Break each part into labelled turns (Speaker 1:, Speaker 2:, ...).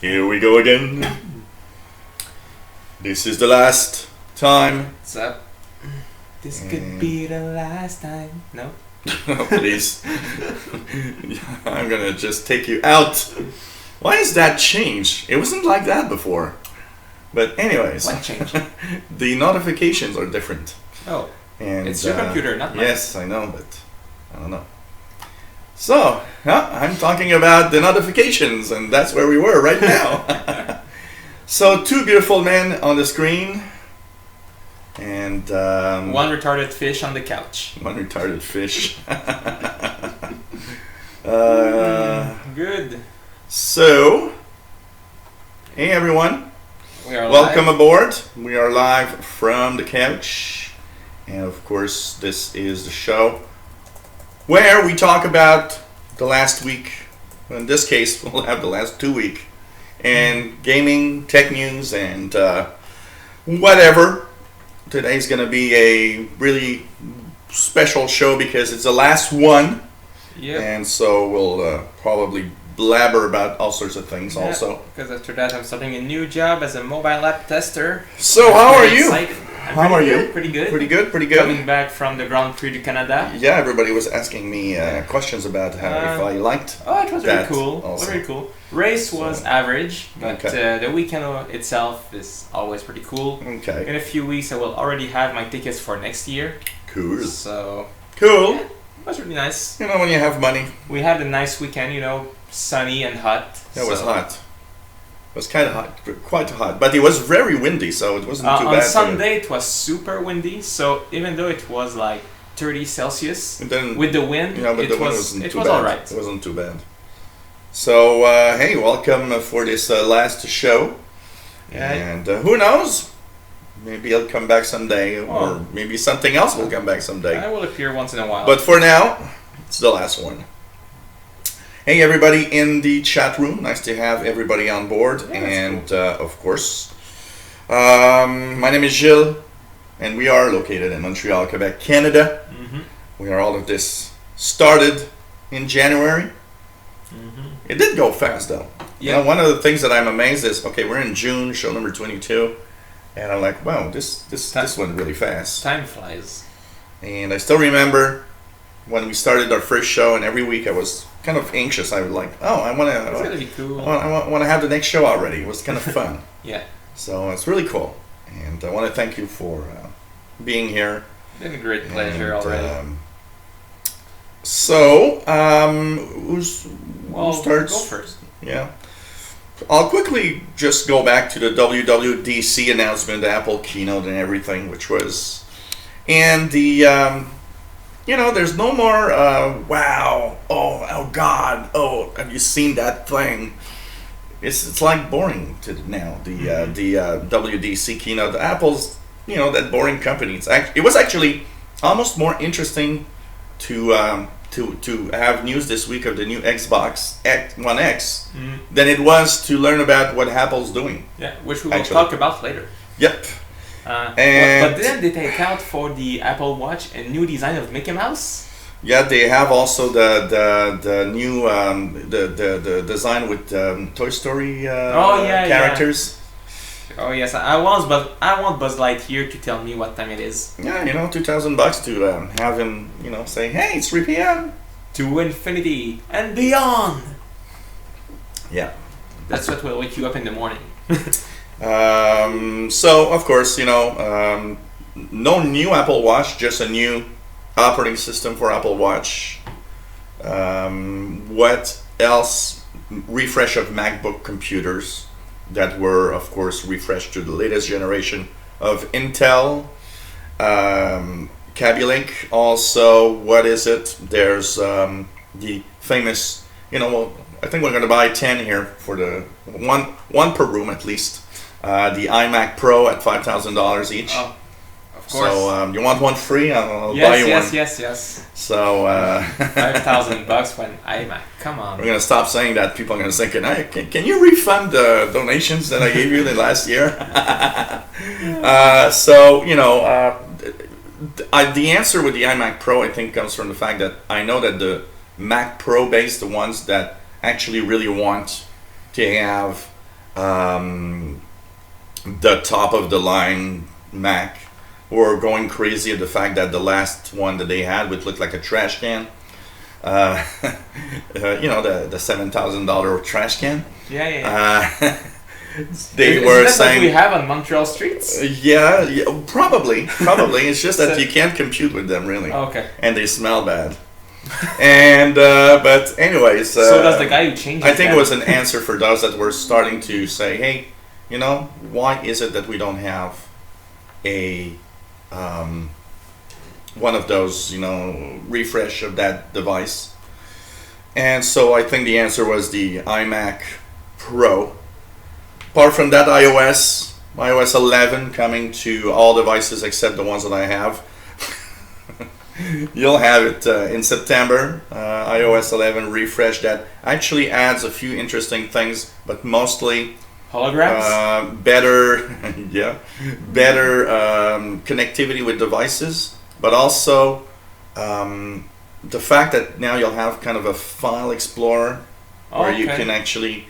Speaker 1: Here we go again. This is the last time.
Speaker 2: What's up? This could be the last time. No?
Speaker 1: Oh, please. I'm gonna just take you out. Why is that changed? It wasn't like that before. But anyways.
Speaker 2: What changed?
Speaker 1: The notifications are different.
Speaker 2: Oh.
Speaker 1: And
Speaker 2: It's your computer, not mine.
Speaker 1: Yes, I know, but I don't know. So, I'm talking about the notifications, and that's where we were right now. So, two beautiful men on the screen, and
Speaker 2: one retarded fish on the couch.
Speaker 1: one retarded fish.
Speaker 2: Good.
Speaker 1: So, hey everyone,
Speaker 2: We are
Speaker 1: welcome
Speaker 2: live.
Speaker 1: aboard. We are live from the couch, and of course, this is the show where we talk about the last week. In this case, we'll have the last 2 week, and gaming, tech news, and whatever. Today's going to be a really special show because it's the last one,
Speaker 2: Yep.
Speaker 1: and so we'll probably blabber about all sorts of things
Speaker 2: Yeah,
Speaker 1: also.
Speaker 2: Because after that, I'm starting a new job as a mobile app tester.
Speaker 1: So how are
Speaker 2: Very
Speaker 1: you?
Speaker 2: excited. I'm
Speaker 1: How
Speaker 2: pretty
Speaker 1: are you?
Speaker 2: good, Pretty good.
Speaker 1: Pretty good, pretty good.
Speaker 2: Coming back from the Grand Prix du Canada.
Speaker 1: Yeah, everybody was asking me questions about how if I liked.
Speaker 2: Oh, it was very
Speaker 1: That
Speaker 2: cool.
Speaker 1: also.
Speaker 2: Very cool. Race was
Speaker 1: So-
Speaker 2: average, but
Speaker 1: Okay.
Speaker 2: the weekend itself is always pretty cool.
Speaker 1: Okay,
Speaker 2: In a few weeks, I will already have my tickets for next year.
Speaker 1: cool.
Speaker 2: So
Speaker 1: Cool.
Speaker 2: it was really nice.
Speaker 1: You know, when you have money,
Speaker 2: We had a nice weekend, sunny and hot.
Speaker 1: it was
Speaker 2: so-
Speaker 1: hot. It was kind of hot, quite hot, but it was very windy, so it wasn't too
Speaker 2: On
Speaker 1: bad.
Speaker 2: Sunday, it was super windy. So even though it was like 30 Celsius
Speaker 1: And then,
Speaker 2: with the wind,
Speaker 1: but
Speaker 2: it
Speaker 1: the wind
Speaker 2: was
Speaker 1: wasn't
Speaker 2: it
Speaker 1: too
Speaker 2: was
Speaker 1: bad.
Speaker 2: all right.
Speaker 1: It wasn't too bad. So, hey, welcome for this last show.
Speaker 2: Yeah.
Speaker 1: And who knows? Maybe I'll come back someday, or
Speaker 2: Oh.
Speaker 1: maybe something else will come back someday.
Speaker 2: I will appear once in a while.
Speaker 1: But for now, it's the last one. Hey, everybody in the chat room. Nice to have everybody on board.
Speaker 2: Yeah, that's
Speaker 1: And, of course, my name is Gilles, and we are located in Montreal, Quebec, Canada.
Speaker 2: Mhm.
Speaker 1: Where all of this started in January. It did go fast, though. You know,
Speaker 2: Yeah.
Speaker 1: one of the things that I'm amazed is, okay, we're in June, show number 22, and I'm like, wow, this went really fast.
Speaker 2: Time flies.
Speaker 1: And I still remember when we started our first show, and every week I was kind of anxious. I was like, oh, I want
Speaker 2: It's gonna
Speaker 1: to,
Speaker 2: be cool.
Speaker 1: I want to have the next show already. It was kind of fun.
Speaker 2: Yeah.
Speaker 1: So it's really cool, and I want to thank you for being here.
Speaker 2: Been a great pleasure
Speaker 1: And,
Speaker 2: already.
Speaker 1: Who
Speaker 2: Well,
Speaker 1: starts?
Speaker 2: go first.
Speaker 1: Yeah. I'll quickly just go back to the WWDC announcement, the Apple keynote and everything, which was, and the, there's no more, wow, oh God, oh, have you seen that thing? It's like boring to now, the WDC keynote. Apple's, that boring company. It was actually almost more interesting to have news this week of the new Xbox One X than it was to learn about what Apple's doing.
Speaker 2: Yeah, which we will
Speaker 1: Actually.
Speaker 2: talk about later.
Speaker 1: Yep.
Speaker 2: But didn't they take out for the Apple Watch a new design of Mickey Mouse?
Speaker 1: Yeah, they have also the new the design with Toy Story characters.
Speaker 2: Oh yes, I want Buzz Lightyear to tell me what time it is.
Speaker 1: Yeah, $2,000 to have him, say, hey, it's 3 p.m.
Speaker 2: To infinity and beyond.
Speaker 1: Yeah.
Speaker 2: That's what will wake you up in the morning.
Speaker 1: So of course, no new Apple Watch, just a new operating system for Apple Watch. What else? Refresh of MacBook computers that were, of course, refreshed to the latest generation of Intel. Kaby Link also, what is it? There's the famous, I think we're going to buy 10 here for the one per room at least. The iMac Pro at $5,000 each.
Speaker 2: Oh, of course.
Speaker 1: So you want one free? I'll
Speaker 2: yes,
Speaker 1: buy you
Speaker 2: yes,
Speaker 1: one.
Speaker 2: yes.
Speaker 1: So
Speaker 2: $5,000 when iMac. Come on.
Speaker 1: we're gonna stop saying that. People are gonna say, "Can you refund the donations that I gave you the last year?" The answer with the iMac Pro, I think, comes from the fact that I know that the Mac Pro base, the ones that actually really want to have the top of the line Mac were going crazy at the fact that the last one that they had would look like a trash can. Uh, the $7,000 trash can.
Speaker 2: Yeah.
Speaker 1: They
Speaker 2: Isn't
Speaker 1: were
Speaker 2: that
Speaker 1: saying,
Speaker 2: what we have on Montreal streets?
Speaker 1: yeah, probably. It's just that you can't compute with them really,
Speaker 2: Okay.
Speaker 1: and they smell bad. And but anyways,
Speaker 2: So does the guy who changed.
Speaker 1: I think it was an answer for those that were starting to say, hey, why is it that we don't have a one of those, refresh of that device? And so I think the answer was the iMac Pro. Apart from that, iOS 11 coming to all devices except the ones that I have. You'll have it in September. iOS 11 refresh that actually adds a few interesting things, but mostly
Speaker 2: holograms.
Speaker 1: Better connectivity with devices, but also the fact that now you'll have kind of a file explorer where you can actually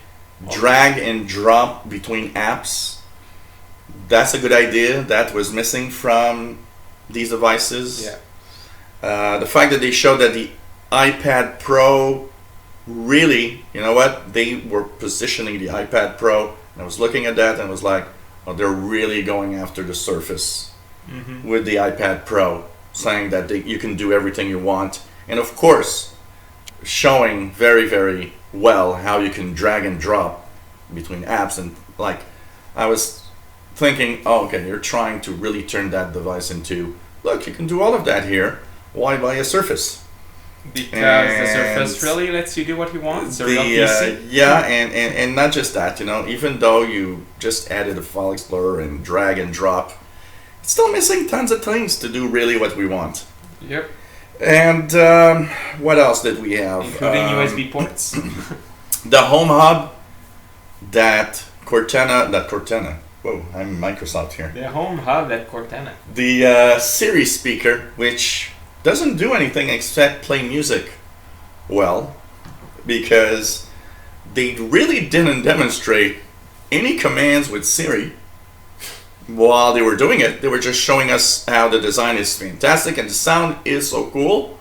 Speaker 1: drag and drop between apps. That's a good idea. That was missing from these devices.
Speaker 2: Yeah.
Speaker 1: The fact that they showed that the iPad Pro really, they were positioning the iPad Pro, and I was looking at that and was like, oh, they're really going after the Surface with the iPad Pro, saying that you can do everything you want. And of course, showing very, very well how you can drag and drop between apps. And I was thinking, oh, okay, you're trying to really turn that device into, look, you can do all of that here. Why buy a Surface?
Speaker 2: Because the Surface really lets you do what you want. It's a real PC.
Speaker 1: Yeah, and not just that, even though you just added a file explorer and drag and drop, it's still missing tons of things to do really what we want.
Speaker 2: Yep.
Speaker 1: And what else did we have?
Speaker 2: Including USB ports.
Speaker 1: The Home Hub that Cortana. Whoa, I'm Microsoft here.
Speaker 2: The Home Hub that Cortana.
Speaker 1: The Siri speaker, which doesn't do anything except play music well, because they really didn't demonstrate any commands with Siri while they were doing it. They were just showing us how the design is fantastic and the sound is so cool,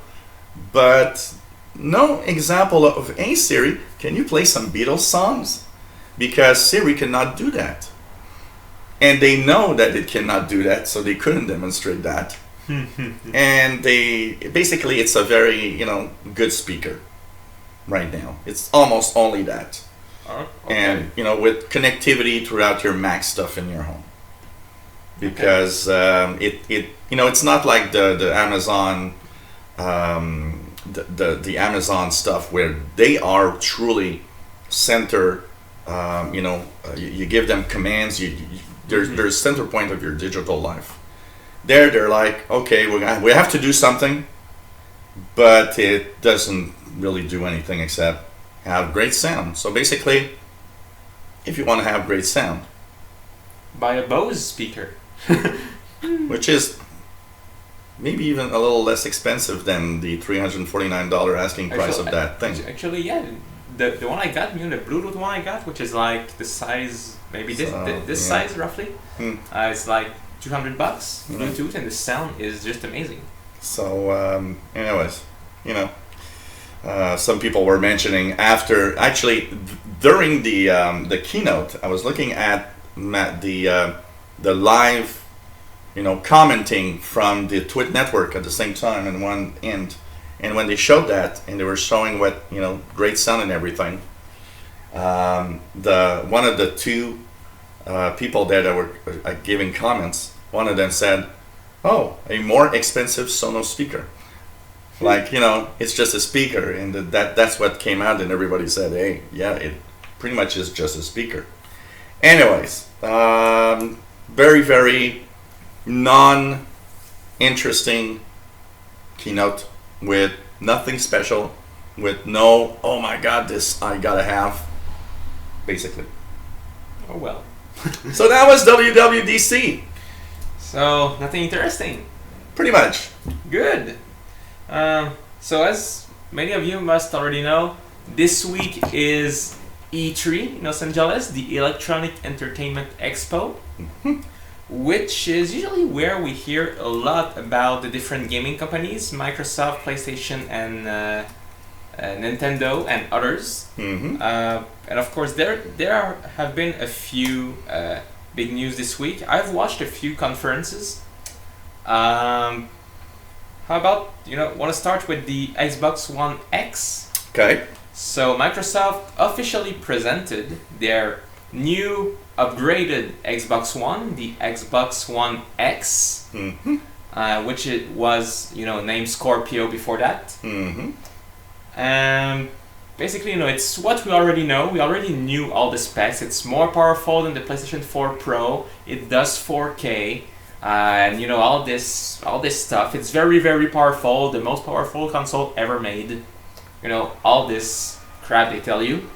Speaker 1: but no example of, hey Siri, can you play some Beatles songs? Because Siri cannot do that. And they know that it cannot do that, so they couldn't demonstrate that. And it's a very, good speaker right now. It's almost only that.
Speaker 2: Okay.
Speaker 1: And, with connectivity throughout your Mac stuff in your home. Because it's not like the Amazon the Amazon stuff where they are truly center. You give them commands. They're center point of your digital life. They're like, okay, we have to do something, but it doesn't really do anything except have great sound. So basically, if you want to have great sound,
Speaker 2: buy a Bose speaker,
Speaker 1: which is maybe even a little less expensive than the $349 asking price of that thing.
Speaker 2: Actually, yeah. The one I got, the Bluetooth one I got, which is like the size, maybe this size roughly. It's like $200 Bluetooth, and the sound is just amazing.
Speaker 1: So, anyways, some people were mentioning during the keynote, I was looking at the live, commenting from the Twit network at the same time in one end. And when they showed that, and they were showing what, great sound and everything, one of the two people there that were giving comments, one of them said, oh, a more expensive Sonos speaker. It's just a speaker, and that's what came out, and everybody said, hey, yeah, it pretty much is just a speaker. Anyways, very, very non-interesting keynote with nothing special, with no, oh my god, this I gotta have, basically.
Speaker 2: Oh well.
Speaker 1: So that was WWDC.
Speaker 2: So, nothing interesting.
Speaker 1: Pretty much.
Speaker 2: Good. So as many of you must already know, this week is E3 in Los Angeles, the Electronic Entertainment Expo, which is usually where we hear a lot about the different gaming companies, Microsoft, PlayStation, and Nintendo, and others. And of course, there have been a few big news this week. I've watched a few conferences. How about, want to start with the Xbox One X?
Speaker 1: Okay.
Speaker 2: So Microsoft officially presented their new upgraded Xbox One, the Xbox One X, which it was, named Scorpio before that. And basically, it's what we already know. We already knew all the specs. It's more powerful than the PlayStation 4 Pro. It does 4K. And all this stuff. It's very, very powerful. The most powerful console ever made. All this crap they tell you.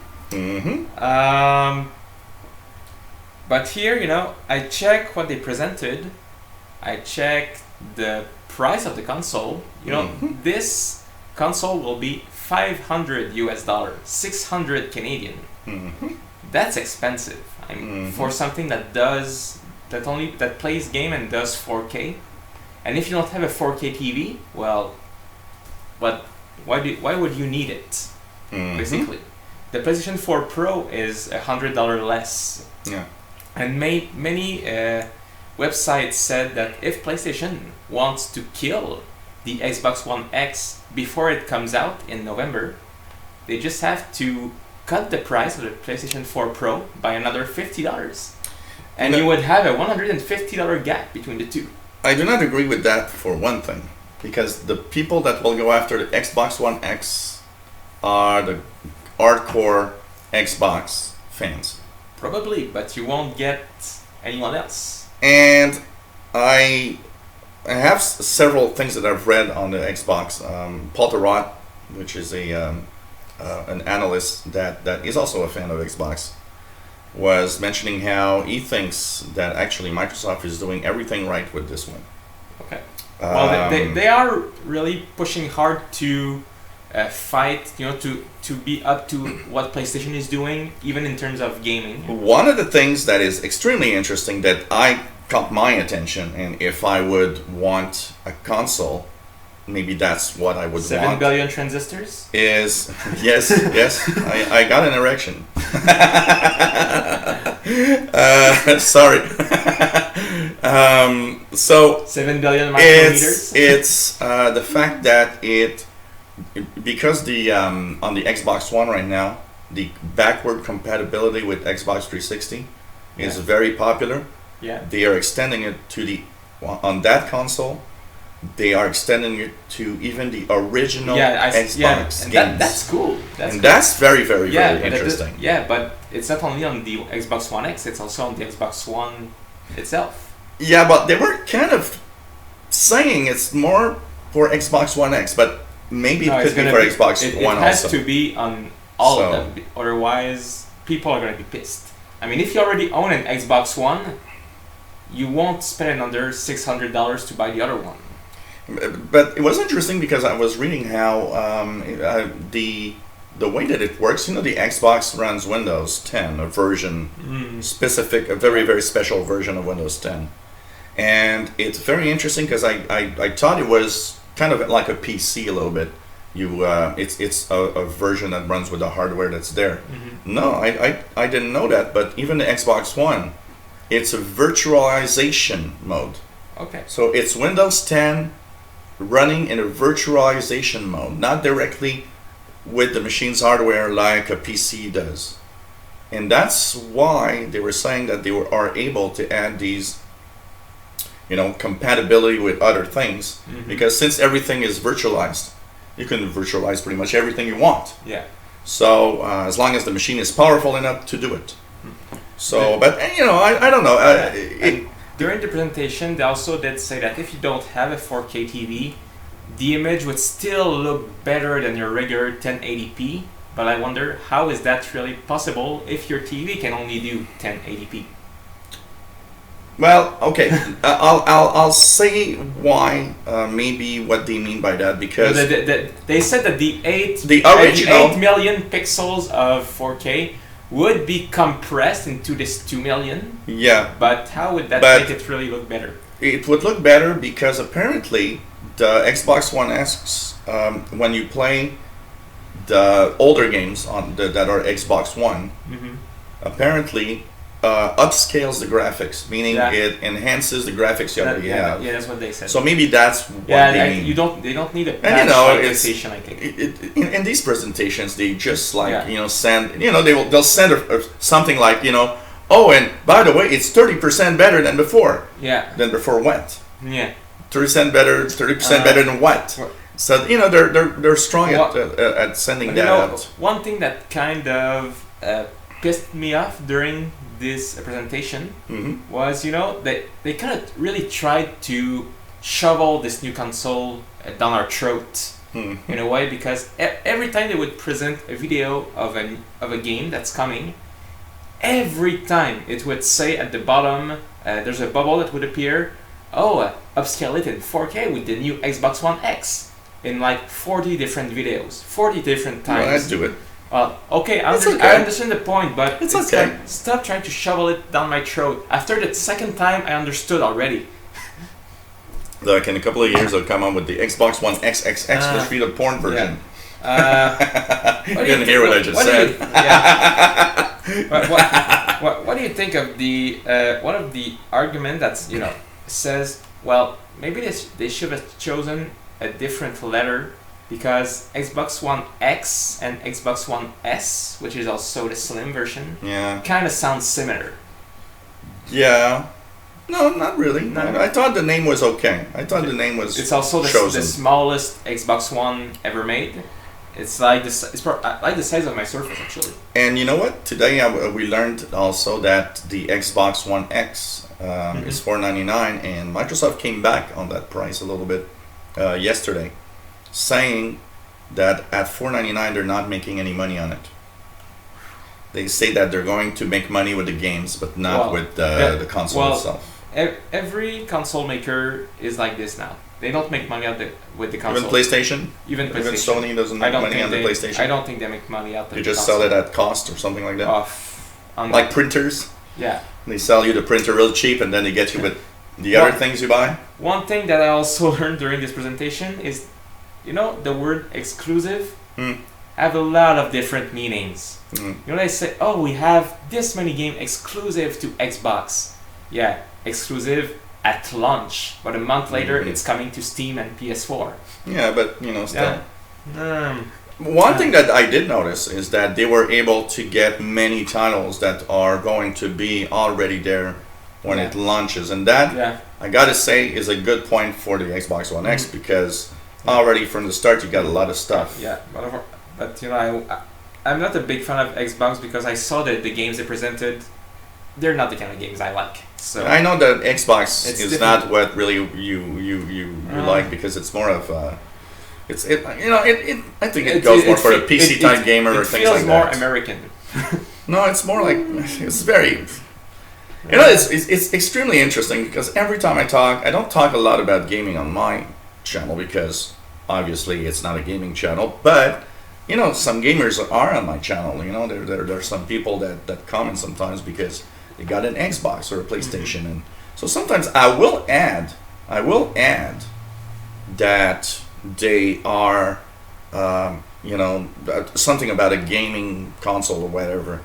Speaker 2: But here, I check what they presented. I check the price of the console. This console will be $500 US, 600 Canadian. That's expensive. I mean, for something that plays game and does 4K. And if you don't have a 4K TV, well, why would you need it? Basically, the PlayStation 4 Pro is $100 less.
Speaker 1: Yeah.
Speaker 2: And many websites said that if PlayStation wants to kill the Xbox One X before it comes out in November, they just have to cut the price of the PlayStation 4 Pro by another $50. And you would have a $150 gap between the two.
Speaker 1: I do not agree with that for one thing, because the people that will go after the Xbox One X are the hardcore Xbox fans.
Speaker 2: Probably, but you won't get anyone else.
Speaker 1: And I have several things that I've read on the Xbox. Paul Thurrott, which is an analyst that is also a fan of Xbox, was mentioning how he thinks that actually Microsoft is doing everything right with this one.
Speaker 2: Okay. Well, they are really pushing hard to fight, to be up to what PlayStation is doing, even in terms of gaming.
Speaker 1: One of the things that is extremely interesting that I caught my attention, and if I would want a console, maybe that's what I would
Speaker 2: 7 billion transistors?
Speaker 1: Is, yes, I got an erection. Sorry. So
Speaker 2: 7 billion micrometers?
Speaker 1: It's the fact that because the on the Xbox One right now, the backward compatibility with Xbox 360 is very popular.
Speaker 2: Yeah.
Speaker 1: They are extending it to on that console. They are extending it to even the original Xbox games.
Speaker 2: That's cool.
Speaker 1: That's very, very, very interesting.
Speaker 2: But it's not only on the Xbox One X, it's also on the Xbox One itself.
Speaker 1: Yeah, but they were kind of saying it's more for Xbox One X, but maybe it could be for Xbox One also.
Speaker 2: It has to be on all of them, otherwise people are going to be pissed. I mean, if you already own an Xbox One, you won't spend another $600 to buy the other one.
Speaker 1: But it was interesting because I was reading how the way that it works. The Xbox runs Windows 10, a version specific, a very, very special version of Windows 10, and it's very interesting because I thought it was kind of like a PC a little bit. It's a version that runs with the hardware that's there. No, I didn't know that, but even the Xbox One, it's a virtualization mode.
Speaker 2: Okay.
Speaker 1: So it's Windows 10 running in a virtualization mode, not directly with the machine's hardware like a PC does. And that's why they were saying that they are able to add these, compatibility with other things, because since everything is virtualized, you can virtualize pretty much everything you want.
Speaker 2: Yeah.
Speaker 1: So as long as the machine is powerful enough to do it. So, but I don't know.
Speaker 2: During the presentation, they also did say that if you don't have a 4K TV, the image would still look better than your regular 1080p. But I wonder, how is that really possible if your TV can only do 1080p?
Speaker 1: Well, okay, I'll say why. Maybe what they mean by that, because
Speaker 2: they said that the 8
Speaker 1: original
Speaker 2: 8 million pixels of 4K would be compressed into this 2 million.
Speaker 1: Yeah,
Speaker 2: But how would that
Speaker 1: But-
Speaker 2: make it really look better?
Speaker 1: it would look better because apparently the Xbox One X, when you play the older games on that are Xbox One,
Speaker 2: Mm-hmm.
Speaker 1: apparently upscales the graphics, meaning
Speaker 2: Yeah.
Speaker 1: it enhances the graphics you already have.
Speaker 2: Yeah, that's what they said.
Speaker 1: So maybe that's what
Speaker 2: yeah,
Speaker 1: they
Speaker 2: like,
Speaker 1: mean.
Speaker 2: they don't need a
Speaker 1: And
Speaker 2: patch
Speaker 1: you know,
Speaker 2: like
Speaker 1: it's
Speaker 2: PlayStation, I think.
Speaker 1: in these presentations they just like
Speaker 2: Yeah.
Speaker 1: send they'll send something like oh, and by the way it's 30% better than before.
Speaker 2: Yeah,
Speaker 1: Than before what?
Speaker 2: yeah.
Speaker 1: 30% better, 30% better than what?
Speaker 2: What-
Speaker 1: So they're strong at sending
Speaker 2: But
Speaker 1: that out.
Speaker 2: one thing that kind of pissed me off during this presentation
Speaker 1: Hmm.
Speaker 2: was, they kind of really tried to shovel this new console down our throat
Speaker 1: Hmm.
Speaker 2: in a way, because every time they would present a video of a game that's coming, every time it would say at the bottom, there's a bubble that would appear, upscale it in 4K with the new Xbox One X in like 40 different videos, 40 different
Speaker 1: Well,
Speaker 2: times.
Speaker 1: let's do it.
Speaker 2: Okay,
Speaker 1: It's
Speaker 2: I
Speaker 1: okay.
Speaker 2: understand the point, but
Speaker 1: It's okay.
Speaker 2: like, stop trying to shovel it down my throat. After the second time, I understood already.
Speaker 1: Like in a couple of years, they'll come up with the Xbox One XXX, the street of porn version.
Speaker 2: You
Speaker 1: You didn't hear what I just said.
Speaker 2: What do you think of the one of the argument that's says, well, maybe they should have chosen a different letter, because Xbox One X and Xbox One S, which is also the slim version,
Speaker 1: Yeah.
Speaker 2: kind of sounds similar.
Speaker 1: Yeah. No, not really.
Speaker 2: No.
Speaker 1: I thought the name was okay. I thought the name was
Speaker 2: It's also the
Speaker 1: chosen.
Speaker 2: smallest Xbox One ever made. It's like like the size of my Surface, actually.
Speaker 1: And you know what? Today we learned also that the Xbox One X is $499, and Microsoft came back on that price a little bit yesterday, saying that at $499 they're not making any money on it. They say that they're going to make money with the games, but not
Speaker 2: Well,
Speaker 1: with
Speaker 2: yeah,
Speaker 1: the console
Speaker 2: well,
Speaker 1: itself.
Speaker 2: Every console maker is like this now. They don't make money with the console.
Speaker 1: Even PlayStation,
Speaker 2: Even
Speaker 1: even
Speaker 2: PlayStation.
Speaker 1: Sony doesn't
Speaker 2: I
Speaker 1: make
Speaker 2: don't
Speaker 1: money
Speaker 2: think
Speaker 1: on the
Speaker 2: they.
Speaker 1: PlayStation.
Speaker 2: I don't think they make money out of
Speaker 1: They
Speaker 2: the
Speaker 1: just
Speaker 2: console.
Speaker 1: sell it at cost or something like that.
Speaker 2: On
Speaker 1: Like printers,
Speaker 2: yeah.
Speaker 1: they sell you the printer real cheap, and then they get you with the other things you buy.
Speaker 2: One thing that I also learned during this presentation is, the word exclusive
Speaker 1: Hmm.
Speaker 2: have a lot of different meanings.
Speaker 1: Mm.
Speaker 2: They say, oh, we have this many games exclusive to Xbox. Yeah, exclusive at launch, but a month later
Speaker 1: Mhm.
Speaker 2: it's coming to Steam and PS4.
Speaker 1: Yeah, but still.
Speaker 2: Yeah.
Speaker 1: One thing that I did notice is that they were able to get many titles that are going to be already there when
Speaker 2: Yeah.
Speaker 1: it launches, and that
Speaker 2: Yeah.
Speaker 1: I gotta say is a good point for the Xbox One X, because already from the start you got a lot of stuff.
Speaker 2: Yeah, but I'm not a big fan of Xbox, because I saw that the games they presented, they're not the kind of games I like. So
Speaker 1: I know that Xbox
Speaker 2: It's
Speaker 1: is
Speaker 2: different.
Speaker 1: not what really you like, because it's more of I think it goes more for a PC type gamer or things
Speaker 2: feels
Speaker 1: like
Speaker 2: more
Speaker 1: that.
Speaker 2: American.
Speaker 1: No, it's more like it's very. It's extremely interesting, because every time I don't talk a lot about gaming on my channel, because obviously it's not a gaming channel, but some gamers are on my channel. There are some people that comment sometimes because they got an Xbox or a PlayStation, and so sometimes I will add that they are something about a gaming console or whatever.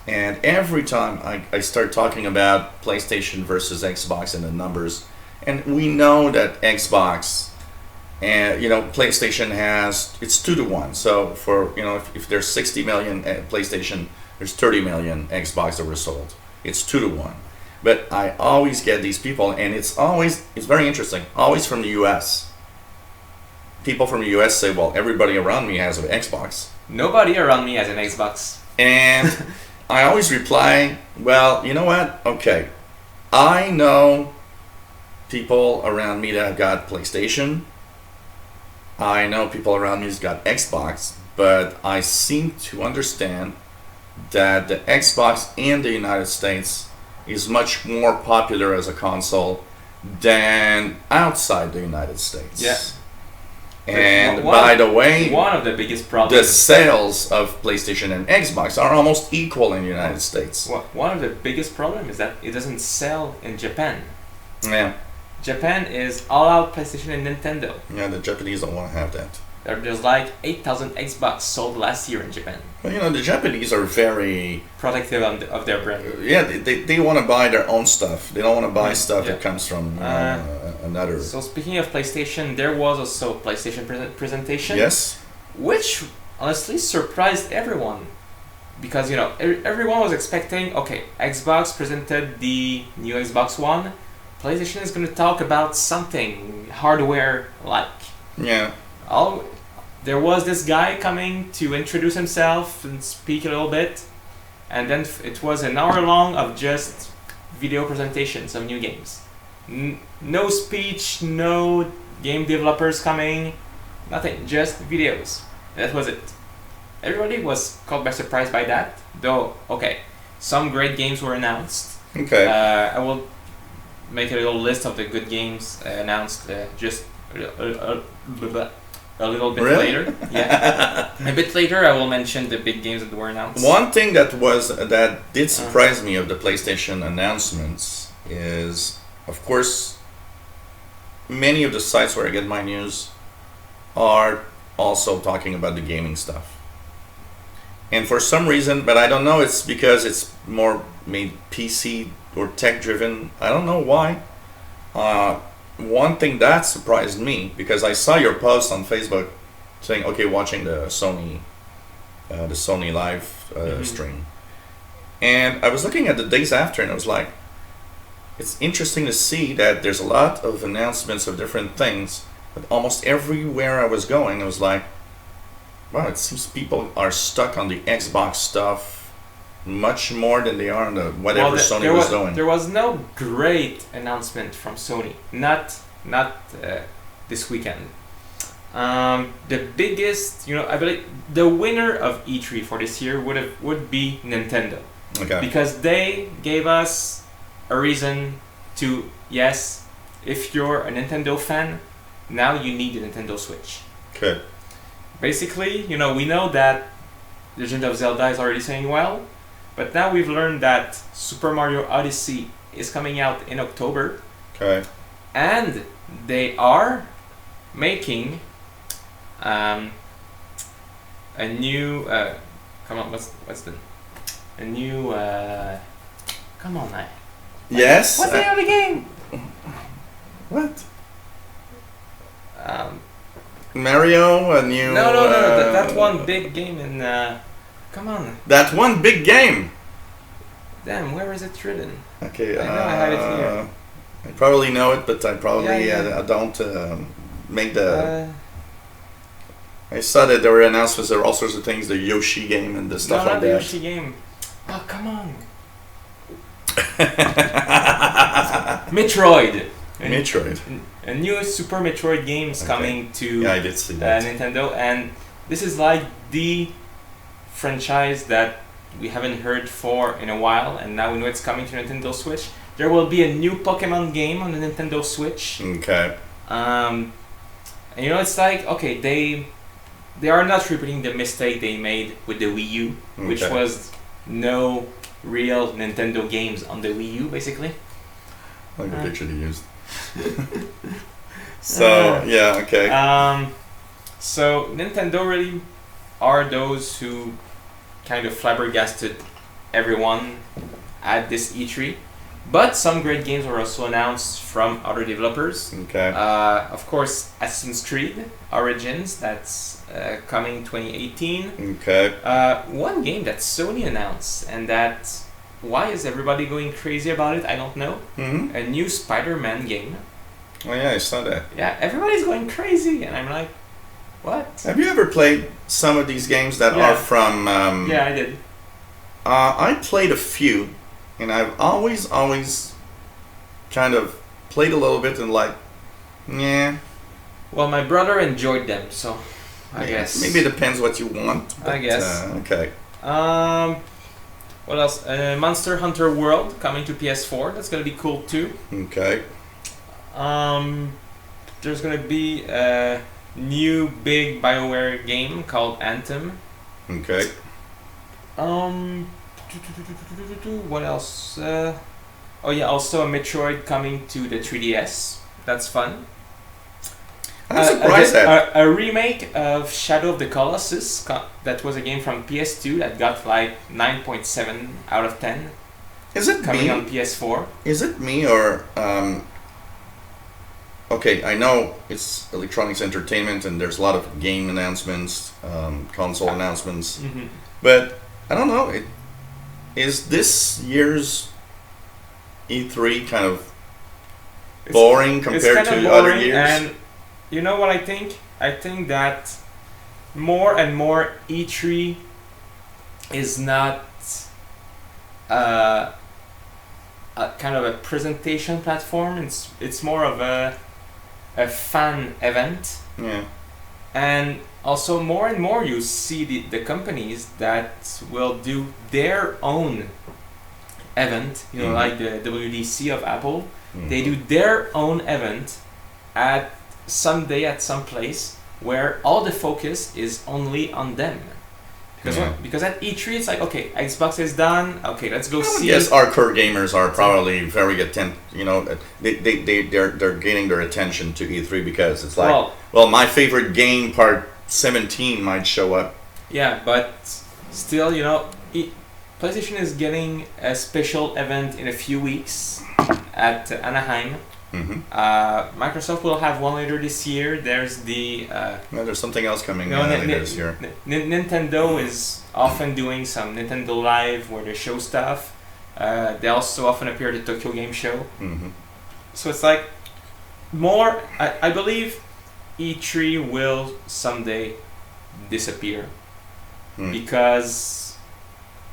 Speaker 1: And every time I start talking about PlayStation versus Xbox and the numbers, and we know that Xbox and PlayStation it's 2-to-1. So for if there's 60 million PlayStation, there's 30 million Xbox that were sold. It's 2-to-1. But I always get these people, and it's very interesting. Always from the U.S. People from the U.S. say, well, everybody around me has an Xbox.
Speaker 2: Nobody around me has an Xbox.
Speaker 1: And I always reply, well, you know what? Okay, I know people around me that have got PlayStation. I know people around me who's got Xbox, but I seem to understand that the Xbox in the United States is much more popular as a console than outside the United States.
Speaker 2: Yeah.
Speaker 1: And
Speaker 2: One-
Speaker 1: by the way,
Speaker 2: One of the biggest
Speaker 1: the
Speaker 2: problems.
Speaker 1: sales of PlayStation and Xbox are almost equal in the United States.
Speaker 2: One of the biggest problem is that it doesn't sell in Japan.
Speaker 1: Yeah,
Speaker 2: Japan is all out PlayStation and Nintendo.
Speaker 1: yeah, the Japanese don't want to have that.
Speaker 2: There's like 8,000 Xbox sold last year in Japan.
Speaker 1: But you know, the Japanese are very,
Speaker 2: Protective of their brand.
Speaker 1: yeah, they want to buy their own stuff. They don't want to buy stuff
Speaker 2: Yeah.
Speaker 1: that comes from another.
Speaker 2: So speaking of PlayStation, there was also a PlayStation presentation.
Speaker 1: Yes.
Speaker 2: Which honestly surprised everyone. Because, you know, everyone was expecting, okay, Xbox presented the new Xbox One. PlayStation is going to talk about something hardware-like.
Speaker 1: Yeah.
Speaker 2: There was this guy coming to introduce himself and speak a little bit, and then it was an hour long of just video presentations of new games. No speech, no game developers coming, nothing, just videos. That was it. Everybody was caught by surprise by that, though, okay, some great games were announced.
Speaker 1: Okay.
Speaker 2: I will make a little list of the good games announced just a little bit
Speaker 1: Really?
Speaker 2: later. Yeah, a bit later I will mention the big games that were announced.
Speaker 1: One thing that did surprise me of the PlayStation announcements is, of course, many of the sites where I get my news are also talking about the gaming stuff. And for some reason, but I don't know, it's because it's more made PC or tech driven. I don't know why. One thing that surprised me, because I saw your post on Facebook saying, okay, watching the Sony live stream. And I was looking at the days after and I was like, it's interesting to see that there's a lot of announcements of different things, but almost everywhere I was going, I was like, wow, it seems people are stuck on the Xbox stuff much more than they are on the whatever Sony was doing.
Speaker 2: There was no great announcement from Sony. Not this weekend. The biggest, you know, I believe the winner of E3 for this year would be Nintendo.
Speaker 1: Okay.
Speaker 2: Because they gave us a reason to, yes, if you're a Nintendo fan, now you need a Nintendo Switch.
Speaker 1: Okay.
Speaker 2: Basically, you know, we know that Legend of Zelda is already saying well, but now we've learned that Super Mario Odyssey is coming out in October,
Speaker 1: Okay.
Speaker 2: and they are making a new come on, what's the a new come on now.
Speaker 1: Yes.
Speaker 2: What's the name of the game?
Speaker 1: What? Mario, a new.
Speaker 2: No, that one big game in. Come on,
Speaker 1: That one big game.
Speaker 2: damn, where is it written?
Speaker 1: Okay.
Speaker 2: I know I have it here.
Speaker 1: I probably know it, but I probably
Speaker 2: Yeah.
Speaker 1: I don't make the. I saw that there were announcements. There were all sorts of things. The Yoshi game and the stuff
Speaker 2: no,
Speaker 1: like
Speaker 2: not the
Speaker 1: that.
Speaker 2: Yoshi game. Oh, come on. Metroid.
Speaker 1: Metroid.
Speaker 2: A new Super Metroid game is
Speaker 1: Okay.
Speaker 2: coming to
Speaker 1: Yeah, I did see that.
Speaker 2: Nintendo, and this is like the franchise that we haven't heard for in a while, and now we know it's coming to Nintendo Switch. There will be a new Pokemon game on the Nintendo Switch.
Speaker 1: Okay.
Speaker 2: And you know, it's like, okay, they are not repeating the mistake they made with the Wii U, which
Speaker 1: Okay.
Speaker 2: was no real Nintendo games on the Wii U, basically.
Speaker 1: I like the picture they used. So yeah, okay.
Speaker 2: So Nintendo really are those who kind of flabbergasted everyone at this E3. But some great games were also announced from other developers.
Speaker 1: Okay.
Speaker 2: Of course, Assassin's Creed Origins, that's coming 2018.
Speaker 1: Okay.
Speaker 2: One game that Sony announced, and that, why is everybody going crazy about it? I don't know.
Speaker 1: Mm-hmm.
Speaker 2: A new Spider-Man game.
Speaker 1: Oh yeah, I saw that.
Speaker 2: Yeah, everybody's going crazy, and I'm like, what?
Speaker 1: Have you ever played some of these games that
Speaker 2: Yeah.
Speaker 1: are from?
Speaker 2: Yeah, I did.
Speaker 1: I played a few, and I've always kind of played a little bit and like, yeah.
Speaker 2: Well, my brother enjoyed them, so I guess.
Speaker 1: Maybe it depends what you want.
Speaker 2: I guess.
Speaker 1: Okay.
Speaker 2: What else? Monster Hunter World coming to PS4. That's gonna be cool too.
Speaker 1: Okay.
Speaker 2: There's gonna be new big BioWare game called Anthem.
Speaker 1: Okay.
Speaker 2: What else? Oh yeah, also a Metroid coming to the 3DS. That's fun.
Speaker 1: I'm surprised that.
Speaker 2: A remake of Shadow of the Colossus. That was a game from PS2 that got like 9.7 out of 10.
Speaker 1: Is it
Speaker 2: Coming
Speaker 1: me?
Speaker 2: on PS4.
Speaker 1: Is it me or okay, I know it's Electronics Entertainment and there's a lot of game announcements, console announcements,
Speaker 2: Mm-hmm.
Speaker 1: but I don't know. Is this year's E3 kind of boring compared to other years?
Speaker 2: And you know what I think? I think that more and more E3 is not a kind of a presentation platform. It's more of a fan event.
Speaker 1: Yeah.
Speaker 2: And also more and more you see the companies that will do their own event, you know,
Speaker 1: Mhm.
Speaker 2: like the WDC of Apple.
Speaker 1: Mhm.
Speaker 2: They do their own event at some day at some place where all the focus is only on them. Because,
Speaker 1: Yeah.
Speaker 2: because at E3 it's like, okay, Xbox is done, okay, let's go see.
Speaker 1: Yes, our core gamers are probably very they're gaining their attention to E3 because it's like, well, my favorite game part 17 might show up.
Speaker 2: Yeah, but still, you know, PlayStation is getting a special event in a few weeks at Anaheim.
Speaker 1: Mm-hmm.
Speaker 2: Microsoft will have one later this year. There's the
Speaker 1: There's something else coming
Speaker 2: no,
Speaker 1: later this year.
Speaker 2: Nintendo is often doing some Nintendo Live where they show stuff. They also often appear at the Tokyo Game Show.
Speaker 1: Mm-hmm.
Speaker 2: So it's like more. I believe E3 will someday disappear because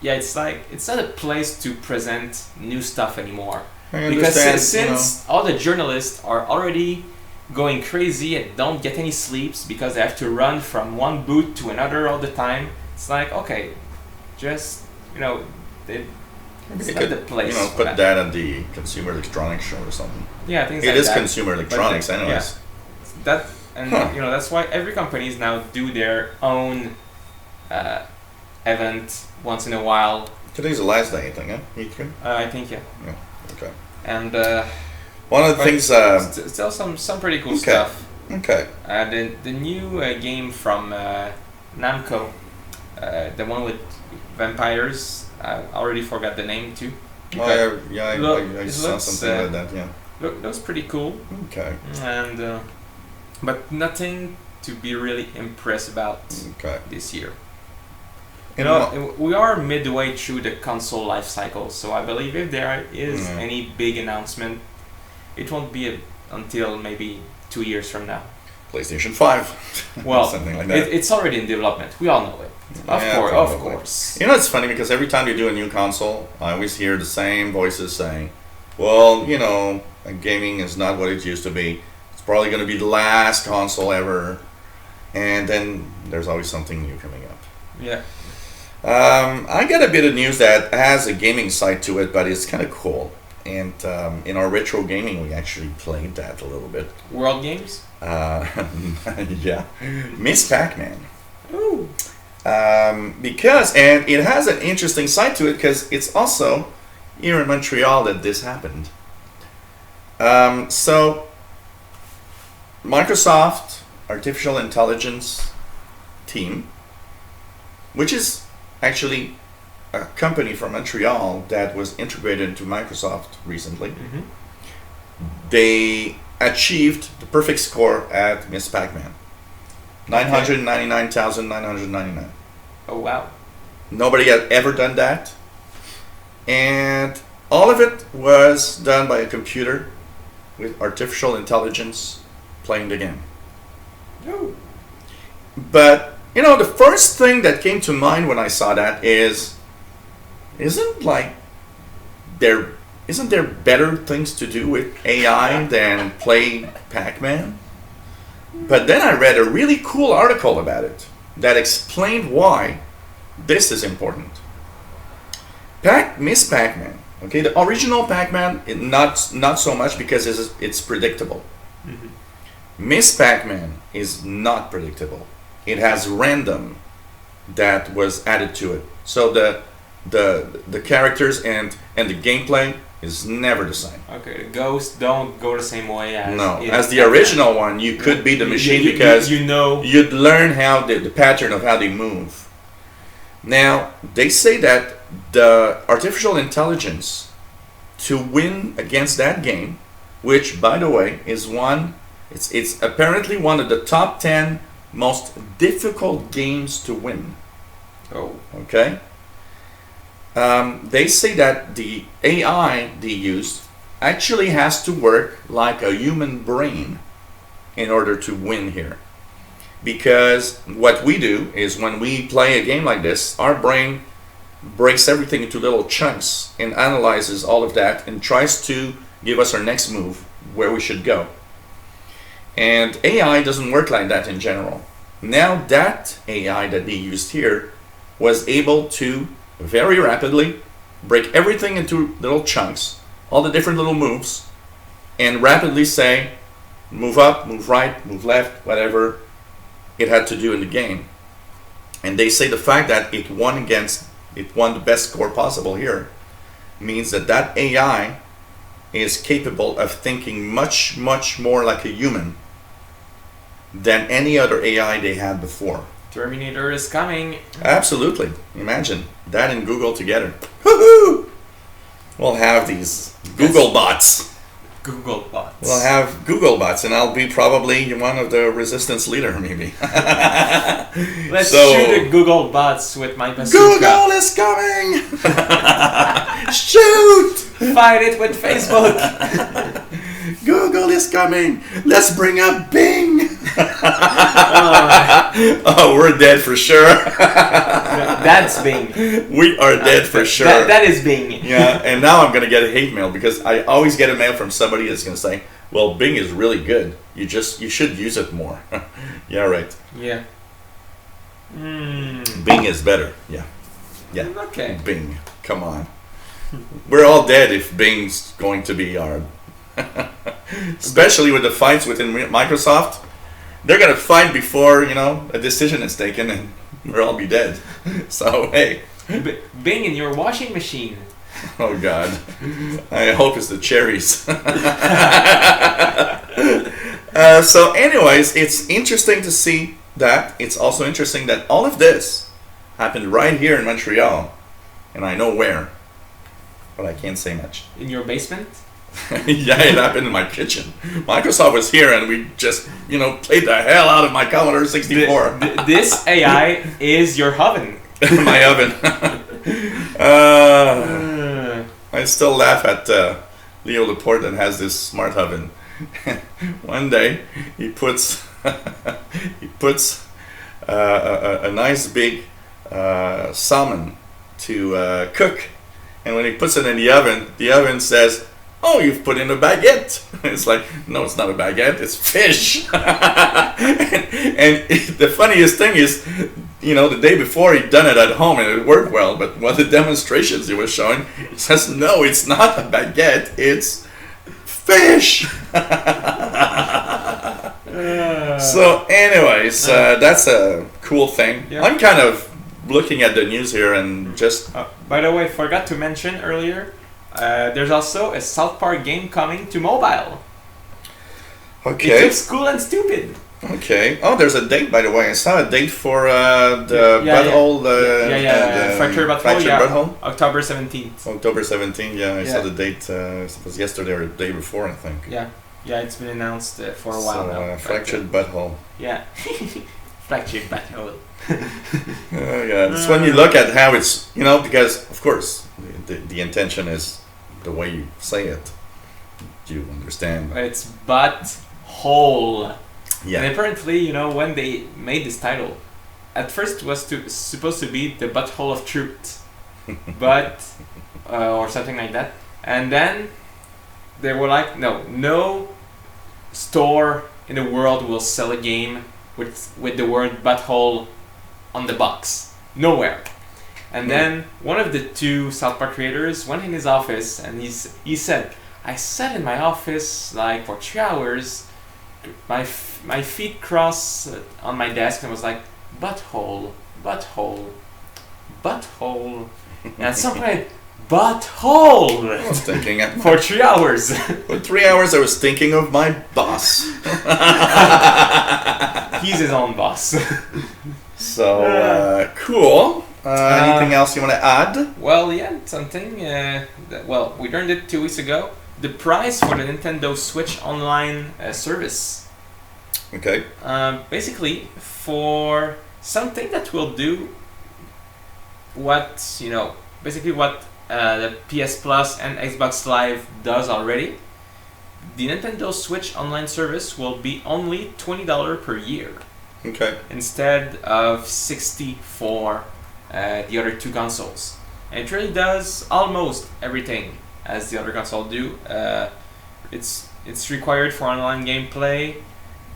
Speaker 2: it's like it's not a place to present new stuff anymore. Because since all the journalists are already going crazy and don't get any sleeps because they have to run from one booth to another all the time, it's like, okay, just, you know, it's not the place.
Speaker 1: Put that at the Consumer Electronics Show or something.
Speaker 2: Yeah, things
Speaker 1: it
Speaker 2: like
Speaker 1: is
Speaker 2: that.
Speaker 1: Consumer Electronics,
Speaker 2: But,
Speaker 1: anyways.
Speaker 2: Yeah, that's why every companies now do their own event once in a while.
Speaker 1: Today's the last day, I think, huh? E3?
Speaker 2: I think, yeah.
Speaker 1: Okay.
Speaker 2: And
Speaker 1: one of the things.
Speaker 2: Still some pretty cool stuff.
Speaker 1: Okay.
Speaker 2: The new game from Namco, the one with vampires. I already forgot the name too.
Speaker 1: Okay. I saw something like that. Yeah.
Speaker 2: Looks pretty cool.
Speaker 1: Okay.
Speaker 2: And but nothing to be really impressed about this year. You know, we are midway through the console life cycle, so I believe if there is any big announcement, it won't be until maybe 2 years from now.
Speaker 1: PlayStation 5.
Speaker 2: Well,
Speaker 1: something like that.
Speaker 2: It's already in development. We all know it. Of course.
Speaker 1: You know, it's funny because every time you do a new console, I always hear the same voices saying, well, you know, gaming is not what it used to be. It's probably going to be the last console ever. And then there's always something new coming up.
Speaker 2: Yeah.
Speaker 1: I got a bit of news that has a gaming side to it, but it's kind of cool. And in our retro gaming, we actually played that a little bit.
Speaker 2: World Games?
Speaker 1: Yeah. Miss Pac-Man.
Speaker 2: Ooh.
Speaker 1: Because, and it has an interesting side to it because it's also here in Montreal that this happened. So, Microsoft Artificial Intelligence team, which is actually a company from Montreal that was integrated into Microsoft recently.
Speaker 2: Mm-hmm.
Speaker 1: They achieved the perfect score at Miss Pac-Man. 999,999.
Speaker 2: Oh, wow.
Speaker 1: Nobody had ever done that. And all of it was done by a computer with artificial intelligence playing the game.
Speaker 2: Ooh.
Speaker 1: But you know, the first thing that came to mind when I saw that isn't there better things to do with AI than play Pac-Man? But then I read a really cool article about it that explained why this is important. Miss Pac-Man, okay, the original Pac-Man, not so much because it's predictable.
Speaker 2: Mm-hmm.
Speaker 1: Miss Pac-Man is not predictable. It has random that was added to it. So the characters and the gameplay is never the same.
Speaker 2: Okay, the ghosts don't go the same way as
Speaker 1: No,
Speaker 2: in
Speaker 1: as the
Speaker 2: Pac-Man.
Speaker 1: original one, you could beat the machine because
Speaker 2: you know.
Speaker 1: you'd learn how the pattern of how they move. Now, they say that the artificial intelligence to win against that game, which by the way is it's apparently one of the top 10 most difficult games to win.
Speaker 2: Oh,
Speaker 1: Okay? They say that the AI they used actually has to work like a human brain in order to win here. Because what we do is when we play a game like this, our brain breaks everything into little chunks and analyzes all of that and tries to give us our next move where we should go. And AI doesn't work like that in general. Now that AI that they used here was able to very rapidly break everything into little chunks, all the different little moves, and rapidly say, move up, move right, move left, whatever it had to do in the game. And they say the fact that it won the best score possible here means that that AI is capable of thinking much, much more like a human than any other AI they had before.
Speaker 2: Terminator is coming.
Speaker 1: Absolutely. Imagine that and Google together. Woohoo! We'll have these Google bots.
Speaker 2: Google bots.
Speaker 1: We'll have Google bots, and I'll be probably one of the resistance leader, maybe.
Speaker 2: Let's
Speaker 1: So-
Speaker 2: shoot the Google bots with my bazooka.
Speaker 1: Google is coming! Shoot!
Speaker 2: Fight it with Facebook.
Speaker 1: Google is coming! Let's bring up Bing!
Speaker 2: Oh,
Speaker 1: Oh, we're dead for sure.
Speaker 2: that's Bing.
Speaker 1: We are dead for sure.
Speaker 2: That is Bing.
Speaker 1: Yeah, and now I'm gonna get a hate mail because I always get a mail from somebody that's gonna say, "Well, Bing is really good. You should use it more." Yeah, right.
Speaker 2: Yeah. Mm.
Speaker 1: Bing is better. Yeah,
Speaker 2: Okay.
Speaker 1: Bing. Come on. We're all dead if Bing's going to be our. Especially with the fights within Microsoft, they're gonna fight before a decision is taken, and we'll all be dead. So hey.
Speaker 2: Bing in your washing machine.
Speaker 1: Oh God! I hope it's the cherries. So, anyways, it's interesting to see that. It's also interesting that all of this happened right here in Montreal, and I know where, but I can't say much.
Speaker 2: In your basement?
Speaker 1: Yeah, it happened in my kitchen. Microsoft was here, and we just, played the hell out of my Commodore 64.
Speaker 2: This AI is your oven.
Speaker 1: My oven. I still laugh at Leo Laporte that has this smart oven. One day he puts a nice big salmon to cook, and when he puts it in the oven says, "Oh, you've put in a baguette." It's like, no, it's not a baguette, it's fish. and the funniest thing is, the day before he'd done it at home and it worked well, but one of the demonstrations he was showing, he says, "No, it's not a baguette, it's fish." So anyways, that's a cool thing.
Speaker 2: Yeah.
Speaker 1: I'm kind of looking at the news here and just...
Speaker 2: By the way, forgot to mention earlier, there's also a South Park game coming to mobile. It
Speaker 1: Okay.
Speaker 2: looks cool and stupid.
Speaker 1: Okay. Oh, there's a date, by the way. I saw a date for the
Speaker 2: Yeah,
Speaker 1: butthole.
Speaker 2: Fractured Butthole.
Speaker 1: Fractured
Speaker 2: Yeah,
Speaker 1: Butthole.
Speaker 2: October 17th.
Speaker 1: October 17th. Yeah, I saw
Speaker 2: Yeah.
Speaker 1: the date. It was yesterday or the day before, I think.
Speaker 2: Yeah, it's been announced for a while
Speaker 1: So,
Speaker 2: now.
Speaker 1: Fractured Butthole.
Speaker 2: Yeah. Fractured Butthole.
Speaker 1: Oh yeah. It's when you look at how it's, because of course the intention is the way you say it. You understand?
Speaker 2: It's Butthole.
Speaker 1: Yeah.
Speaker 2: And apparently, when they made this title, at first it was supposed to be the Butthole of Truth, but or something like that. And then they were like, no store in the world will sell a game with the word butthole on the box. Nowhere. And then one of the two South Park creators went in his office and he said, "I sat in my office like for 3 hours my feet crossed on my desk and was like, butthole, butthole, butthole. And at some point, butthole!
Speaker 1: I was thinking
Speaker 2: For 3 hours.
Speaker 1: for 3 hours I was thinking of my boss.
Speaker 2: He's his own boss.
Speaker 1: So cool. Anything else you want to add?
Speaker 2: Well, yeah, something. Well, we learned it 2 weeks ago. The price for the Nintendo Switch Online service.
Speaker 1: Okay.
Speaker 2: Basically, for something that will do what, basically what the PS Plus and Xbox Live does already, the Nintendo Switch Online service will be only $20 per year
Speaker 1: Okay.
Speaker 2: instead of $60 for the other two consoles. And it really does almost everything as the other console do. It's required for online gameplay.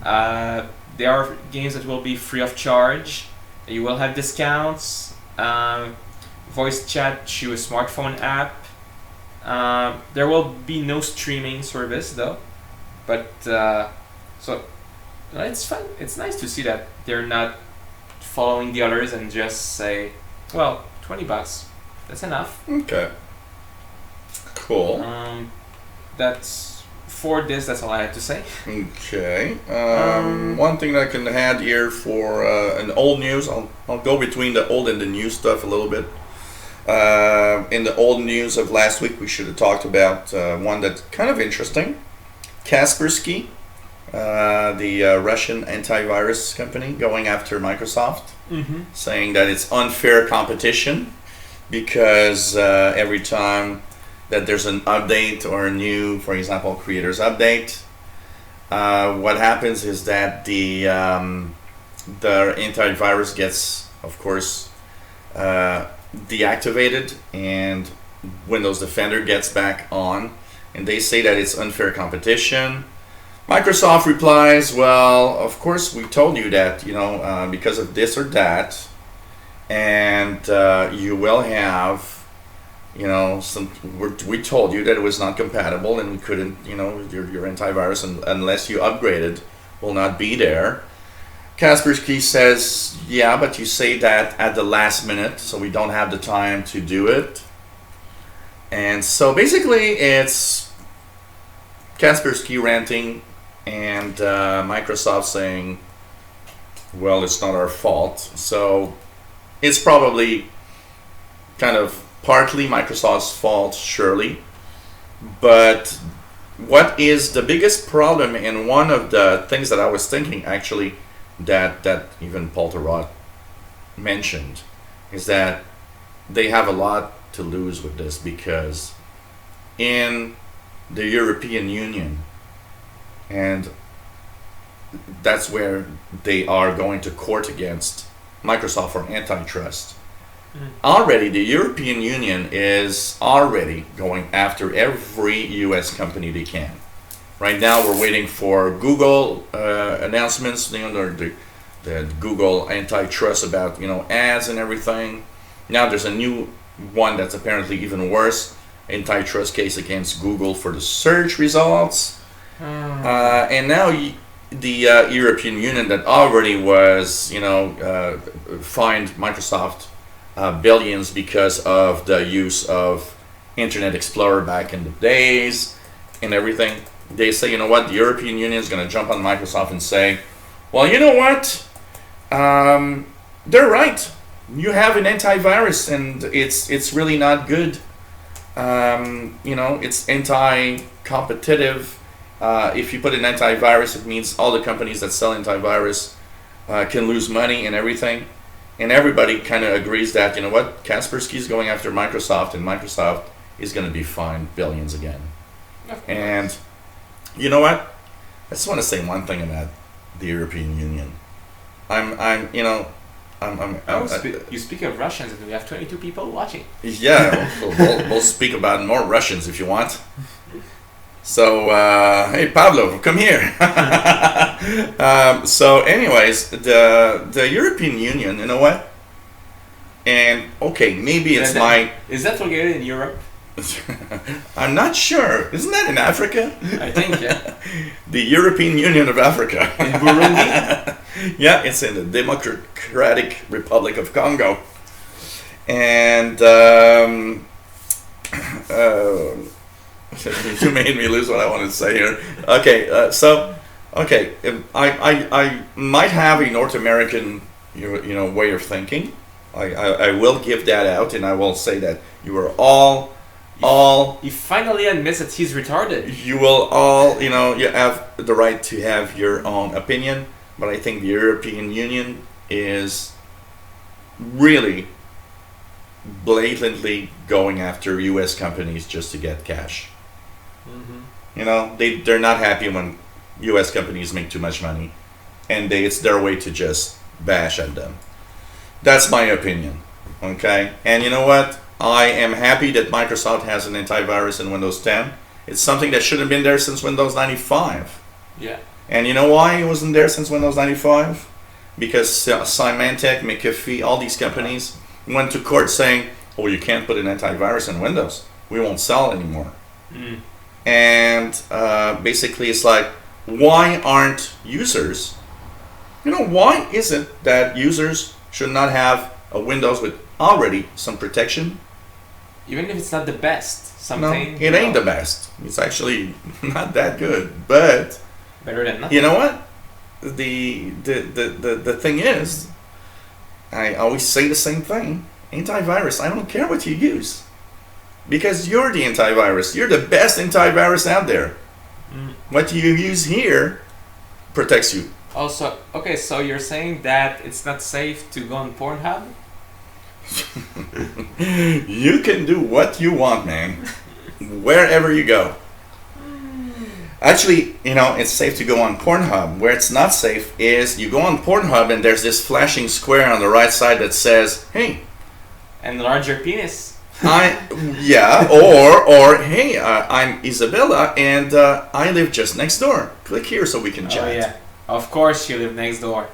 Speaker 2: There are games that will be free of charge. You will have discounts. Voice chat through a smartphone app. There will be no streaming service though, but so it's fun. It's nice to see that they're not following the others and just say, well, $20, that's enough.
Speaker 1: Okay. Cool.
Speaker 2: That's for this. That's all I had to say.
Speaker 1: Okay. One thing that I can add here for an old news, I'll go between the old and the new stuff a little bit. In the old news of last week, we should have talked about one that's kind of interesting. Kaspersky, the Russian antivirus company, going after Microsoft, saying that it's unfair competition because every time that there's an update or a new, for example, creators update, what happens is that the antivirus gets, of course, deactivated and Windows Defender gets back on, and they say that it's unfair competition. Microsoft replies, well, of course we told you that, because of this or that, and you will have, we told you that it was not compatible and we couldn't, your antivirus, unless you upgraded, will not be there. Kaspersky says, yeah, but you say that at the last minute, so we don't have the time to do it. And so basically it's Kaspersky ranting and Microsoft saying, well, it's not our fault. So it's probably kind of partly Microsoft's fault, surely. But what is the biggest problem, and one of the things that I was thinking actually, that even Paul Thurrott mentioned, is that they have a lot to lose with this, because in the European Union, and that's where they are going to court against Microsoft for antitrust. Already the European Union is already going after every US company they can. Right now we're waiting for Google announcements, the Google antitrust about ads and everything. Now there's a new one that's apparently even worse, antitrust case against Google for the search results. And now the European Union that already was fined Microsoft billions because of the use of Internet Explorer back in the days and everything. They say, you know what, the European Union is going to jump on Microsoft and say, well, you know what, they're right. You have an antivirus and it's really not good. It's anti-competitive. If you put an antivirus, it means all the companies that sell antivirus can lose money and everything. And everybody kind of agrees that, you know what, Kaspersky is going after Microsoft, and Microsoft is going to be fined billions again. And you know what? I just want to say one thing about the European Union.
Speaker 2: You speak of Russians, and we have 22 people watching.
Speaker 1: Yeah, we'll speak about more Russians if you want. So, hey Pablo, come here. So anyways, the European Union, you know what? And okay, maybe it's
Speaker 2: Is that located in Europe?
Speaker 1: I'm not sure. Isn't that in Africa?
Speaker 2: I think, yeah.
Speaker 1: The European Union of Africa.
Speaker 2: In Burundi?
Speaker 1: Yeah, it's in the Democratic Republic of Congo. And you made me lose what I wanted to say here. Okay, I might have a North American, way of thinking. I will give that out, and I will say that you are all.
Speaker 2: He finally admits that he's retarded.
Speaker 1: You will all, you have the right to have your own opinion, but I think the European Union is really blatantly going after U.S. companies just to get cash.
Speaker 2: Mm-hmm.
Speaker 1: They're not happy when U.S. companies make too much money, and it's their way to just bash at them. That's my opinion. Okay, and you know what? I am happy that Microsoft has an antivirus in Windows 10. It's something that should have been there since Windows 95.
Speaker 2: Yeah.
Speaker 1: And you know why it wasn't there since Windows 95? Because Symantec, McAfee, all these companies went to court saying, "Oh, you can't put an antivirus in Windows. We won't sell anymore."
Speaker 2: Mm.
Speaker 1: And basically, it's like, why aren't users? Why is it that users should not have a Windows with already some protection?
Speaker 2: Even if it's not the best, something.
Speaker 1: No, it ain't the best. It's actually not that good. But
Speaker 2: better than nothing.
Speaker 1: you know what? The thing is, I always say the same thing. Antivirus, I don't care what you use. Because you're the antivirus. You're the best antivirus out there.
Speaker 2: Mm.
Speaker 1: What you use here protects you.
Speaker 2: Also, okay, so you're saying that it's not safe to go on Pornhub?
Speaker 1: You can do what you want, man. Wherever you go. Actually, it's safe to go on Pornhub. Where it's not safe is you go on Pornhub and there's this flashing square on the right side that says, "Hey."
Speaker 2: And larger penis.
Speaker 1: or hey, I'm Isabella and I live just next door. Click here so we can chat.
Speaker 2: Oh yeah, of course you live next door.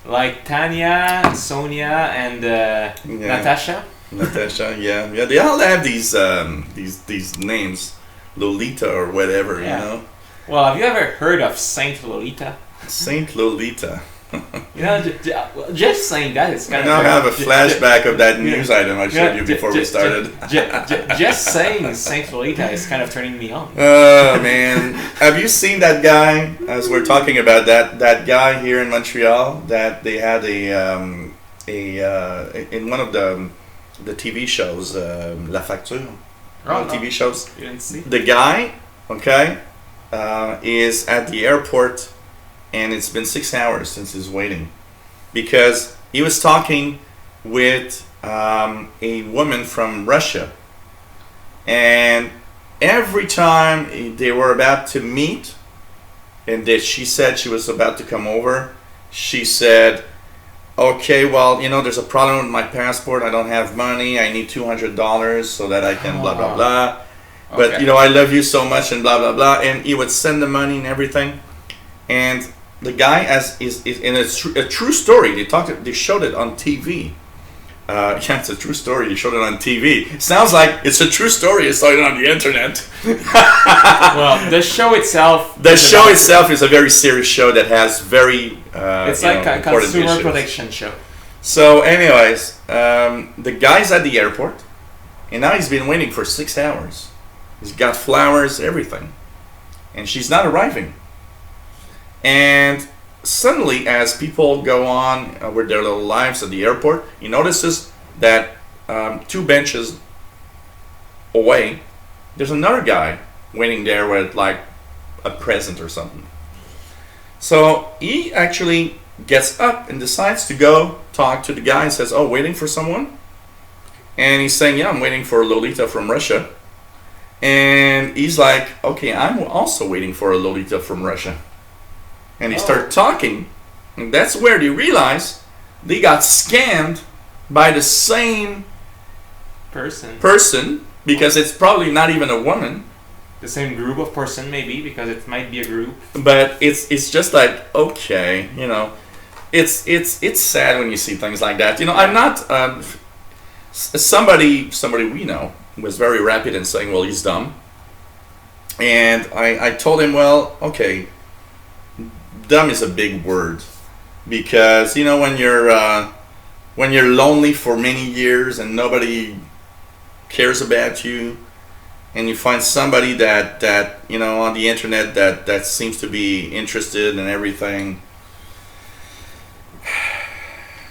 Speaker 2: Like Tanya, Sonia, and Natasha.
Speaker 1: Natasha, yeah, they all have these names, Lolita or whatever,
Speaker 2: Yeah. Well, have you ever heard of Saint Lolita?
Speaker 1: Saint Lolita.
Speaker 2: Just saying that is kind
Speaker 1: I
Speaker 2: of.
Speaker 1: now have a flashback of that news item I showed you before we started.
Speaker 2: Just saying Saint Lolita is kind of turning me on.
Speaker 1: Oh man, have you seen that guy? As we're talking about that guy here in Montreal, that they had in one of the TV shows, La Facture.
Speaker 2: Oh,
Speaker 1: TV shows.
Speaker 2: You didn't see?
Speaker 1: The guy, is at the airport. And it's been 6 hours since he's waiting, because he was talking with a woman from Russia, and every time they were about to meet, and that she said she was about to come over, she said, "Okay, well, there's a problem with my passport. I don't have money. I need $200 so that I can blah blah blah. But
Speaker 2: Okay.
Speaker 1: I love you so much and blah blah blah." And he would send the money and everything, and the guy is in a true story. They showed it on TV. Yeah, it's a true story. They showed it on TV. Sounds like it's a true story. It's like on the internet.
Speaker 2: Well, the show itself.
Speaker 1: The show itself is a very serious show that has very
Speaker 2: it's like a
Speaker 1: important
Speaker 2: consumer
Speaker 1: issues.
Speaker 2: protection show.
Speaker 1: So, anyways, the guy's at the airport, and now he's been waiting for 6 hours. He's got flowers, everything, and she's not arriving. And suddenly, as people go on with their little lives at the airport, he notices that 2 benches away, there's another guy waiting there with like a present or something. So he actually gets up and decides to go talk to the guy and says, "Oh, waiting for someone?" And he's saying, "Yeah, I'm waiting for Lolita from Russia." And he's like, "Okay, I'm also waiting for a Lolita from Russia." And they start talking, and that's where they realize they got scammed by the same person, because it's probably not even a woman.
Speaker 2: The same group of person, maybe, because it might be a group.
Speaker 1: But it's just like, okay, it's sad when you see things like that. I'm not somebody we know was very rapid in saying, well, he's dumb. And I told him, well, okay, dumb is a big word, because when you're lonely for many years and nobody cares about you, and you find somebody that on the internet that seems to be interested in everything,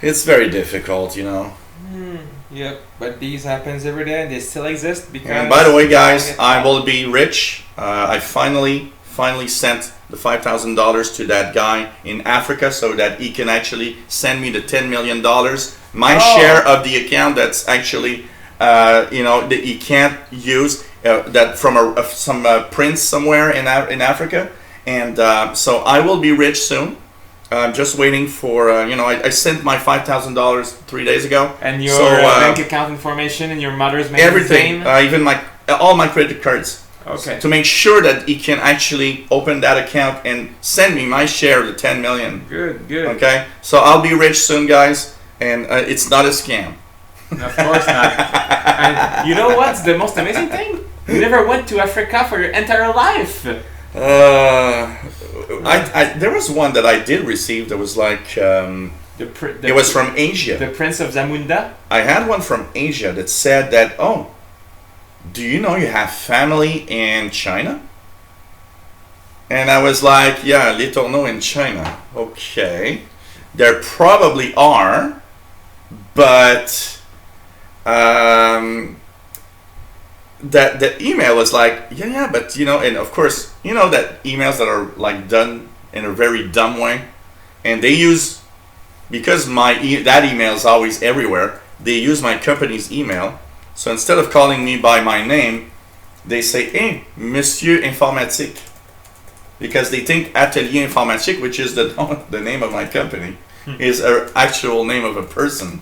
Speaker 1: it's very difficult,
Speaker 2: Yep, but these happens every day and they still exist because...
Speaker 1: And by the way, guys, I will be rich. I finally sent the $5,000 to that guy in Africa so that he can actually send me the $10 million. My share of the account that's actually, that he can't use, that from some prince somewhere in Africa. And so I will be rich soon. I'm just waiting for, I sent my $5,000 3 days ago.
Speaker 2: And your bank account information and your mother's maiden
Speaker 1: everything,
Speaker 2: name?
Speaker 1: even all my credit cards.
Speaker 2: Okay.
Speaker 1: To make sure that he can actually open that account and send me my share of the 10 million.
Speaker 2: Good.
Speaker 1: Okay? So I'll be rich soon, guys, and it's not a scam.
Speaker 2: Of course not. And you know what's the most amazing thing? You never went to Africa for your entire life.
Speaker 1: There was one that I did receive that was like it was from Asia.
Speaker 2: The Prince of Zamunda.
Speaker 1: I had one from Asia that said that, do you know you have family in China? And I was like, yeah, little no in China. Okay, there probably are, but that the email was like, yeah, but and of course, that emails that are like done in a very dumb way, and they use, because that email is always everywhere, they use my company's email. So instead of calling me by my name, they say, hey, Monsieur Informatique, because they think Atelier Informatique, which is the name of my company, is an actual name of a person.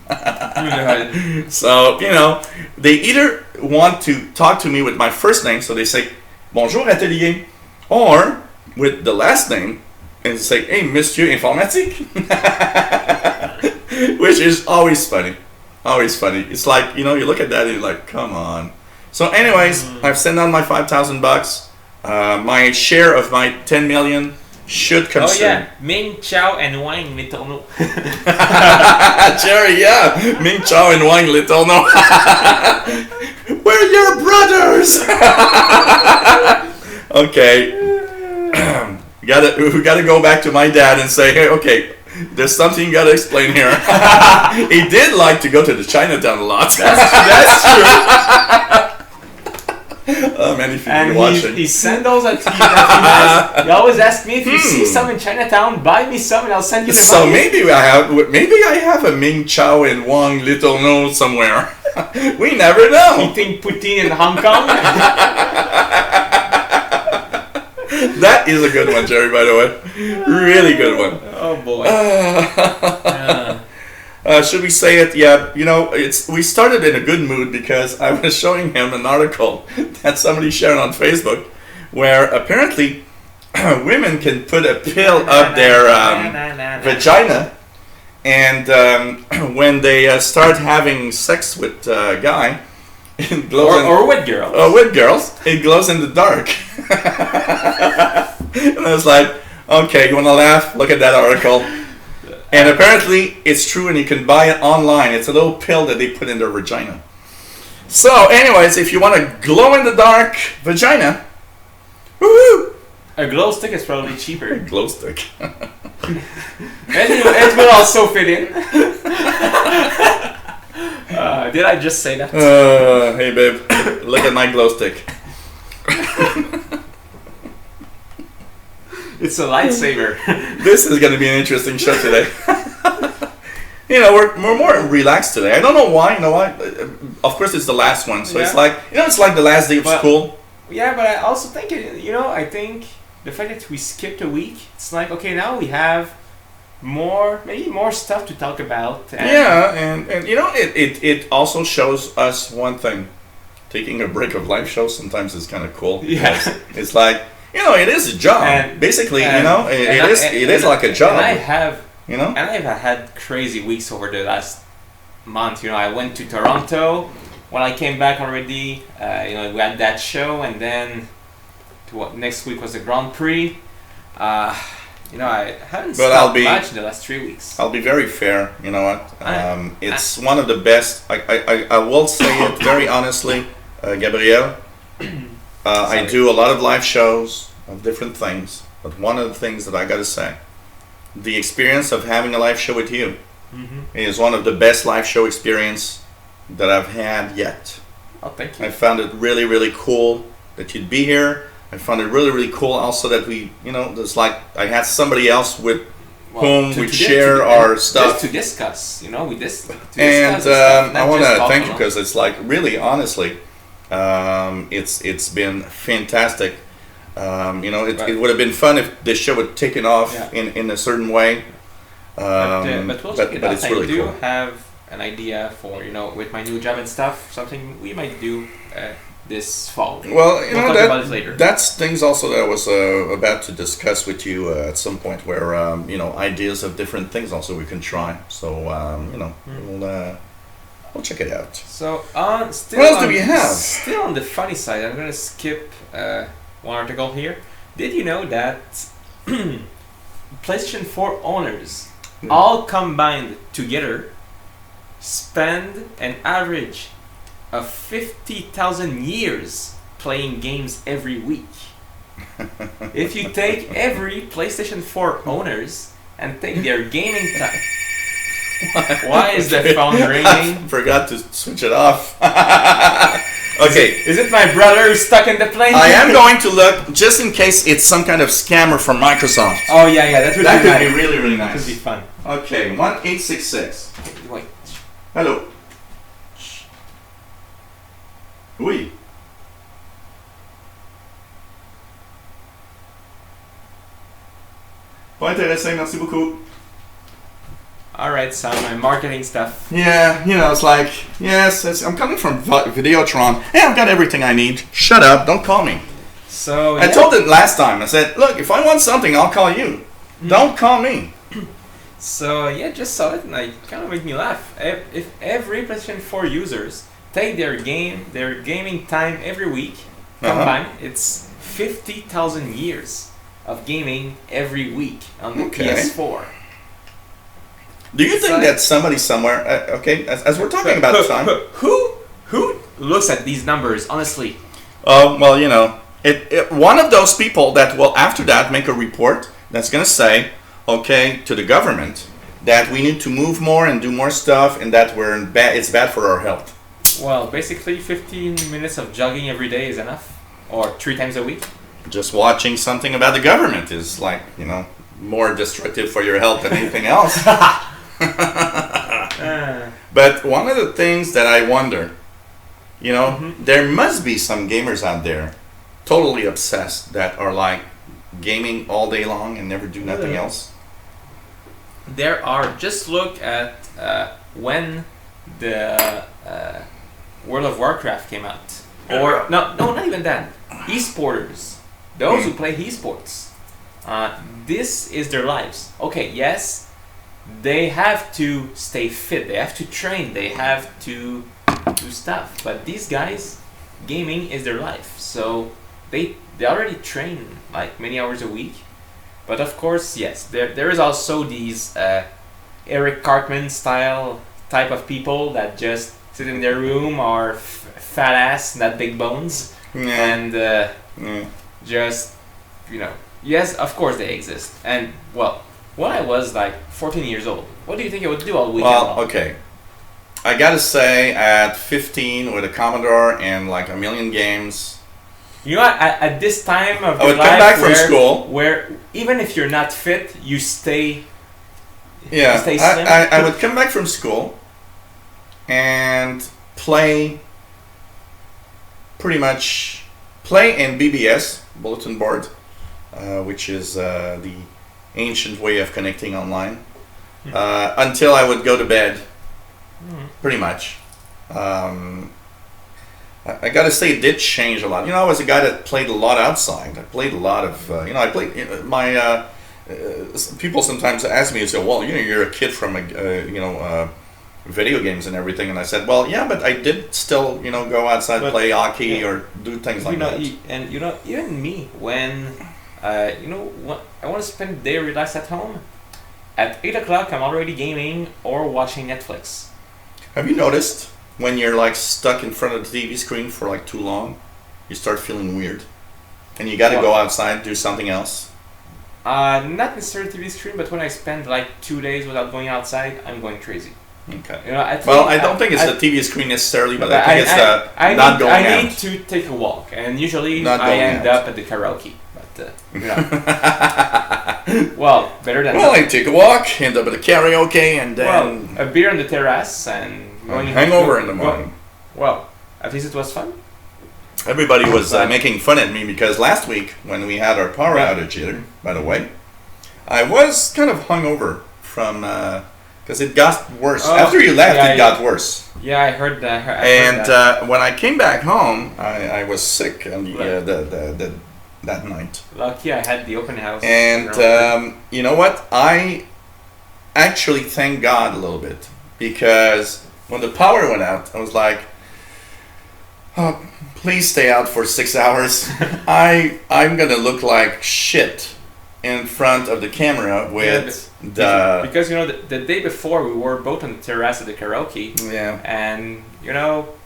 Speaker 1: So, they either want to talk to me with my first name, so they say, Bonjour Atelier, or with the last name, and say, hey, Monsieur Informatique. Which is always funny. Always funny. It's like, you look at that and you're like, come on. So anyways, I've sent out my $5,000. My share of my 10 million should come soon.
Speaker 2: Oh yeah, Ming Chow and Wang Letourneau.
Speaker 1: Jerry, yeah. Ming Chow and Wang Letourneau. We're your brothers. Okay. We gotta go back to my dad and say, hey, okay, there's something you gotta explain here. He did like to go to the Chinatown a lot.
Speaker 2: That's true.
Speaker 1: Oh man, if you're watching.
Speaker 2: He sent those at you. He always asks me, if you see some in Chinatown, buy me some and I'll send you the money.
Speaker 1: So maybe I have a Ming Chow and Wang Letourneau somewhere. We never know.
Speaker 2: Eating poutine in Hong Kong.
Speaker 1: That is a good one, Jerry, by the way. Really good one.
Speaker 2: Oh boy.
Speaker 1: Should we say it? Yeah, we started in a good mood because I was showing him an article that somebody shared on Facebook where apparently women can put a pill up their vagina, and when they start having sex with a guy, it glows
Speaker 2: or with girls.
Speaker 1: With girls, it glows in the dark. And I was like, okay, you want to laugh? Look at that article. And apparently it's true, and you can buy it online. It's a little pill that they put in their vagina. So anyways, if you want a glow-in-the-dark vagina, woohoo!
Speaker 2: A glow stick is probably cheaper.
Speaker 1: A glow stick.
Speaker 2: It will also fit in. Did I just say that?
Speaker 1: Hey babe, look at my glow stick.
Speaker 2: It's a lightsaber.
Speaker 1: This is going to be an interesting show today. We're more relaxed today. I don't know why. Of course, it's the last one, so it's like it's like the last day of school.
Speaker 2: Yeah, but I also think I think the fact that we skipped a week, it's like, okay, now we have maybe more stuff to talk about.
Speaker 1: And it also shows us one thing: taking a break of live shows sometimes is kind of cool.
Speaker 2: Yeah,
Speaker 1: it's like. It is a job. Basically, it is like a job.
Speaker 2: And I've had crazy weeks over the last month. I went to Toronto when I came back already, we had that show, and then next week was the Grand Prix. I haven't
Speaker 1: But
Speaker 2: stopped much in the last 3 weeks.
Speaker 1: I'll be very fair. You know what? It's one of the best. I will say it very honestly, Gabriel. I do a lot of live shows of different things, but one of the things that I got to say, the experience of having a live show with you is one of the best live show experience that I've had yet.
Speaker 2: Oh, thank you.
Speaker 1: I found it really, really cool that you'd be here. I found it really, really cool also that we, there's like I had somebody else with whom we share our stuff.
Speaker 2: Just to discuss, we discuss.
Speaker 1: And
Speaker 2: stuff,
Speaker 1: I want to thank you because it's like really, honestly, it's been fantastic. It would have been fun if this show had taken off in a certain way.
Speaker 2: But we'll check it out.
Speaker 1: It's really
Speaker 2: I do
Speaker 1: cool.
Speaker 2: have an idea for with my new job and stuff. Something we might do this fall.
Speaker 1: Well,
Speaker 2: we'll talk about it later.
Speaker 1: That's things also that I was about to discuss with you at some point, where ideas of different things also we can try. So we'll check it out.
Speaker 2: So still
Speaker 1: what else do we have?
Speaker 2: Still on the funny side, I'm gonna skip one article here. Did you know that PlayStation 4 owners, all combined together, spend an average of 50,000 years playing games every week? If you take every PlayStation 4 owners and take their gaming time. Why is the phone ringing?
Speaker 1: I forgot to switch it off. Okay.
Speaker 2: Is it my brother who's stuck in the plane?
Speaker 1: I am going to look just in case it's some kind of scammer from Microsoft.
Speaker 2: Oh yeah, that
Speaker 1: could be really, really
Speaker 2: That
Speaker 1: nice.
Speaker 2: could be fun.
Speaker 1: Okay, 1866.
Speaker 2: Wait.
Speaker 1: Hello. Oui. Pas intéressé, merci beaucoup.
Speaker 2: Alright, so my marketing stuff.
Speaker 1: Yeah, it's like, yes, I'm coming from Videotron. Hey, I've got everything I need. Shut up, don't call me.
Speaker 2: So
Speaker 1: I told it last time, I said, look, if I want something, I'll call you. Don't call me.
Speaker 2: So just saw it and it kind of made me laugh. If every PlayStation 4 users take their gaming time every week, combined, it's 50,000 years of gaming every week on the PS4.
Speaker 1: Do you think that somebody somewhere, as we're talking about time...
Speaker 2: Who looks at these numbers, honestly?
Speaker 1: Well, one of those people that will, after that, make a report that's going to say, to the government, that we need to move more and do more stuff and that it's bad for our health.
Speaker 2: Well, basically 15 minutes of jogging every day is enough. Or 3 times a week.
Speaker 1: Just watching something about the government is like, more destructive for your health than anything else. But one of the things that I wonder, there must be some gamers out there totally obsessed that are like gaming all day long and never do nothing else.
Speaker 2: There are. Just look at when the World of Warcraft came out. Or no, not even that. Esporters, those who play esports, this is their lives. Okay, yes, they have to stay fit, they have to train, they have to do stuff. But these guys, gaming is their life. So they already train like many hours a week. But of course, yes, there is also these Eric Cartman style type of people that just sit in their room, are fat ass, not big bones, and just, yes, of course they exist. And well, when I was like 14 years old, what do you think I would do all weekend long?
Speaker 1: Well, okay, I gotta say, at 15 with a Commodore and like a million games,
Speaker 2: at this time of
Speaker 1: I
Speaker 2: your
Speaker 1: would
Speaker 2: life
Speaker 1: come back from school,
Speaker 2: where even if you're not fit, you stay.
Speaker 1: Yeah,
Speaker 2: you stay slim.
Speaker 1: I would come back from school and play in BBS, bulletin board, which is the ancient way of connecting online, until I would go to bed, pretty much. I gotta say, it did change a lot. I was a guy that played a lot outside. I played a lot of, I played, people sometimes ask me, and say, well, you're a kid from video games and everything. And I said, well, yeah, but I did still, go outside,
Speaker 2: But-
Speaker 1: play hockey
Speaker 2: yeah.
Speaker 1: or do things like that.
Speaker 2: Even me, when when I want to spend the day relaxed at home, at 8 o'clock I'm already gaming or watching Netflix.
Speaker 1: Have you noticed when you're like stuck in front of the TV screen for like too long, you start feeling weird, and you got to
Speaker 2: Well-
Speaker 1: go outside, do something else?
Speaker 2: Not necessarily TV screen, but when I spend like 2 days without going outside, I'm going crazy.
Speaker 1: Okay.
Speaker 2: Well,
Speaker 1: I don't think it's the TV screen necessarily, but
Speaker 2: But
Speaker 1: I think it's not going
Speaker 2: I need
Speaker 1: out.
Speaker 2: to take a walk, and usually
Speaker 1: Not
Speaker 2: I
Speaker 1: going
Speaker 2: end
Speaker 1: out.
Speaker 2: up at the karaoke. But well, better than
Speaker 1: Well, I take a walk, end up at the karaoke, and
Speaker 2: well,
Speaker 1: then
Speaker 2: a beer on the terrace and
Speaker 1: hangover in the morning.
Speaker 2: Well, at least it was fun.
Speaker 1: Everybody was
Speaker 2: But-
Speaker 1: making fun at me because last week when we had our power
Speaker 2: Yeah.
Speaker 1: outage here, by the way, I was kind of hungover from because it got worse.
Speaker 2: Oh,
Speaker 1: After you left,
Speaker 2: yeah,
Speaker 1: it got worse.
Speaker 2: Yeah, I heard that.
Speaker 1: And when I came back home, I was sick on
Speaker 2: Right.
Speaker 1: that night.
Speaker 2: Lucky I had the open house.
Speaker 1: And you know what? I actually thank God a little bit because when the power went out, I was like, oh, please stay out for 6 hours. I'm gonna look like shit in front of the camera with
Speaker 2: because the day before we were both on the terrace at the karaoke,
Speaker 1: yeah.
Speaker 2: and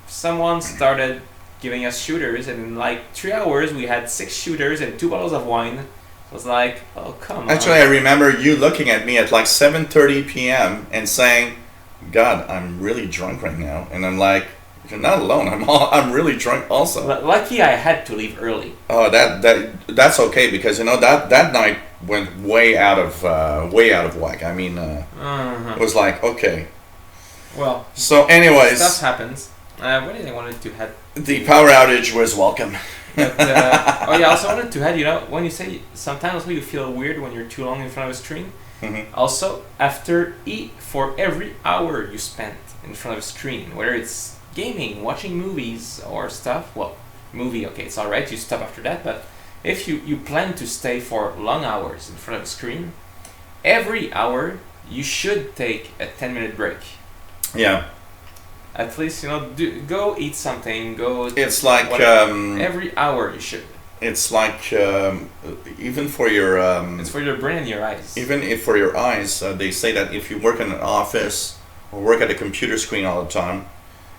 Speaker 2: someone started giving us shooters, and in like 3 hours we had 6 shooters and 2 bottles of wine. It was like, oh come
Speaker 1: Actually,
Speaker 2: on.
Speaker 1: I remember you looking at me at like 7:30 p.m. and saying, "God, I'm really drunk right now," and I'm like, "You're not alone. I'm really drunk also."
Speaker 2: Lucky I had to leave early.
Speaker 1: Oh, that's okay because that night went way out of whack. I mean, it was like okay.
Speaker 2: Well,
Speaker 1: So, anyways,
Speaker 2: stuff happens. What did I wanted to add?
Speaker 1: the power outage was welcome.
Speaker 2: But, oh yeah, I also wanted to add, when you say sometimes also you feel weird when you're too long in front of a screen.
Speaker 1: Mhm.
Speaker 2: Also, for every hour you spent in front of a screen, whether it's gaming, watching movies, or stuff, well, movie, okay, it's alright, you stop after that, but if you plan to stay for long hours in front of a screen, every hour you should take a 10-minute break.
Speaker 1: Yeah,
Speaker 2: At least, go eat something, go...
Speaker 1: it's like
Speaker 2: whatever. Every hour you should.
Speaker 1: it's like even for your
Speaker 2: It's for your brain and your eyes.
Speaker 1: even if for your eyes, they say that if you work in an office or work at a computer screen all the time,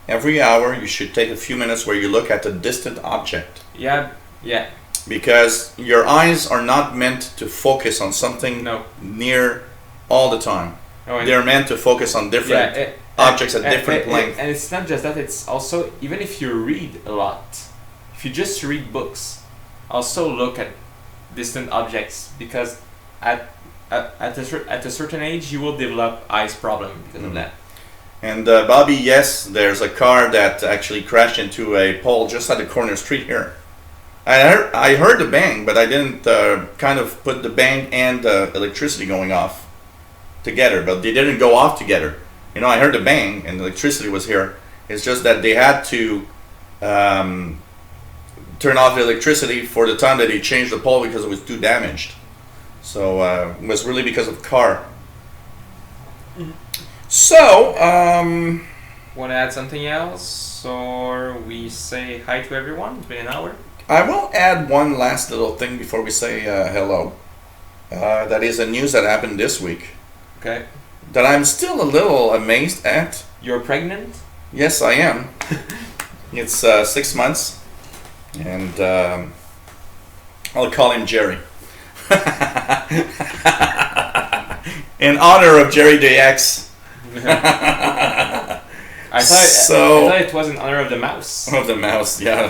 Speaker 1: every hour you should take a few minutes where you look at a distant object
Speaker 2: Yeah.
Speaker 1: because your eyes are not meant to focus on something
Speaker 2: No.
Speaker 1: near all the time.
Speaker 2: No, and-
Speaker 1: They're meant to focus on different objects at different length.
Speaker 2: And it's not just that, it's also, even if you read a lot, if you just read books, also look at distant objects, because at a certain age you will develop eyes problem because of that.
Speaker 1: And Bobby, yes, there's a car that actually crashed into a pole just at the corner street here. I heard the bang, but I didn't kind of put the bang and the electricity going off together, but they didn't go off together. I heard the bang and the electricity was here. It's just that they had to turn off the electricity for the time that they changed the pole because it was too damaged. So it was really because of the car. So,
Speaker 2: Want to add something else, or we say hi to everyone? It's been an hour.
Speaker 1: I will add one last little thing before we say hello. That is a news that happened this week
Speaker 2: Okay.
Speaker 1: that I'm still a little amazed at.
Speaker 2: You're pregnant?
Speaker 1: Yes, I am. It's 6 months, and I'll call him Jerry. In honor of Jerry DX.
Speaker 2: I thought it was in honor of the mouse.
Speaker 1: Of the mouse, yeah.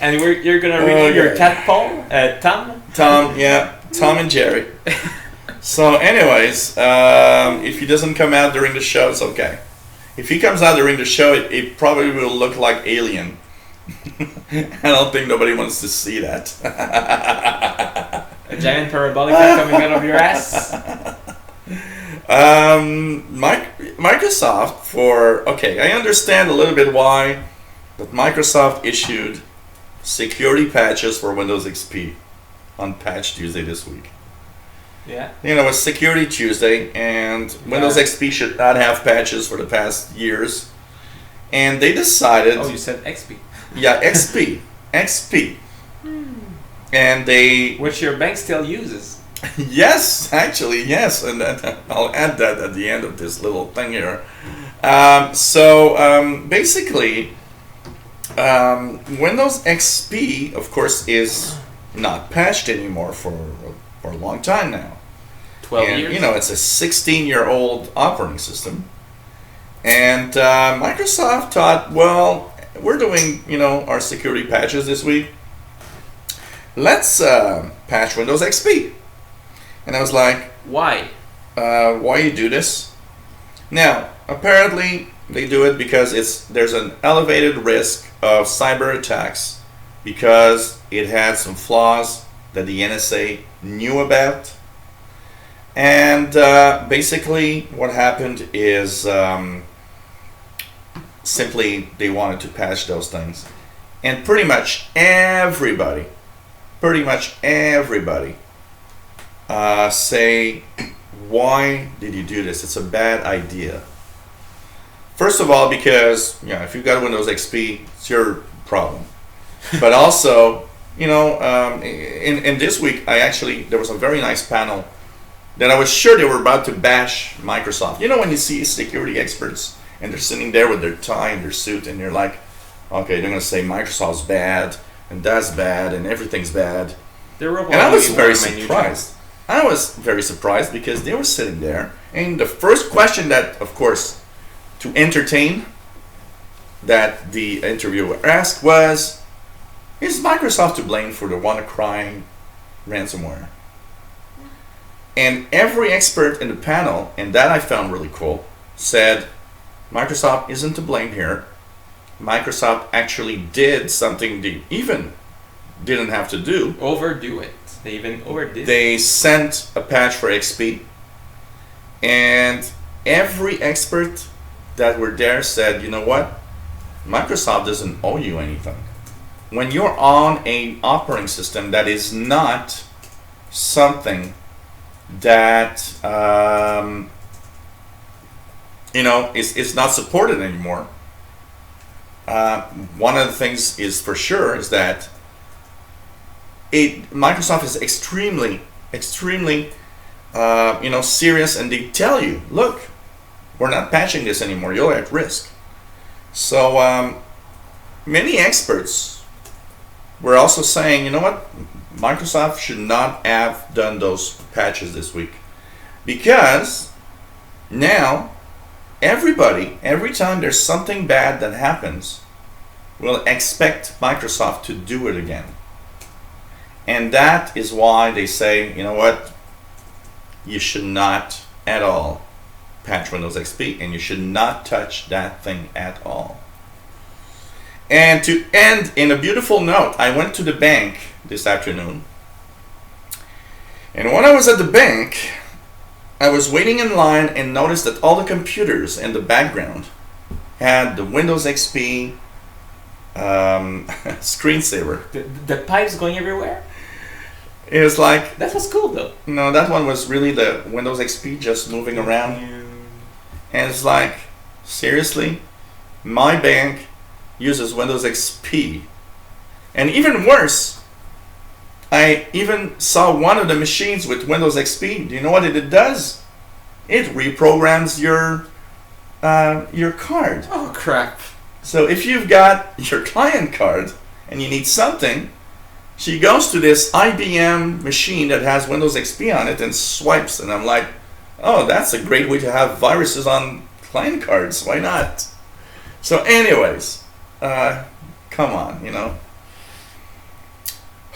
Speaker 2: And you're gonna read your cat Paul, Tom.
Speaker 1: Tom, yeah, Tom and Jerry. So, anyways, if he doesn't come out during the show, it's okay. If he comes out during the show, it probably will look like Alien. I don't think nobody wants to see that.
Speaker 2: A giant parabolica coming out of your ass.
Speaker 1: Microsoft I understand a little bit why, but Microsoft issued security patches for Windows XP on Patch Tuesday this week.
Speaker 2: Yeah.
Speaker 1: You know, it's Security Tuesday, and Windows XP should not have patches for the past years. And they decided,
Speaker 2: Oh, you said XP.
Speaker 1: yeah, XP. And they,
Speaker 2: Which your bank still uses.
Speaker 1: yes, actually, yes, and I'll add that at the end of this little thing here. Basically, Windows XP, of course, is not patched anymore for a long time now.
Speaker 2: 12
Speaker 1: And,
Speaker 2: years.
Speaker 1: you know, it's a 16-year-old operating system. And Microsoft thought, well, we're doing, you know, our security patches this week. Let's patch Windows XP. And I was like,
Speaker 2: Why?
Speaker 1: why you do this? Now, apparently they do it because there's an elevated risk of cyber attacks because it had some flaws that the NSA knew about. And basically what happened is simply they wanted to patch those things. And pretty much everybody say, why did you do this? It's a bad idea. First of all, because if you've got Windows XP, it's your problem. But also, you know, in this week, there was a very nice panel that I was sure they were about to bash Microsoft. You know, when you see security experts and they're sitting there with their tie and their suit, and they're like, okay, they're going to say Microsoft's bad and that's bad and everything's bad.
Speaker 2: And
Speaker 1: I was very surprised. I was very surprised because they were sitting there, and the first question that, of course, to entertain, that the interviewer asked was, is Microsoft to blame for the WannaCry ransomware? And every expert in the panel, and that I found really cool, said Microsoft isn't to blame here. Microsoft actually did something they even didn't have to do.
Speaker 2: Overdo it. They even overdid it.
Speaker 1: They sent a patch for XP, and every expert that were there said, you know what? Microsoft doesn't owe you anything. When you're on an operating system that is not something that is not supported anymore, one of the things is for sure is that Microsoft is extremely serious, and they tell you, look, we're not patching this anymore, you're at risk. So many experts were also saying, you know what, Microsoft should not have done those patches this week, because now everybody, every time there's something bad that happens, will expect Microsoft to do it again. And that is why they say, you know what, you should not at all patch Windows XP, and you should not touch that thing at all. And to end in a beautiful note, I went to the bank this afternoon, and when I was at the bank, I was waiting in line and noticed that all the computers in the background had the Windows XP screensaver.
Speaker 2: The pipes going everywhere?
Speaker 1: It was like,
Speaker 2: That was cool though.
Speaker 1: no, that one was really the Windows XP just moving around. And it's like, seriously? My bank uses Windows XP. And even worse, I even saw one of the machines with Windows XP. Do you know what it does? It reprograms your card.
Speaker 2: Oh crap.
Speaker 1: So if you've got your client card and you need something, she goes to this IBM machine that has Windows XP on it and swipes. And I'm like, oh, that's a great way to have viruses on client cards. Why not? So anyways, come on, you know.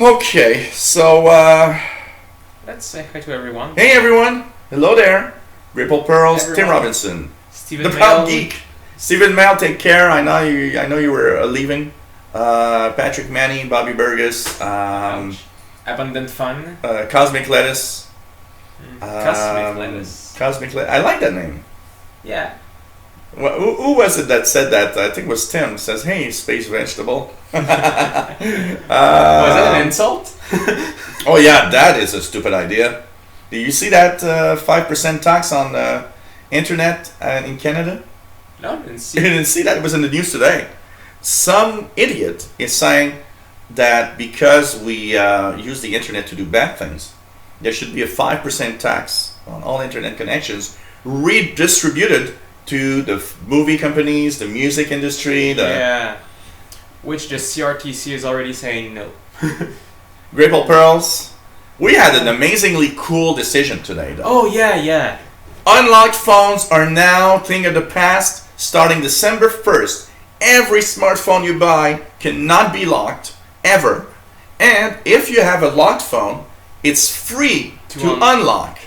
Speaker 1: Okay, so
Speaker 2: Let's say hi to everyone.
Speaker 1: hey everyone, hello there. Ripple Pearls, Tim
Speaker 2: Everyone.
Speaker 1: Robinson,
Speaker 2: Stephen
Speaker 1: the
Speaker 2: Mail.
Speaker 1: Proud Geek, Stephen Mal. Take care. I know you were leaving. Patrick Manny, Bobby Burgess,
Speaker 2: Abundant Fun.
Speaker 1: Cosmic Lettuce.
Speaker 2: Cosmic Lettuce.
Speaker 1: Cosmic Lettuce. I like that name.
Speaker 2: Yeah.
Speaker 1: Who was it that said that? I think it was Tim. Says, "Hey, space vegetable."
Speaker 2: Was that an insult?
Speaker 1: Oh yeah, that is a stupid idea. Do you see that 5% tax on the internet in Canada?
Speaker 2: No, I didn't see
Speaker 1: You
Speaker 2: it.
Speaker 1: didn't see that? It was in the news today. Some idiot is saying that because we use the internet to do bad things, there should be a 5% tax on all internet connections redistributed to the movie companies, the music industry, the
Speaker 2: Yeah. Which the CRTC is already saying no.
Speaker 1: Grapple Pearls. We had an amazingly cool decision today, though.
Speaker 2: Oh, yeah, yeah.
Speaker 1: Unlocked phones are now thing of the past. Starting December 1st, every smartphone you buy cannot be locked ever. And if you have a locked phone, it's free to unlock.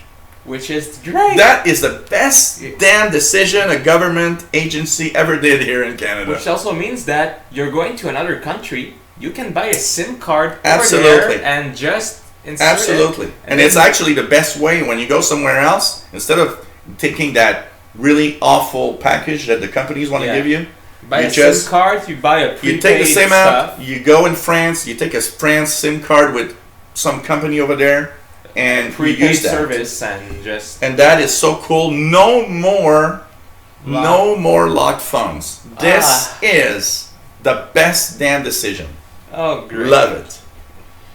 Speaker 2: Which is great.
Speaker 1: That is the best damn decision a government agency ever did here in Canada.
Speaker 2: Which also means that you're going to another country, you can buy a SIM card over
Speaker 1: Absolutely.
Speaker 2: there and just insert
Speaker 1: Absolutely.
Speaker 2: it.
Speaker 1: And it's actually the best way when you go somewhere else, instead of taking that really awful package that the companies want to
Speaker 2: Yeah.
Speaker 1: give you,
Speaker 2: buy
Speaker 1: you
Speaker 2: a
Speaker 1: just-
Speaker 2: SIM card, you buy a prepaid
Speaker 1: you take the SIM
Speaker 2: stuff.
Speaker 1: out, you go in France, you take a France SIM card with some company over there, and you
Speaker 2: Prepaid
Speaker 1: use that.
Speaker 2: service and just
Speaker 1: And that is so cool. No more locked phones. This is the best damn decision.
Speaker 2: oh great.
Speaker 1: Love it.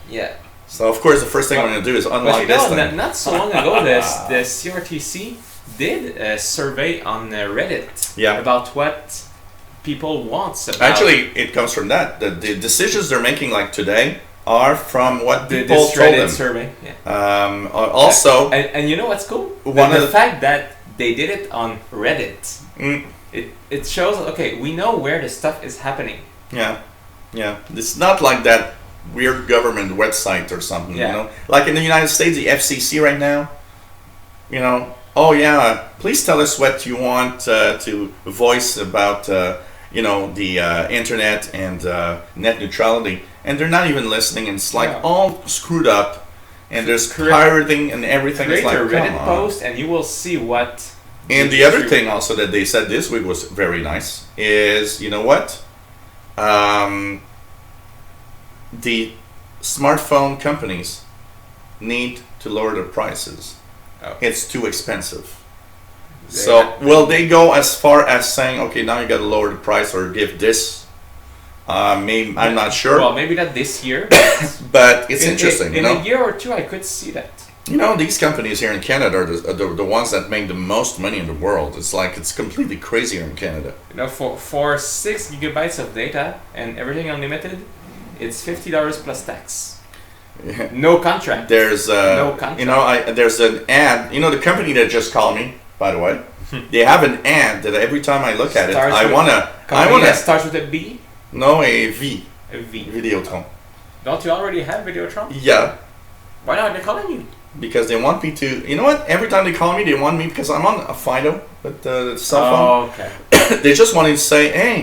Speaker 2: Yeah.
Speaker 1: So of course the first thing I'm
Speaker 2: Well,
Speaker 1: going to do is
Speaker 2: But
Speaker 1: unlock
Speaker 2: you
Speaker 1: this
Speaker 2: know,
Speaker 1: thing.
Speaker 2: not so long ago, the CRTC did a survey on Reddit
Speaker 1: Yeah.
Speaker 2: about what people want about
Speaker 1: Actually, it comes from that. The decisions they're making, like today, are from what
Speaker 2: the
Speaker 1: people
Speaker 2: this
Speaker 1: told
Speaker 2: Reddit
Speaker 1: them.
Speaker 2: survey. Yeah.
Speaker 1: Also,
Speaker 2: And you know what's cool?
Speaker 1: One
Speaker 2: the
Speaker 1: of the-
Speaker 2: fact that they did it on Reddit.
Speaker 1: mm,
Speaker 2: It shows, okay, we know where the stuff is happening.
Speaker 1: yeah, it's not like that weird government website or something.
Speaker 2: Yeah.
Speaker 1: You know, like in the United States, the FCC right now. You know, oh yeah, please tell us what you want to voice about. The internet and net neutrality, and they're not even listening. And it's like
Speaker 2: Yeah.
Speaker 1: all screwed up, and there's
Speaker 2: Create-
Speaker 1: pirating and everything. It's
Speaker 2: Create
Speaker 1: like,
Speaker 2: a Reddit
Speaker 1: come on.
Speaker 2: post and you will see what.
Speaker 1: And the other thing also that they said this week was very nice is, you know what? The smartphone companies need to lower their prices.
Speaker 2: Oh.
Speaker 1: It's too expensive.
Speaker 2: They
Speaker 1: So
Speaker 2: have-
Speaker 1: will they go as far as saying, okay, now you got to lower the price or give this? Maybe I'm not sure,
Speaker 2: Well, maybe not this year.
Speaker 1: but it's interesting.
Speaker 2: In
Speaker 1: you know,
Speaker 2: a year or two, I could see that.
Speaker 1: these companies here in Canada are the ones that make the most money in the world. It's like it's completely crazy here in Canada.
Speaker 2: For 6 gigabytes of data and everything unlimited, it's $50 plus tax. No contract.
Speaker 1: There's
Speaker 2: No contract.
Speaker 1: there's an ad. The company that just called me, by the way, they have an ad that every time I look at it,
Speaker 2: Starts
Speaker 1: I
Speaker 2: with-
Speaker 1: wanna
Speaker 2: Company that starts with a B,
Speaker 1: no a V
Speaker 2: a V.
Speaker 1: Videotron.
Speaker 2: Don't you already have Videotron?
Speaker 1: Yeah,
Speaker 2: Why not? They're calling you.
Speaker 1: because they want me to. You know what? Every time they call me, they want me because I'm on a Fido with the cell phone.
Speaker 2: Oh, okay.
Speaker 1: They just wanted to say, hey,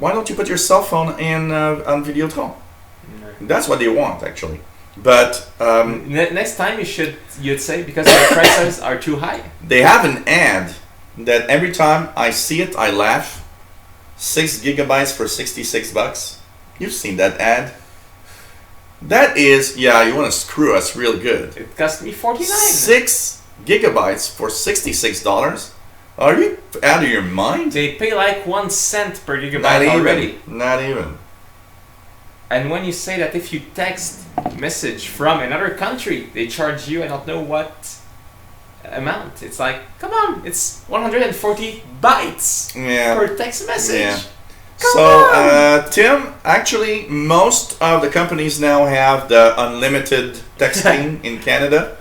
Speaker 1: why don't you put your cell phone in on Videotron? That's what they want actually. But
Speaker 2: Next time you'd say because the prices are too high.
Speaker 1: they have an ad that every time I see it, I laugh. 6 gigabytes for $66. You've seen that ad. That is, you want to screw us real good.
Speaker 2: It cost me $49.
Speaker 1: 6 gigabytes for $66? Are you out of your mind?
Speaker 2: They pay like 1 cent per
Speaker 1: Not
Speaker 2: gigabyte
Speaker 1: even.
Speaker 2: already.
Speaker 1: Not even.
Speaker 2: And when you say that if you text message from another country, they charge you I don't know what amount. It's like, come on, it's 140 bytes
Speaker 1: Yeah.
Speaker 2: per text message.
Speaker 1: Yeah.
Speaker 2: Come
Speaker 1: So,
Speaker 2: on!
Speaker 1: Tim, actually, most of the companies now have the unlimited texting in Canada.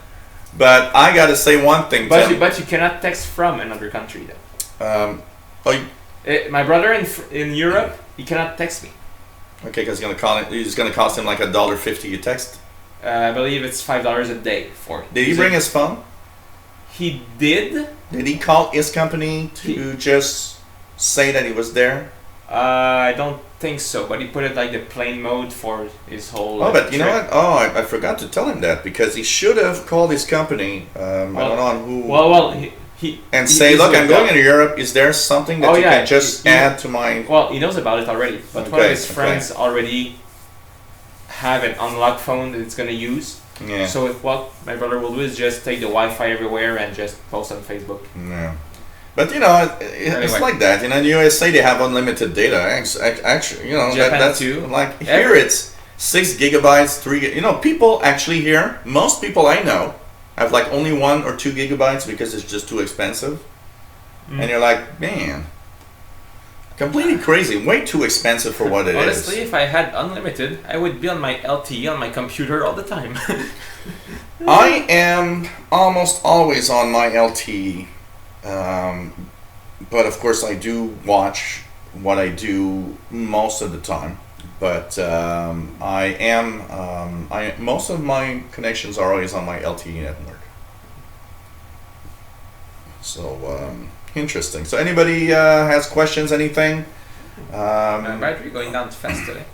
Speaker 1: But I gotta say one thing,
Speaker 2: But
Speaker 1: Tim.
Speaker 2: you cannot text from another country though.
Speaker 1: Oh, you-
Speaker 2: My brother in Europe, he cannot text me.
Speaker 1: okay, because it's gonna cost him like $1.50 a text.
Speaker 2: I believe it's $5 a day for it.
Speaker 1: Did he bring his phone?
Speaker 2: He did.
Speaker 1: Did he call his company to just say that he was there?
Speaker 2: I don't think so, but he put it like the plane mode for his whole.
Speaker 1: Oh, but you know
Speaker 2: trip.
Speaker 1: what? Oh, I forgot to tell him that because he should have called his company. I don't know on who.
Speaker 2: Well, he
Speaker 1: and
Speaker 2: he-
Speaker 1: say,
Speaker 2: he's
Speaker 1: look,
Speaker 2: with
Speaker 1: I'm going
Speaker 2: them.
Speaker 1: into Europe. Is there something that
Speaker 2: Oh,
Speaker 1: you
Speaker 2: yeah,
Speaker 1: can just
Speaker 2: he-
Speaker 1: add to my?
Speaker 2: Well, he knows about it already, but one of
Speaker 1: Okay,
Speaker 2: his friends already have an unlocked phone that it's gonna use,
Speaker 1: Yeah.
Speaker 2: So what my brother will do is just take the Wi-Fi everywhere and just post on Facebook.
Speaker 1: Yeah. But you know, it's
Speaker 2: Anyway.
Speaker 1: like that. You know, in the USA they have unlimited data. Actually, you know,
Speaker 2: Japan
Speaker 1: that's
Speaker 2: too.
Speaker 1: like here it's 6 gigabytes, 3. You know, people actually here, most people I know have like only 1 or 2 gigabytes because it's just too expensive. And you're like, man, completely crazy, way too expensive for what it is.
Speaker 2: Honestly, if I had unlimited, I would be on my LTE on my computer all the time.
Speaker 1: I am almost always on my LTE, but of course I do watch what I do most of the time. But most of my connections are always on my LTE network. So interesting. So anybody has questions? Anything?
Speaker 2: My battery going down too fast today.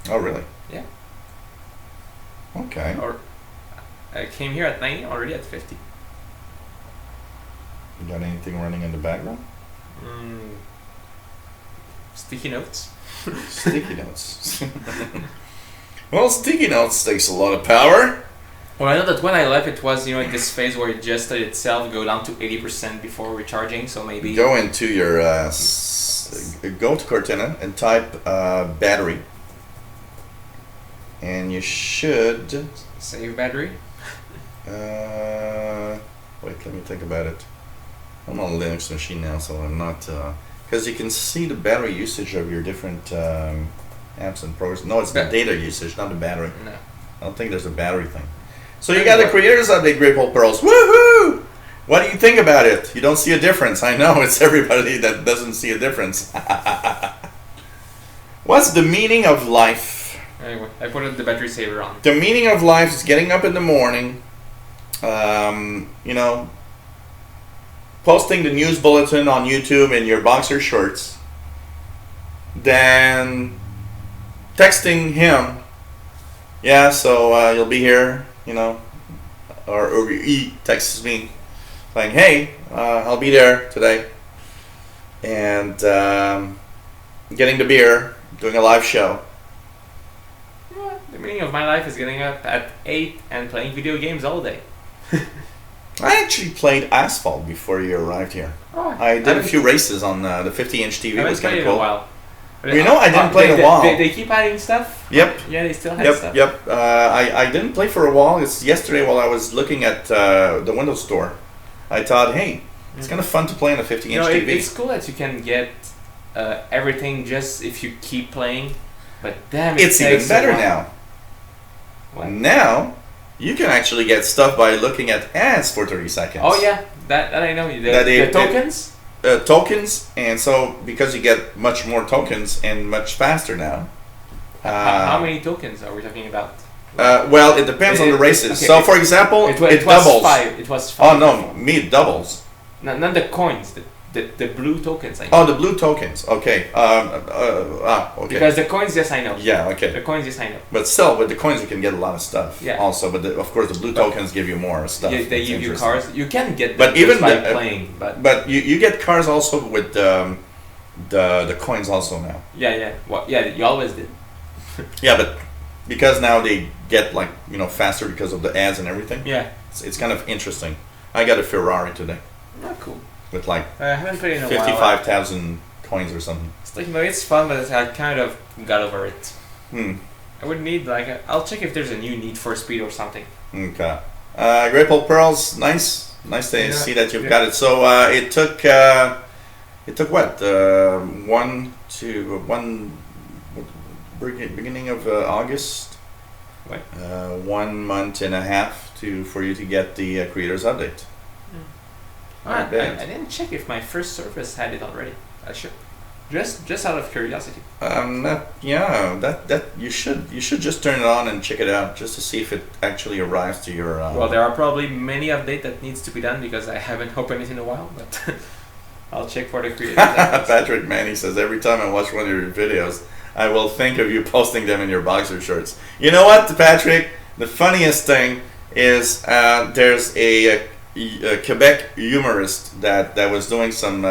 Speaker 1: Oh really?
Speaker 2: Yeah.
Speaker 1: Okay.
Speaker 2: Or I came here at 90, already at 50.
Speaker 1: You got anything running in the background?
Speaker 2: Sticky notes.
Speaker 1: Sticky notes. Well, sticky notes takes a lot of power.
Speaker 2: Well, I know that when I left, it was in this phase where it just let itself go down to 80% before recharging. So maybe
Speaker 1: Go into your go to Cortana and type battery, and you should
Speaker 2: save battery.
Speaker 1: wait. Let me think about it. I'm on a Linux machine now, so I'm not because you can see the battery usage of your different apps and programs. No, it's the data usage, not the battery.
Speaker 2: No.
Speaker 1: I don't think there's a battery thing. So you got the creators update, Great Hole Pearls. Woohoo! What do you think about it? You don't see a difference. I know it's everybody that doesn't see a difference. What's the meaning of life?
Speaker 2: Anyway, I put the battery saver on.
Speaker 1: The meaning of life is getting up in the morning, you know, posting the news bulletin on YouTube in your boxer shorts, then texting him, yeah, so you'll be here, you know, or he texts me saying, hey, I'll be there today, and getting the beer, doing a live show.
Speaker 2: Yeah, the meaning of my life is getting up at 8 and playing video games all day.
Speaker 1: I actually played Asphalt before you arrived here.
Speaker 2: Oh,
Speaker 1: I did a few races on the 50-inch TV.
Speaker 2: I
Speaker 1: It was
Speaker 2: haven't
Speaker 1: kind
Speaker 2: played
Speaker 1: of
Speaker 2: in a
Speaker 1: cool.
Speaker 2: while.
Speaker 1: You know, I didn't play in a while.
Speaker 2: They keep adding stuff?
Speaker 1: Yep.
Speaker 2: Yeah, they still have stuff.
Speaker 1: Yep. I didn't play for a while. It's yesterday while I was looking at the Windows Store. I thought, hey, it's kind of fun to play on a 50-inch
Speaker 2: You know,
Speaker 1: TV.
Speaker 2: it's cool that you can get everything just if you keep playing, but damn,
Speaker 1: It's even
Speaker 2: takes a
Speaker 1: better
Speaker 2: while.
Speaker 1: now.
Speaker 2: What?
Speaker 1: Now, you can actually get stuff by looking at ads for 30 seconds.
Speaker 2: Oh yeah, that I know. The tokens.
Speaker 1: Tokens, and so because you get much more tokens and much faster now.
Speaker 2: How many tokens are we talking about?
Speaker 1: Well, it depends on the races.
Speaker 2: Okay,
Speaker 1: So, for example, it
Speaker 2: was
Speaker 1: doubles.
Speaker 2: 5. It was 5.
Speaker 1: Oh no, me it doubles.
Speaker 2: Not the coins. The blue tokens. I know.
Speaker 1: Oh, the blue tokens. Okay. Okay.
Speaker 2: Because the coins, yes, I know.
Speaker 1: Yeah. Okay.
Speaker 2: The coins, yes, I know.
Speaker 1: But still, with the coins, you can get a lot of stuff.
Speaker 2: Yeah.
Speaker 1: Also, but of course, the blue tokens give you more stuff.
Speaker 2: Yeah, they
Speaker 1: It's
Speaker 2: give you
Speaker 1: interesting.
Speaker 2: cars. You can get them
Speaker 1: But
Speaker 2: just
Speaker 1: even
Speaker 2: by
Speaker 1: the-
Speaker 2: playing.
Speaker 1: But you get cars also with the coins also now.
Speaker 2: Yeah. What? Yeah, you always did.
Speaker 1: Yeah, but because now they get like faster because of the ads and everything.
Speaker 2: Yeah.
Speaker 1: It's kind of interesting. I got a Ferrari today
Speaker 2: Oh, cool.
Speaker 1: with like
Speaker 2: I haven't played in a while.
Speaker 1: 55,000 coins or something.
Speaker 2: It's like, no, it's fun, but I kind of got over it.
Speaker 1: Hmm.
Speaker 2: I would need I'll check if there's a new Need for Speed or something.
Speaker 1: Okay. Great Hole Pearls, nice to see that you've got it. So it took what? Beginning of August.
Speaker 2: What?
Speaker 1: 1 month and a half for you to get the creators update. Not bad.
Speaker 2: I didn't check if my first Surface had it already. I should. Just out of curiosity.
Speaker 1: That you should just turn it on and check it out just to see if it actually arrives to your.
Speaker 2: Well, there are probably many updates that needs to be done because I haven't opened it in a while, but I'll check for the creators.
Speaker 1: Patrick Manny says every time I watch one of your videos, I will think of you posting them in your boxer shorts. You know what, Patrick? The funniest thing is there's a Quebec humorist that was doing some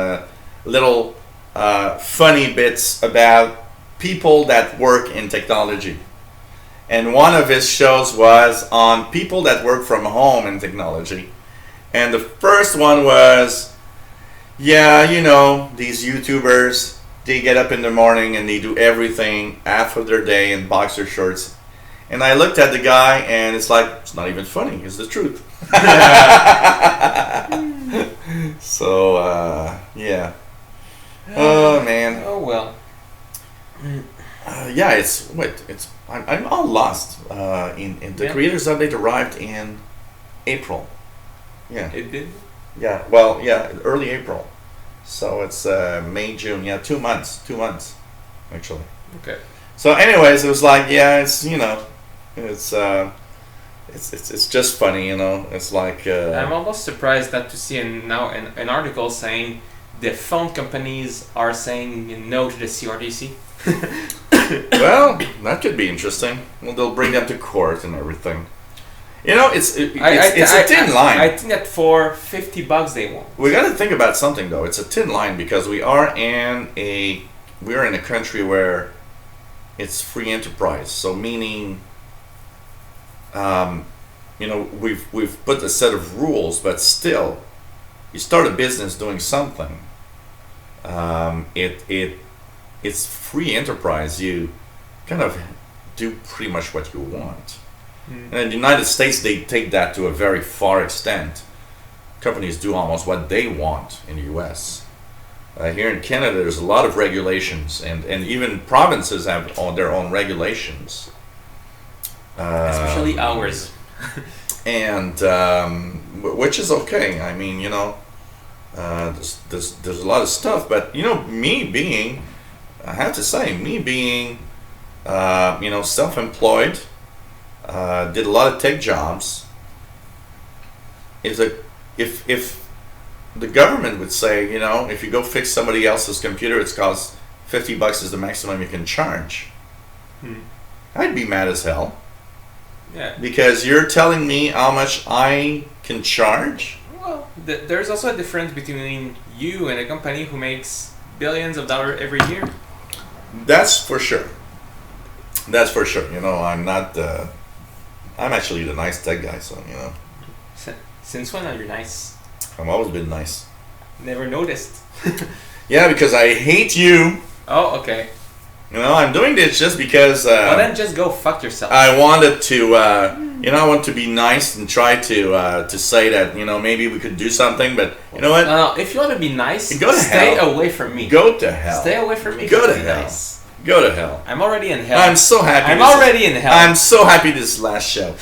Speaker 1: little funny bits about people that work in technology. and one of his shows was on people that work from home in technology. And the first one was, yeah, you know, these YouTubers, they get up in the morning and they do everything half of their day in boxer shorts. And I looked at the guy and it's like, it's not even funny, it's the truth. So, yeah. Oh, man.
Speaker 2: Oh well.
Speaker 1: Yeah, I'm all lost. In the creators update arrived in April. Yeah.
Speaker 2: It did.
Speaker 1: Yeah. Well, yeah, early April. So it's May, June. Yeah, 2 months. 2 months, actually.
Speaker 2: Okay.
Speaker 1: So, anyways, it was like, yeah, it's it's just funny, you know. It's like
Speaker 2: I'm almost surprised that to see now an article saying the phone companies are saying no to the CRTC.
Speaker 1: well, that could be interesting. Well, they'll bring them to court and everything. You know, it's a thin line.
Speaker 2: I think that for $50 they won't.
Speaker 1: We got to think about something though. It's a thin line because we're in a country where it's free enterprise. So meaning, you know, we've put a set of rules, but still, you start a business doing something. It's free enterprise. You kind of do pretty much what you want. And in the United States, they take that to a very far extent. Companies do almost what they want in the U.S. Here in Canada, there's a lot of regulations, and even provinces have their own regulations.
Speaker 2: Especially ours.
Speaker 1: And which is okay. I mean, you know, there's a lot of stuff, but you know, I have to say, me being, you know, self-employed. Did a lot of tech jobs. If the government would say, you know, if you go fix somebody else's computer, it's costs $50 is the maximum you can charge. I'd be mad as hell.
Speaker 2: Yeah.
Speaker 1: Because you're telling me how much I can charge.
Speaker 2: Well, there's also a difference between you and a company who makes billions of dollars every year.
Speaker 1: That's for sure. That's for sure. You know, I'm not. I'm actually the nice tech guy, so you know.
Speaker 2: Since when are you nice?
Speaker 1: I've always been nice.
Speaker 2: Never noticed.
Speaker 1: Yeah, because I hate you.
Speaker 2: Oh, okay.
Speaker 1: You know, I'm doing this just because.
Speaker 2: Well, then just go fuck yourself.
Speaker 1: I wanted to, you know, I want to be nice and try to say that, you know, maybe we could do something, but you know what?
Speaker 2: No, if you want to be nice,
Speaker 1: stay
Speaker 2: away from me.
Speaker 1: Go to hell.
Speaker 2: Stay away from me.
Speaker 1: Go to hell. Nice. Go to hell.
Speaker 2: I'm already in hell.
Speaker 1: I'm so happy.
Speaker 2: I'm already in hell.
Speaker 1: I'm so happy this last show.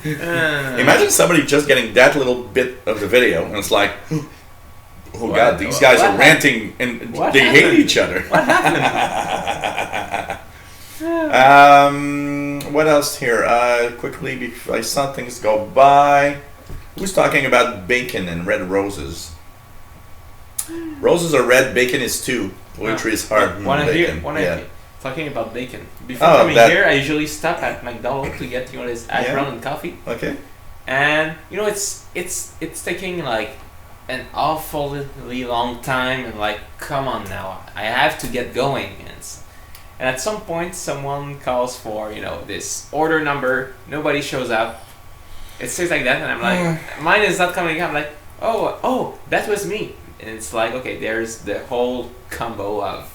Speaker 1: Imagine somebody just getting that little bit of the video and it's like, oh God, these guys are ranting and they hate each other.
Speaker 2: What happened?
Speaker 1: What else here? Quickly, before I saw things go by. Who's talking about bacon and red roses? Roses are red, bacon is too. Poetry is hard.
Speaker 2: Talking about bacon. Before coming here, I usually stop at McDonald's to get, you know, this hash brown and coffee.
Speaker 1: Okay.
Speaker 2: And you know, it's taking like an awfully long time, and like, come on now, I have to get going. And at some point, someone calls for, you know, this order number. Nobody shows up. It stays like that, and I'm like, mine is not coming up. I'm like, oh, that was me. And it's like, okay, there's the whole combo of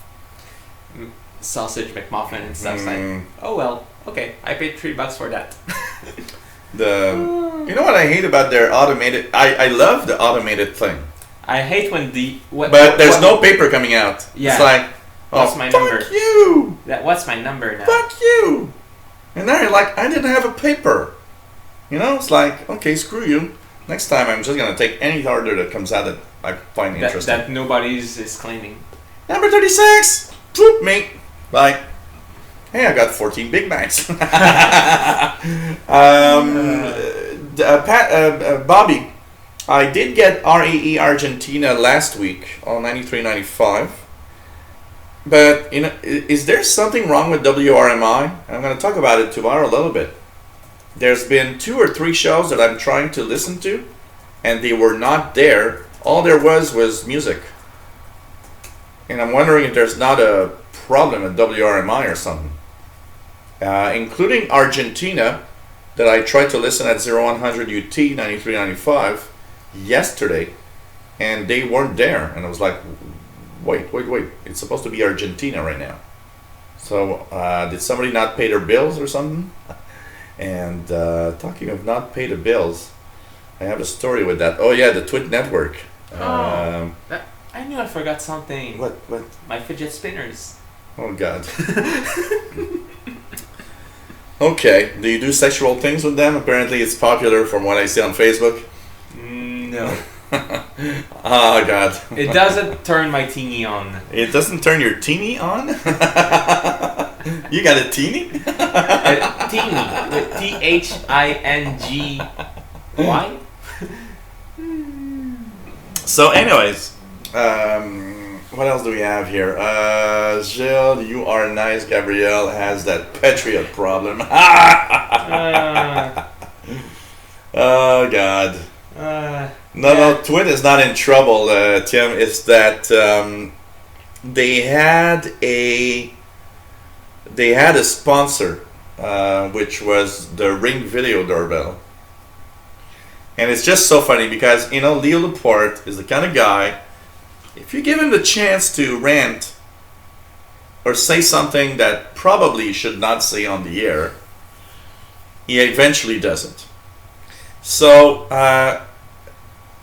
Speaker 2: sausage McMuffin and stuff. It's like, oh well, okay, I paid $3 for that.
Speaker 1: You know what I hate about their automated? I love the automated thing.
Speaker 2: I hate when
Speaker 1: but there's no paper coming out.
Speaker 2: Yeah.
Speaker 1: It's like,
Speaker 2: what's my number?
Speaker 1: Fuck you!
Speaker 2: What's my number now?
Speaker 1: Fuck you! And then you're like, I didn't have a paper. You know, it's like, okay, screw you. Next time I'm just gonna take any order that comes out that I find interesting.
Speaker 2: That nobody is claiming.
Speaker 1: Number 36! Troop me! Bye. Hey, I got 14 Big Macs. Bobby, I did get RAE Argentina last week on 93.95. But, you know, is there something wrong with WRMI? I'm going to talk about it tomorrow a little bit. There's been 2 or 3 shows that I'm trying to listen to, and they were not there. All there was music. And I'm wondering if there's not a problem at WRMI or something. including Argentina, that I tried to listen at 0100 UT 93.95 yesterday, and they weren't there. And I was like, wait. It's supposed to be Argentina right now. So did somebody not pay their bills or something? And talking of not pay the bills, I have a story with that. Oh yeah, the Twit network.
Speaker 2: I knew I forgot something.
Speaker 1: What?
Speaker 2: My fidget spinners.
Speaker 1: Oh God. Okay, do you do sexual things with them? Apparently it's popular from what I see on Facebook.
Speaker 2: No.
Speaker 1: Oh God.
Speaker 2: It doesn't turn my teeny on.
Speaker 1: It doesn't turn your teeny on? You got a teeny?
Speaker 2: Teeny with THINGY.
Speaker 1: So anyways, what else do we have here? Gilles, you are nice. Gabrielle has that Patriot problem. Oh God. No, Twit is not in trouble, Tim. It's that they had a sponsor, which was the Ring Video doorbell, and it's just so funny because Leo Laporte is the kind of guy. If you give him the chance to rant or say something that probably you should not say on the air, he eventually does it. So. A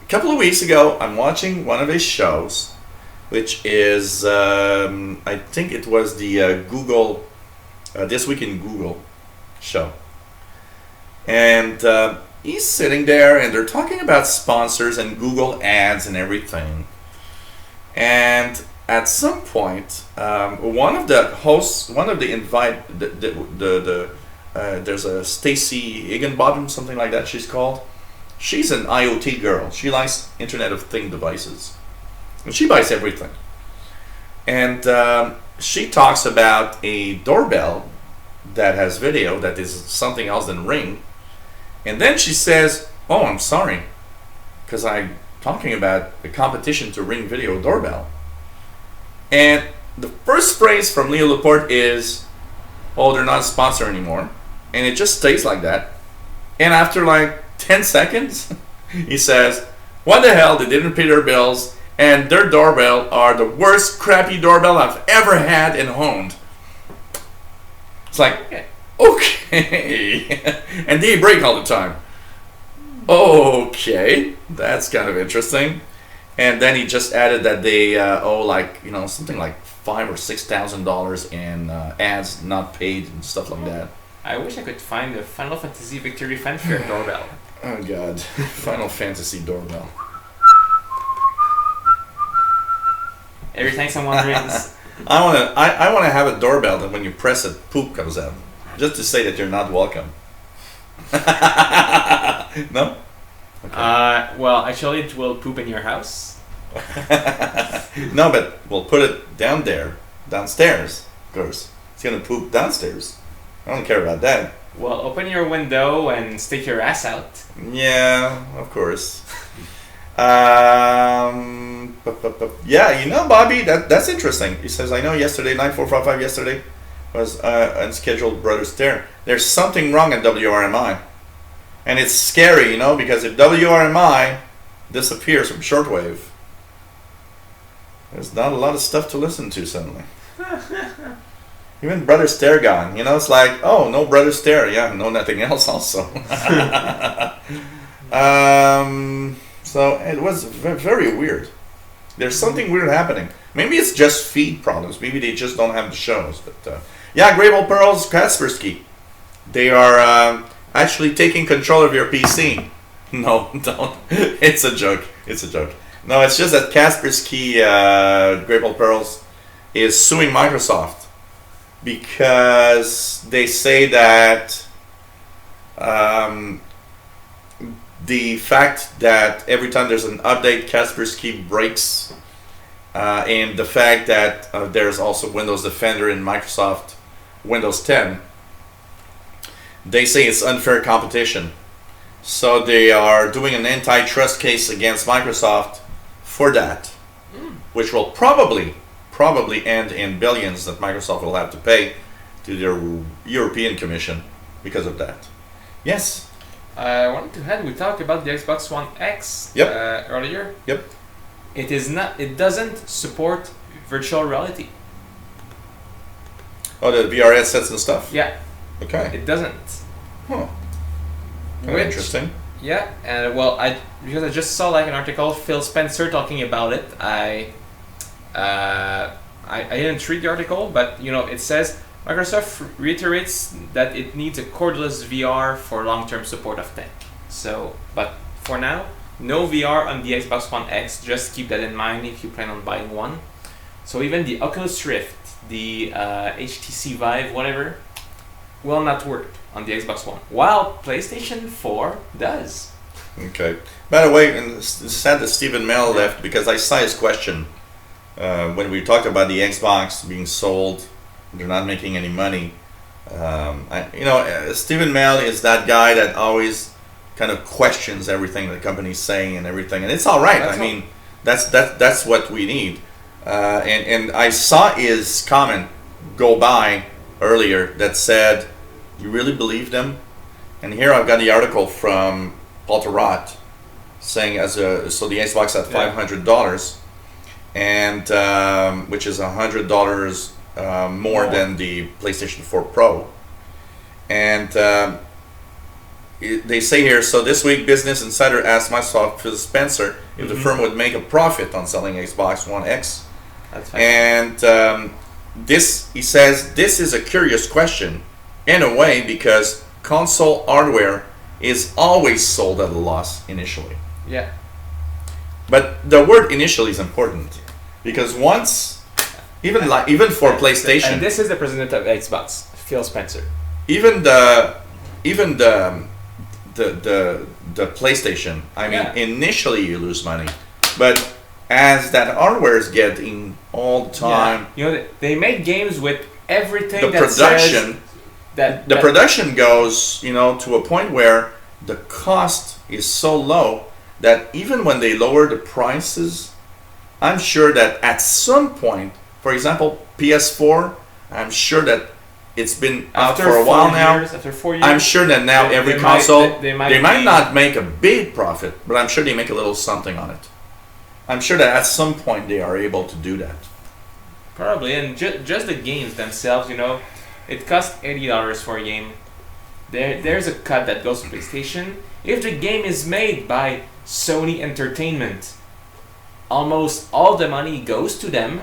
Speaker 1: couple of weeks ago, I'm watching one of his shows, which is, I think it was the Google, This Week in Google show. And he's sitting there and they're talking about sponsors and Google ads and everything. And at some point, one of the hosts, there's a Stacy Higginbottom, something like that she's called. She's an IoT girl. She likes Internet of Things devices. And she buys everything. And she talks about a doorbell that has video that is something else than Ring. And then she says, oh, I'm sorry, because I'm talking about the competition to Ring Video doorbell. And the first phrase from Leo Laporte is, oh, they're not a sponsor anymore. And it just stays like that. And after like 10 seconds, he says, what the hell, they didn't pay their bills, and their doorbell are the worst crappy doorbell I've ever had and owned. It's like, okay. And they break all the time. Okay, that's kind of interesting. And then he just added that they owe something like $5,000 or $6,000 in ads not paid and stuff like that.
Speaker 2: I wish I could find the Final Fantasy Victory Fanfare doorbell.
Speaker 1: Oh God, Final Fantasy doorbell.
Speaker 2: Every time someone rings.
Speaker 1: I wanna have a doorbell that when you press it, poop comes out, just to say that you're not welcome. No? Okay.
Speaker 2: Well, actually, it will poop in your house.
Speaker 1: No, but we'll put it downstairs. Of course, it's gonna poop downstairs. I don't care about that.
Speaker 2: Well, open your window and stick your ass out.
Speaker 1: Yeah, of course. Yeah, Bobby, that's interesting. He says, I know yesterday, 9455 yesterday was unscheduled Brother Stare. There's something wrong at WRMI. And it's scary, because if WRMI disappears from shortwave, there's not a lot of stuff to listen to suddenly. Even Brother Stare gone. It's like, oh, no Brother Stare. Yeah, no nothing else also. So it was very weird. There's something weird happening. Maybe it's just feed problems. Maybe they just don't have the shows. But yeah, Grable Pearls, Kaspersky. They are actually taking control of your PC. No, don't. It's a joke. No, it's just that Kaspersky, Grable Pearls, is suing Microsoft. Because they say that the fact that every time there's an update, Kaspersky breaks, and the fact that there's also Windows Defender in Microsoft Windows 10, they say it's unfair competition. So they are doing an antitrust case against Microsoft for that, which will probably end in billions that Microsoft will have to pay to the European Commission because of that. Yes.
Speaker 2: I wanted to add. We talked about the Xbox One X
Speaker 1: Yep.
Speaker 2: Earlier.
Speaker 1: Yep.
Speaker 2: It is not. It doesn't support virtual reality.
Speaker 1: Oh, the VR headsets and stuff.
Speaker 2: Yeah,
Speaker 1: Okay.
Speaker 2: it doesn't.
Speaker 1: Huh. Very
Speaker 2: Which-
Speaker 1: interesting.
Speaker 2: Yeah, and well, because I just saw like an article, Phil Spencer talking about it. I didn't read the article, but it says Microsoft reiterates that it needs a cordless VR for long-term support of tech. So, but for now, no VR on the Xbox One X. Just keep that in mind if you plan on buying one. So even the Oculus Rift, the HTC Vive, whatever, will not work on the Xbox One, while PlayStation 4 does.
Speaker 1: Okay. By the way, and it's sad that Stephen Mel left because I saw his question when we talked about the Xbox being sold. They're not making any money. Stephen Mel is that guy that always kind of questions everything the company's saying and everything, and it's all right.
Speaker 2: That's
Speaker 1: I mean, that's what we need. And I saw his comment go by earlier that said, "You really believe them?" And here I've got the article from Paul Thurrott saying so the Xbox at $500, and which is $100 more than the PlayStation 4 Pro, and they say here, so this week Business Insider asked Microsoft Phil Spencer if the firm would make a profit on selling Xbox One X.
Speaker 2: That's fine.
Speaker 1: And he says this is a curious question in a way because console hardware is always sold at a loss initially.
Speaker 2: Yeah.
Speaker 1: But the word initially is important because once, even for PlayStation,
Speaker 2: And this is the president of Xbox, Phil Spencer.
Speaker 1: even the PlayStation, I mean,
Speaker 2: Yeah.
Speaker 1: initially you lose money, but as that hardware is getting all the time,
Speaker 2: They make games with everything
Speaker 1: the
Speaker 2: that
Speaker 1: production,
Speaker 2: says that
Speaker 1: the production goes, to a point where the cost is so low that even when they lower the prices, I'm sure that at some point, for example, PS4, I'm sure that it's been out for a while now.
Speaker 2: After 4 years,
Speaker 1: I'm sure that now
Speaker 2: They-
Speaker 1: every
Speaker 2: they might-
Speaker 1: console,
Speaker 2: they
Speaker 1: they
Speaker 2: might
Speaker 1: might
Speaker 2: be-
Speaker 1: not make a big profit, but I'm sure they make a little something on it. I'm sure that at some point they are able to do that.
Speaker 2: probably, and just the games themselves, it costs $80 for a game. There's a cut that goes to PlayStation. If the game is made by Sony Entertainment, almost all the money goes to them.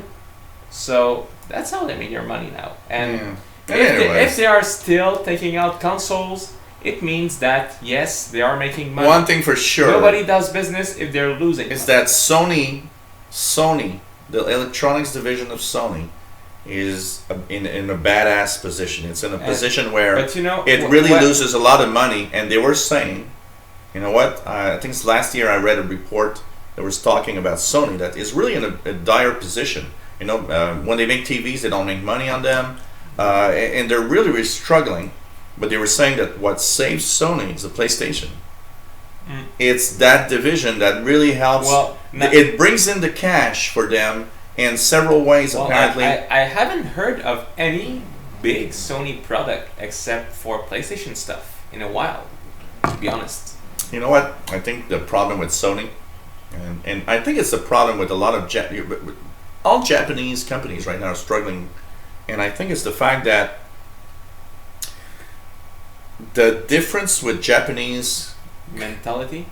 Speaker 2: So that's how they make their money now. And if they are still taking out consoles, it means that yes, they are making money.
Speaker 1: One thing for sure
Speaker 2: Nobody does business if they're losing.
Speaker 1: is
Speaker 2: money.
Speaker 1: that Sony, the electronics division of Sony, is in a badass position. It's in a position where
Speaker 2: But
Speaker 1: it really loses a lot of money, and they were saying, you know what? I think it's last year I read a report that was talking about Sony that is really in a dire position. When they make TVs, they don't make money on them, and they're really, really struggling. But they were saying that what saves Sony is the PlayStation. It's that division that really helps.
Speaker 2: Well,
Speaker 1: It brings in the cash for them in several ways, apparently.
Speaker 2: I haven't heard of any big Sony product except for PlayStation stuff in a while, to be honest.
Speaker 1: You know what? I think the problem with Sony, and I think it's the problem with a lot of all Japanese companies right now are struggling, and I think it's the fact that the difference with Japanese mentality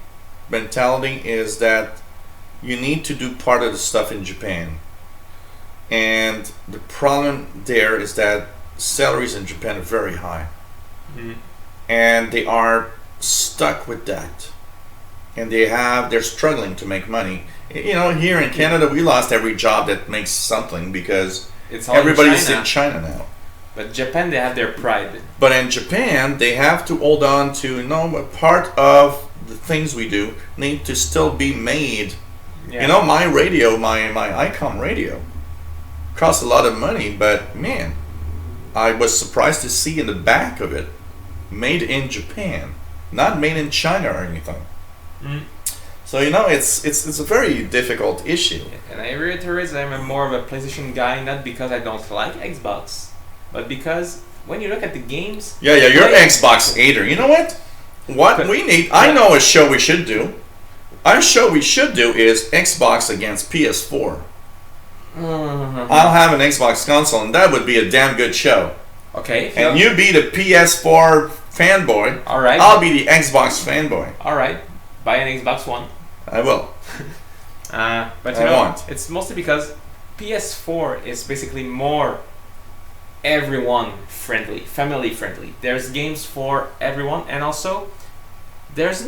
Speaker 1: is that you need to do part of the stuff in Japan, and the problem there is that salaries in Japan are very high, and they are stuck with that, and they're struggling to make money. Here in Canada, we lost every job that makes something because
Speaker 2: It's all
Speaker 1: everybody's
Speaker 2: in
Speaker 1: in China now.
Speaker 2: But Japan, they have their pride.
Speaker 1: But in Japan, they have to hold on to a part of the things we do need to still be made.
Speaker 2: Yeah.
Speaker 1: My radio, my ICOM radio, costs a lot of money, but man, I was surprised to see in the back of it, made in Japan, not made in China or anything. So it's a very difficult issue.
Speaker 2: And I reiterate that I'm more of a PlayStation guy, not because I don't like Xbox, but because when you look at the games,
Speaker 1: Yeah, you're
Speaker 2: play-
Speaker 1: Xbox hater. You know what? What we need, I know a show we should do. Our show we should do is Xbox against PS4. I'll have an Xbox console, and that would be a damn good show.
Speaker 2: Okay.
Speaker 1: And you be the PS4 fanboy.
Speaker 2: All right.
Speaker 1: I'll be the Xbox fanboy.
Speaker 2: All right. Buy an Xbox One.
Speaker 1: I will.
Speaker 2: But
Speaker 1: I
Speaker 2: you know,
Speaker 1: won't.
Speaker 2: it's mostly because PS4 is basically more everyone friendly, family friendly. There's games for everyone, and also there's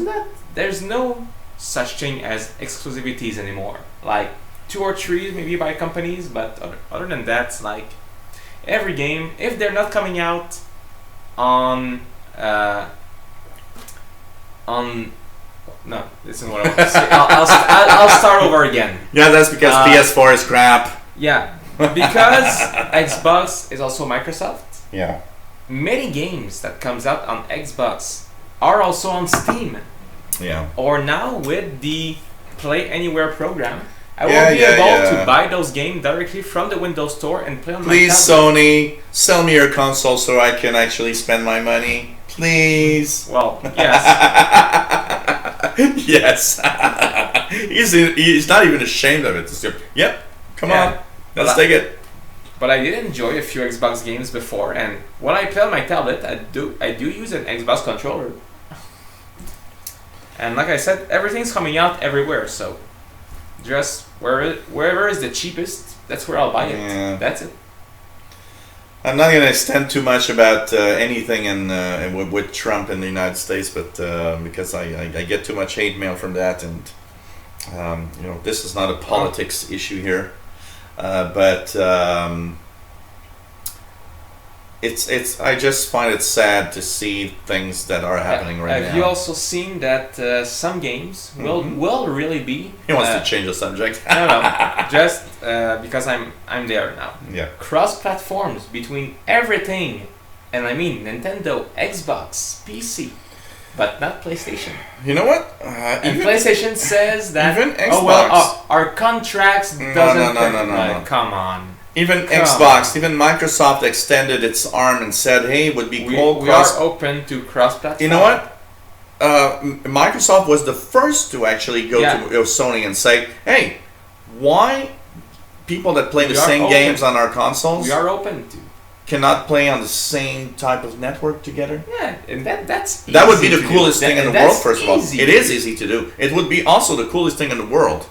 Speaker 2: no such thing as exclusivities anymore. Like 2 or 3 maybe by companies, but other than that, it's like every game, if they're not coming out on no, this isn't what I want to say. I'll start over again.
Speaker 1: Yeah, that's because PS4 is crap.
Speaker 2: Yeah, because Xbox is also Microsoft.
Speaker 1: Yeah.
Speaker 2: Many games that comes out on Xbox are also on Steam.
Speaker 1: Yeah.
Speaker 2: Or now with the Play Anywhere program, I
Speaker 1: Yeah,
Speaker 2: will be
Speaker 1: yeah,
Speaker 2: able
Speaker 1: yeah.
Speaker 2: to buy those games directly from the Windows Store and play on
Speaker 1: Please,
Speaker 2: my tablet.
Speaker 1: Sony, sell me your console so I can actually spend my money. Please.
Speaker 2: Well, yes.
Speaker 1: Yes. he's not even ashamed of it. It's just, yep, come
Speaker 2: Yeah.
Speaker 1: on. Let's
Speaker 2: Well,
Speaker 1: take it.
Speaker 2: But I did enjoy a few Xbox games before, and when I play on my tablet, I do use an Xbox controller. And like I said, everything's coming out everywhere, so just wherever is the cheapest, that's where I'll buy it.
Speaker 1: Yeah.
Speaker 2: That's it.
Speaker 1: I'm not going to extend too much about anything with Trump in the United States, but because I get too much hate mail from that, and this is not a politics issue here, but it's I just find it sad to see things that are happening right now.
Speaker 2: Have you also seen that some games will really be?
Speaker 1: He wants to change the subject.
Speaker 2: No, just because I'm there now.
Speaker 1: Yeah.
Speaker 2: Cross platforms between everything, and I mean Nintendo, Xbox, PC, but not PlayStation.
Speaker 1: You know what?
Speaker 2: And PlayStation says that
Speaker 1: even
Speaker 2: our contracts doesn't.
Speaker 1: No.
Speaker 2: Come on.
Speaker 1: Even
Speaker 2: Come
Speaker 1: Xbox, even Microsoft extended its arm and said, "Hey, it would be cool."
Speaker 2: We are open to cross-platform.
Speaker 1: You know what? Microsoft was the first to actually go to Sony and say, "Hey, why people that play the same games on our consoles
Speaker 2: We are open to.
Speaker 1: cannot play on the same type of network together?"
Speaker 2: Yeah, and that's
Speaker 1: That would be
Speaker 2: easy
Speaker 1: the
Speaker 2: to
Speaker 1: coolest
Speaker 2: do.
Speaker 1: thing in the
Speaker 2: That's
Speaker 1: world. First of all,
Speaker 2: easy.
Speaker 1: it is easy to do. It would be also the coolest thing in the world.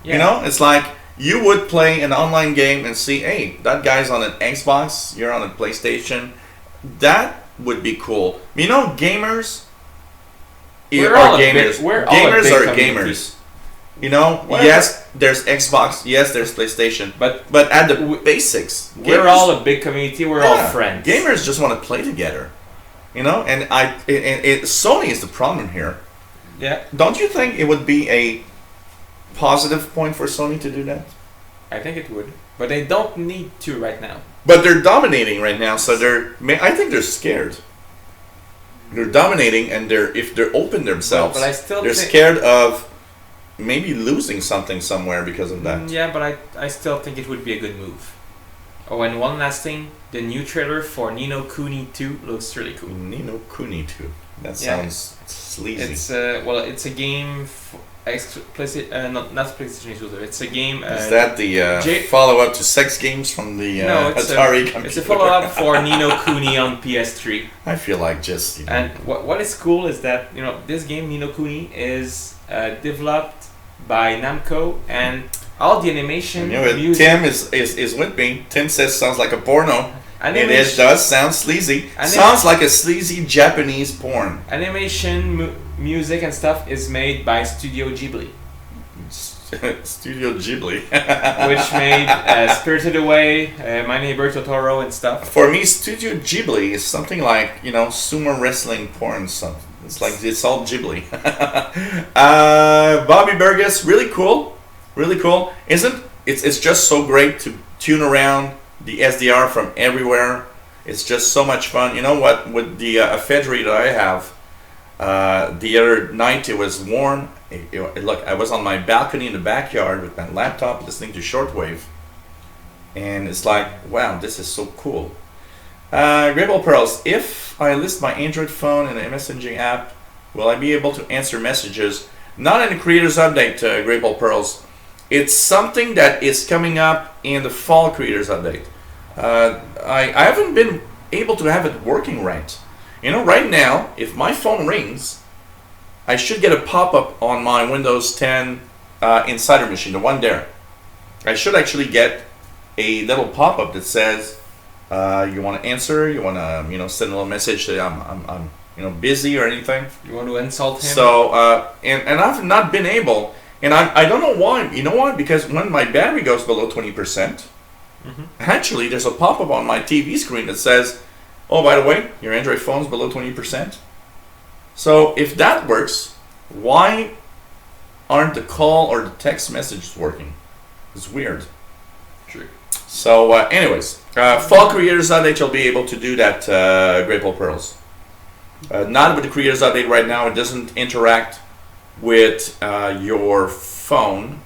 Speaker 2: Yeah.
Speaker 1: You know, it's like you would play an online game and see, hey, that guy's on an Xbox, you're on a PlayStation. That would be cool. You know, gamers
Speaker 2: We're
Speaker 1: are
Speaker 2: all a
Speaker 1: gamers.
Speaker 2: big- we're all a
Speaker 1: Gamers
Speaker 2: big
Speaker 1: are
Speaker 2: community.
Speaker 1: gamers. You know,
Speaker 2: Whatever.
Speaker 1: yes, there's Xbox, yes, there's PlayStation,
Speaker 2: But
Speaker 1: at the basics,
Speaker 2: we're
Speaker 1: gamers-
Speaker 2: all a big community. We're all friends.
Speaker 1: Gamers just want to play together. You know, and Sony is the problem here.
Speaker 2: Yeah,
Speaker 1: Don't you think it would be a positive point for Sony to do that?
Speaker 2: I think it would, but they don't need to right now.
Speaker 1: But they're dominating right now, so I think they're scared. They're dominating, and if they're open themselves,
Speaker 2: But I still
Speaker 1: they're
Speaker 2: think-
Speaker 1: scared of maybe losing something somewhere because of that.
Speaker 2: Yeah, but I still think it would be a good move. Oh, and one last thing, the new trailer for Ni no Kuni 2 looks really cool.
Speaker 1: Ni no Kuni 2. That
Speaker 2: Yeah.
Speaker 1: sounds sleazy.
Speaker 2: It's a game. Not PlayStation exclusive. It's a game.
Speaker 1: Is that the
Speaker 2: J-
Speaker 1: follow-up to sex games from the
Speaker 2: No, it's
Speaker 1: Atari computer?
Speaker 2: It's a follow-up for Ni no Kuni on PS3.
Speaker 1: I feel like just
Speaker 2: And what is cool is that this game Ni no Kuni is developed by Namco, and all the animation, music,
Speaker 1: Tim is with me. Tim says sounds like a porno.
Speaker 2: animation,
Speaker 1: It does sound sleazy. Sounds like a sleazy Japanese porn.
Speaker 2: animation, music and stuff is made by Studio Ghibli,
Speaker 1: Studio Ghibli.
Speaker 2: which made Spirited Away, My Neighbor Totoro and stuff.
Speaker 1: For me, Studio Ghibli is something like, sumo wrestling porn. It's like, it's all Ghibli. Bobby Burgess, really cool. Really cool. It's just so great to tune around the SDR from everywhere. It's just so much fun. You know what? With the Ephedrine that I have, the other night it was warm. Look, I was on my balcony in the backyard with my laptop listening to shortwave. And it's like, wow, this is so cool. Grable Pearls, if I list my Android phone in the messaging app, will I be able to answer messages? Not in the Creators Update, Grable Pearls. It's something that is coming up in the Fall Creators Update. I haven't been able to have it working right. You know, right now, if my phone rings, I should get a pop-up on my Windows 10 Insider machine, the one there. I should actually get a little pop-up that says, you want to answer, you want to, send a little message that I'm busy or anything.
Speaker 2: You want to insult him?
Speaker 1: So, and I've not been able, and I don't know why. You know why? Because when my battery goes below 20%, actually there's a pop-up on my TV screen that says, oh, by the way, your Android phone's below 20%. So if that works, why aren't the call or the text messages working? It's weird.
Speaker 2: True.
Speaker 1: So anyways, Fall Creators Update, you'll be able to do that, Grable Pearls. Not with the Creators Update right now. It doesn't interact with your phone.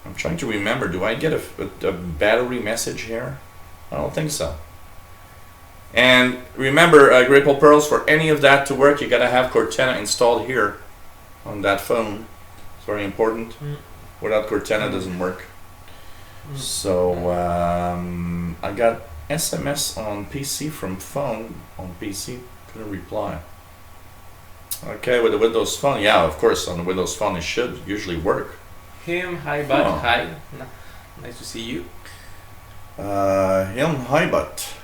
Speaker 1: I'm trying to remember. Do I get a battery message here? I don't think so. And remember, Grable Pearls, for any of that to work, you gotta have Cortana installed here on that phone. It's very important. Without Cortana, it doesn't work. So I got SMS on PC from phone on PC. Couldn't reply. Okay, with the Windows Phone, yeah, of course, on the Windows Phone it should usually work.
Speaker 2: Hi bud, hi. Nice to see you.
Speaker 1: Hi bot.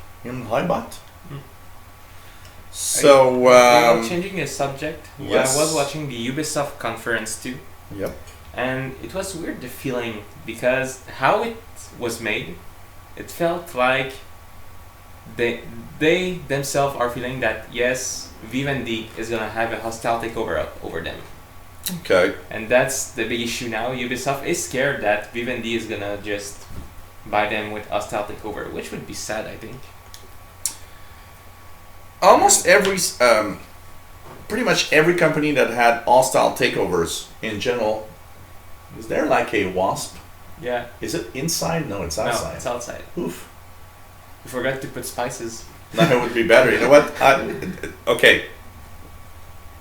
Speaker 1: So
Speaker 2: changing the subject.
Speaker 1: Yes.
Speaker 2: I was watching the Ubisoft conference too.
Speaker 1: Yep.
Speaker 2: And it was weird, the feeling, because how it was made, it felt like they themselves are feeling that yes, Vivendi is gonna have a hostile takeover over them.
Speaker 1: Okay.
Speaker 2: And that's the big issue now. Ubisoft is scared that Vivendi is gonna just buy them with hostile takeover, which would be sad, I think.
Speaker 1: Almost every, pretty much every company that had hostile takeovers in general, is there like a WASP?
Speaker 2: Yeah.
Speaker 1: Is it inside? No, it's outside.
Speaker 2: No, it's outside.
Speaker 1: Oof.
Speaker 2: You forgot to put spices.
Speaker 1: That would be better. You know what? Okay.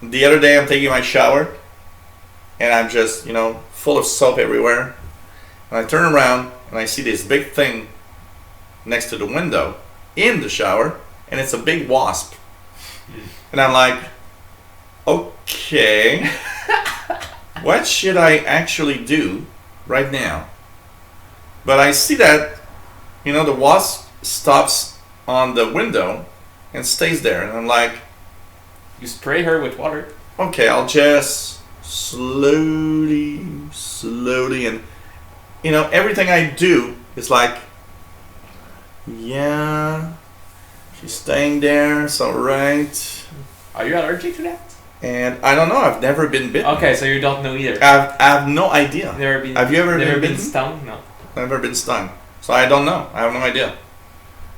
Speaker 1: The other day I'm taking my shower, and I'm just, full of soap everywhere. And I turn around, and I see this big thing next to the window in the shower, and it's a big wasp. And I'm like, okay, what should I actually do right now? But I see that, the wasp stops on the window and stays there. And I'm like,
Speaker 2: you spray her with water.
Speaker 1: Okay, I'll just slowly, and, everything I do is like, yeah, she's staying there, it's alright.
Speaker 2: Are you allergic to that?
Speaker 1: And I don't know, I've never been bitten.
Speaker 2: Okay, so you don't know either.
Speaker 1: I have no idea. Have you ever
Speaker 2: been
Speaker 1: bitten?
Speaker 2: Stung? No.
Speaker 1: Never been stung. So I don't know. I have no idea.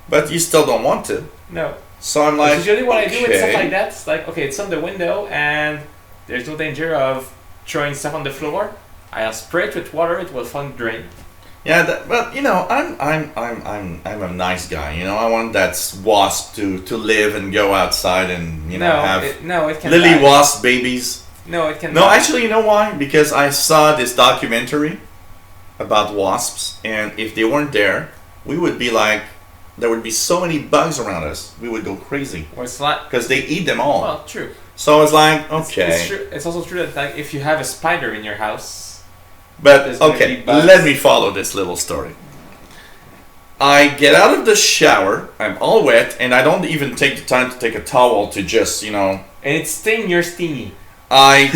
Speaker 1: But you still don't want to.
Speaker 2: No.
Speaker 1: So I'm like,
Speaker 2: usually what I do with stuff like that, it's like, okay, it's on the window and there's no danger of throwing stuff on the floor. I'll spray it with water, it will fun drain.
Speaker 1: Yeah, but I'm a nice guy. I want that wasp to live and go outside and have
Speaker 2: it can
Speaker 1: lily
Speaker 2: die.
Speaker 1: wasp babies.
Speaker 2: No, it can.
Speaker 1: No,
Speaker 2: die.
Speaker 1: actually, you know why? Because I saw this documentary about wasps, and if they weren't there, we would be like, there would be so many bugs around us, we would go crazy.
Speaker 2: Or it's like,
Speaker 1: because they eat them all.
Speaker 2: Well, true.
Speaker 1: So I was like, okay.
Speaker 2: It's true. It's also true that like if you have a spider in your house.
Speaker 1: But okay, let me follow this little story. I get out of the shower, I'm all wet, and I don't even take the time to take a towel to just,
Speaker 2: And it's sting, you're steamy.
Speaker 1: I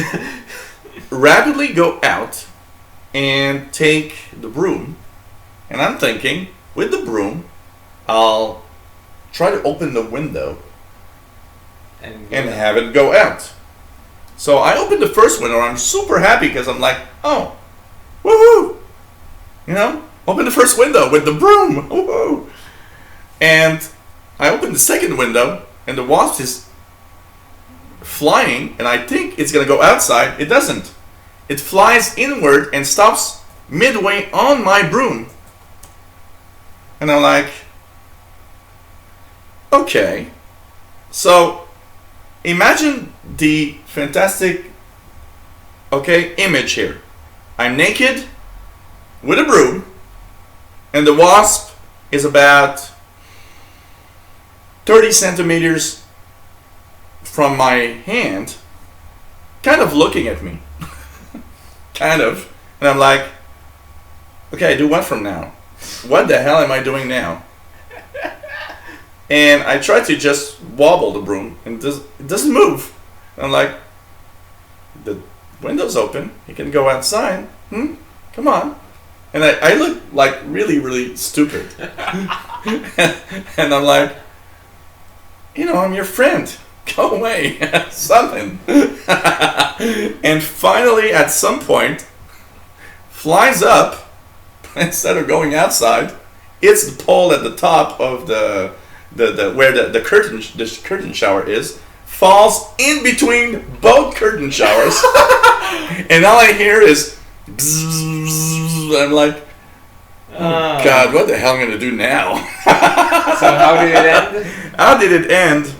Speaker 1: rapidly go out and take the broom, and I'm thinking, with the broom, I'll try to open the window and have it go out. So I opened the first window, I'm super happy because I'm like, oh, woohoo! Open the first window with the broom, woohoo! And I opened the second window, and the wasp is flying, and I think it's gonna go outside. It doesn't. It flies inward and stops midway on my broom. And I'm like, okay, so imagine the fantastic, okay, image here. I'm naked with a broom, and the wasp is about 30 centimeters from my hand, kind of looking at me. Kind of. And I'm like, okay, I do what from now? What the hell am I doing now? And I try to just wobble the broom, and it doesn't move. And I'm like, the window's open. You can go outside. Come on. And I look like really, really stupid. And I'm like, I'm your friend. Go away. Something. And finally, at some point, flies up. Instead of going outside, it's the pole at the top of the where the curtain shower is, falls in between both curtain showers. And all I hear is bzzz. I'm like, oh God, what the hell am I going to do now?
Speaker 2: So how did it end?
Speaker 1: How did it end?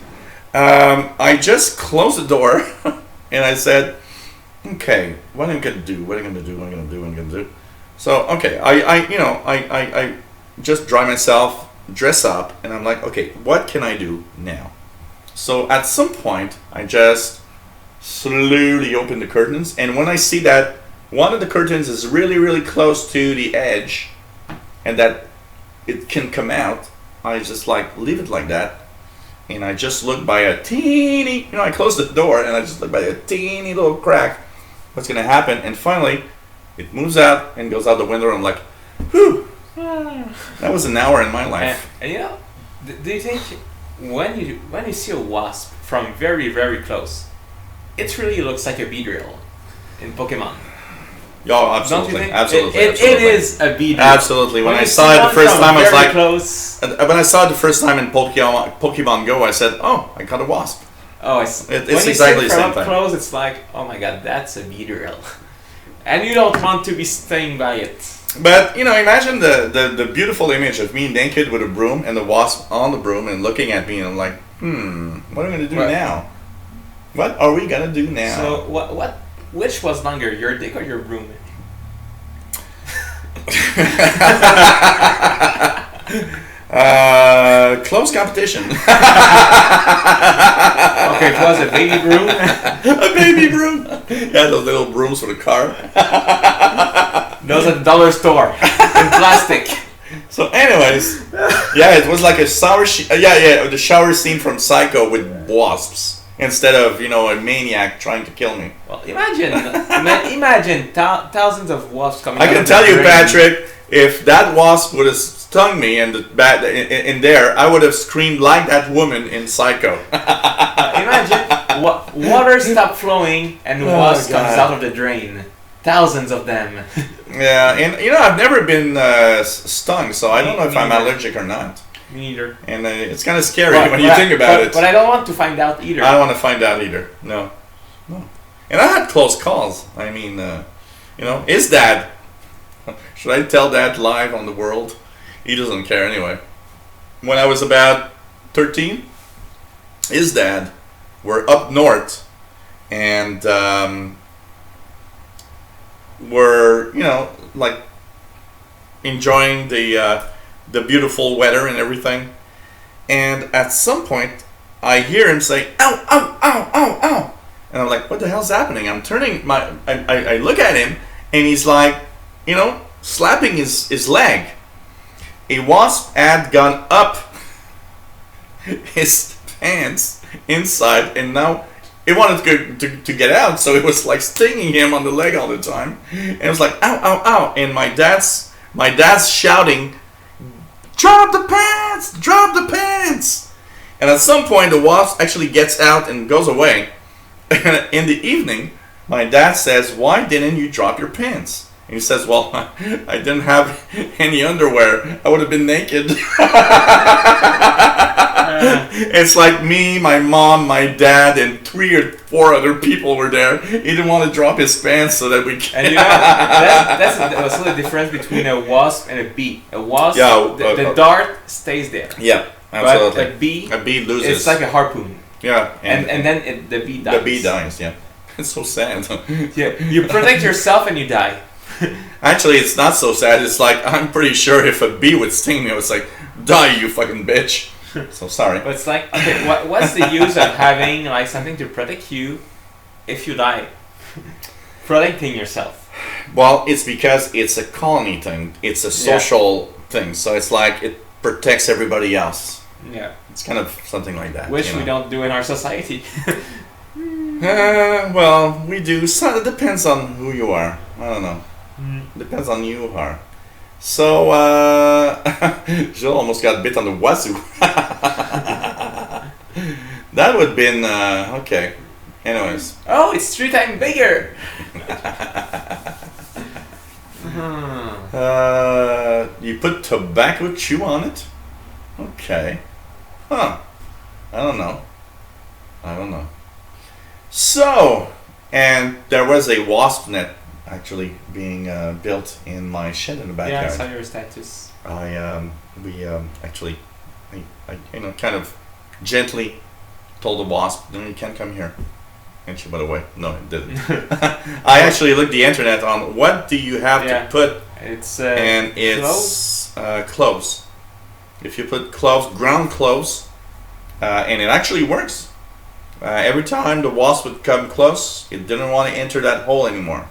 Speaker 1: I just closed the door and I said, okay, what am I going to do? What am I going to do? What am I going to do? What am I going to do? So, okay, I just dry myself, dress up, and I'm like, okay, what can I do now? So at some point, I just slowly open the curtains, and when I see that one of the curtains is really, really close to the edge, and that it can come out, I just like leave it like that, and I just look by a teeny, I close the door, and I just look by a teeny little crack, what's gonna happen, and finally, it moves out and goes out the window, and I'm like, whew, that was an hour in my life.
Speaker 2: And do you think when you see a wasp from very, very close, it really looks like a Beedrill in Pokemon?
Speaker 1: Oh, absolutely.
Speaker 2: Don't you think?
Speaker 1: Absolutely.
Speaker 2: It is a Beedrill.
Speaker 1: Absolutely. When I saw it the first time, I was like,
Speaker 2: close.
Speaker 1: When I saw it the first time in Pokemon Go, I said, oh, I got a wasp.
Speaker 2: Oh,
Speaker 1: it's exactly the same thing.
Speaker 2: Up close, it's like, oh my God, that's a Beedrill. And you don't want to be stung by it.
Speaker 1: But, imagine the beautiful image of me naked with a broom and the wasp on the broom and looking at me, and I'm like, what are we going to do now? What are we going to do now?
Speaker 2: So, which was longer, your dick or your broom?
Speaker 1: Close competition.
Speaker 2: Okay, it was a baby broom.
Speaker 1: A baby broom. Yeah, those little brooms for the car.
Speaker 2: Those at the dollar store in plastic.
Speaker 1: So, anyways, yeah, it was like a the shower scene from Psycho with wasps instead of a maniac trying to kill me.
Speaker 2: Well, imagine thousands of wasps coming.
Speaker 1: I can tell you, Patrick, if that wasp would have stung me in there, I would have screamed like that woman in Psycho.
Speaker 2: Imagine water stopped flowing and wasp comes out of the drain. Thousands of them.
Speaker 1: Yeah, and I've never been stung, so I don't know if I'm allergic or not.
Speaker 2: Me neither.
Speaker 1: And it's kind of scary when you think about it.
Speaker 2: But I don't want to find out either.
Speaker 1: I don't want to find out either. No. And I had close calls. I mean, his dad. Should I tell Dad live on the world? He doesn't care anyway. When I was about 13, his dad were up north and were like enjoying the beautiful weather and everything. And at some point, I hear him say, "Ow, ow, ow, ow, ow," and I'm like, "What the hell's happening?" I'm turning I look at him, and he's like, slapping his leg. A wasp had gone up his pants inside, and now it wanted to get out, so it was like stinging him on the leg all the time. And it was like, ow, ow, ow. And my dad's shouting, "Drop the pants! Drop the pants!" And at some point, the wasp actually gets out and goes away. And in the evening, my dad says, "Why didn't you drop your pants?" And he says, "Well, I didn't have any underwear. I would have been naked." It's like me, my mom, my dad, and 3 or 4 other people were there. He didn't want to drop his pants so that we can.
Speaker 2: And that's also the difference between a wasp and a bee. A wasp, the dart stays there.
Speaker 1: Yeah. Absolutely.
Speaker 2: But a bee,
Speaker 1: A bee loses.
Speaker 2: it's like a harpoon,
Speaker 1: yeah,
Speaker 2: and then the bee dies.
Speaker 1: the bee dies. Yeah, it's so sad.
Speaker 2: Yeah, you protect yourself and you die.
Speaker 1: Actually, it's not so sad. It's like I'm pretty sure if a bee would sting me, it's like die, you fucking bitch. So sorry.
Speaker 2: But it's like, okay, what's the use of having like something to protect you if you die? Protecting yourself.
Speaker 1: Well, it's because it's a colony thing. It's a social thing. So it's like it protects everybody else.
Speaker 2: Yeah.
Speaker 1: It's kind of something like that.
Speaker 2: Which
Speaker 1: you know?
Speaker 2: we don't do in our society.
Speaker 1: Well, we do. So it depends on who you are. I don't know. Depends on you are. So, Joel almost got bit on the wazoo. That would have been, okay. Anyways.
Speaker 2: Oh, it's 3 times bigger!
Speaker 1: You put tobacco chew on it? Okay. Huh. I don't know. So, and there was a wasp net actually being built in my shed in the
Speaker 2: Yeah, I
Speaker 1: backyard.
Speaker 2: saw your status.
Speaker 1: We actually, I kind of gently told the wasp, "No, you can't come here." And she went away. No, it didn't. I actually looked the internet on what do you have to put,
Speaker 2: It's
Speaker 1: and it's cloves. If you put cloves, ground cloves, and it actually works. Every time the wasp would come close, it didn't want to enter that hole anymore.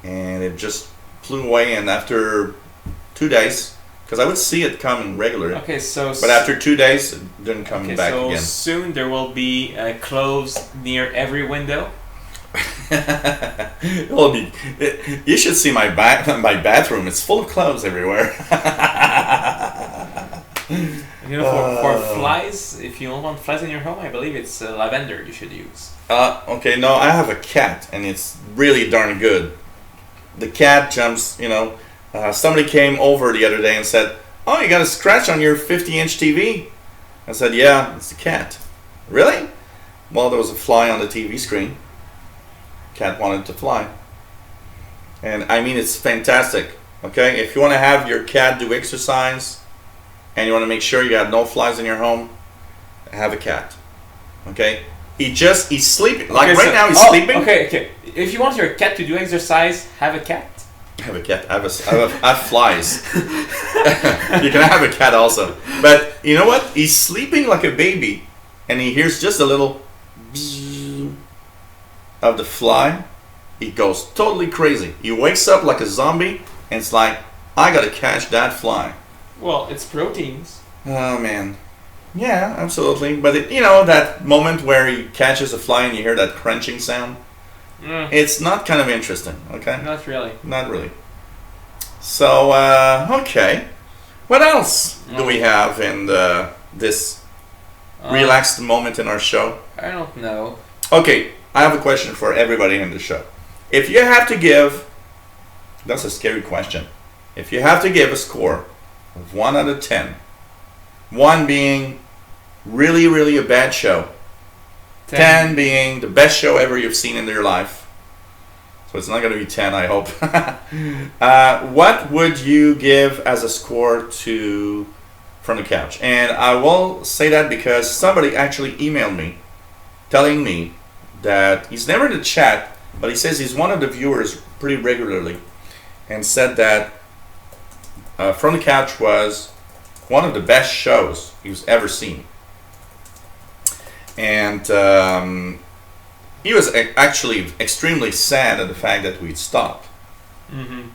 Speaker 1: And it just flew away, and after 2 days, because I would see it coming regularly,
Speaker 2: okay, so
Speaker 1: but after 2 days, it didn't come back
Speaker 2: so
Speaker 1: again.
Speaker 2: soon there will be cloves near every window.
Speaker 1: It'll be, you should see my bathroom. It's full of cloves everywhere.
Speaker 2: You know, for flies, if you don't want flies in your home, I believe it's lavender you should use.
Speaker 1: Okay, no, I have a cat, and it's really darn good. The cat jumps, somebody came over the other day and said, "Oh, you got a scratch on your 50-inch TV?" I said, "Yeah, it's the cat." "Really?" "Well, there was a fly on the TV screen. Cat wanted to fly." And I mean, it's fantastic. Okay, if you want to have your cat do exercise and you want to make sure you got no flies in your home, have a cat. Okay, he's sleeping. Like
Speaker 2: Okay,
Speaker 1: right now, he's sleeping.
Speaker 2: Okay. If you want your cat to do exercise, have a cat.
Speaker 1: Have a cat. I have flies. You can have a cat also. But you know what? He's sleeping like a baby, and he hears just a little bzzz of the fly. He goes totally crazy. He wakes up like a zombie, and it's like, I gotta catch that fly.
Speaker 2: Well, it's proteins.
Speaker 1: Oh man. Yeah, absolutely. But that moment where he catches a fly and you hear that crunching sound, it's not kind of interesting, okay?
Speaker 2: Not really.
Speaker 1: Not really. So, okay. What else do we have in this relaxed moment in our show?
Speaker 2: I don't know.
Speaker 1: Okay, I have a question for everybody in the show. If you have to give, that's a scary question. If you have to give a score of 1 out of 10, 1 being really, really a bad show, 10 being the best show ever you've seen in your life. So it's not going to be 10, I hope. What would you give as a score to From the Couch? And I will say that because somebody actually emailed me telling me that he's never in the chat, but he says he's one of the viewers pretty regularly, and said that From the Couch was one of the best shows he's ever seen. And he was actually extremely sad at the fact that we'd stopped.
Speaker 2: Mm-hmm.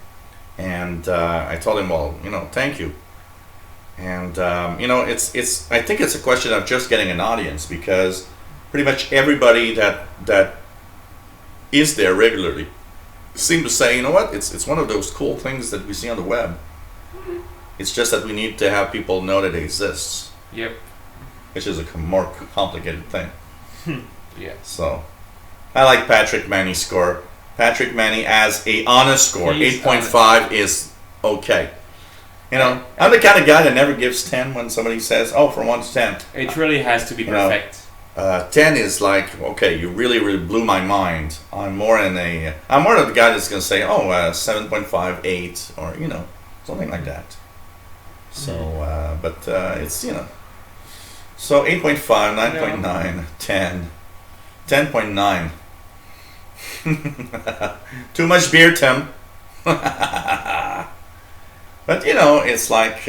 Speaker 1: And I told him, well, thank you. And it's I think it's a question of just getting an audience, because pretty much everybody that is there regularly seem to say, you know what, it's one of those cool things that we see on the web. It's just that we need to have people know that it exists.
Speaker 2: Yep.
Speaker 1: Which is a more complicated thing.
Speaker 2: Yeah.
Speaker 1: So, I like Patrick Manny's score. Patrick Manny has a honest score. 8.5 is okay. I'm the kind of guy that never gives 10 when somebody says, "Oh, from 1 to 10."
Speaker 2: It really has to be perfect.
Speaker 1: 10 is like, okay, you really, really blew my mind. I'm more of the guy that's going to say, 7.5, 8, or something like that. So, but it's So 8.5, 9.9, 10, 10.9. Too much beer, Tim. But you know, it's like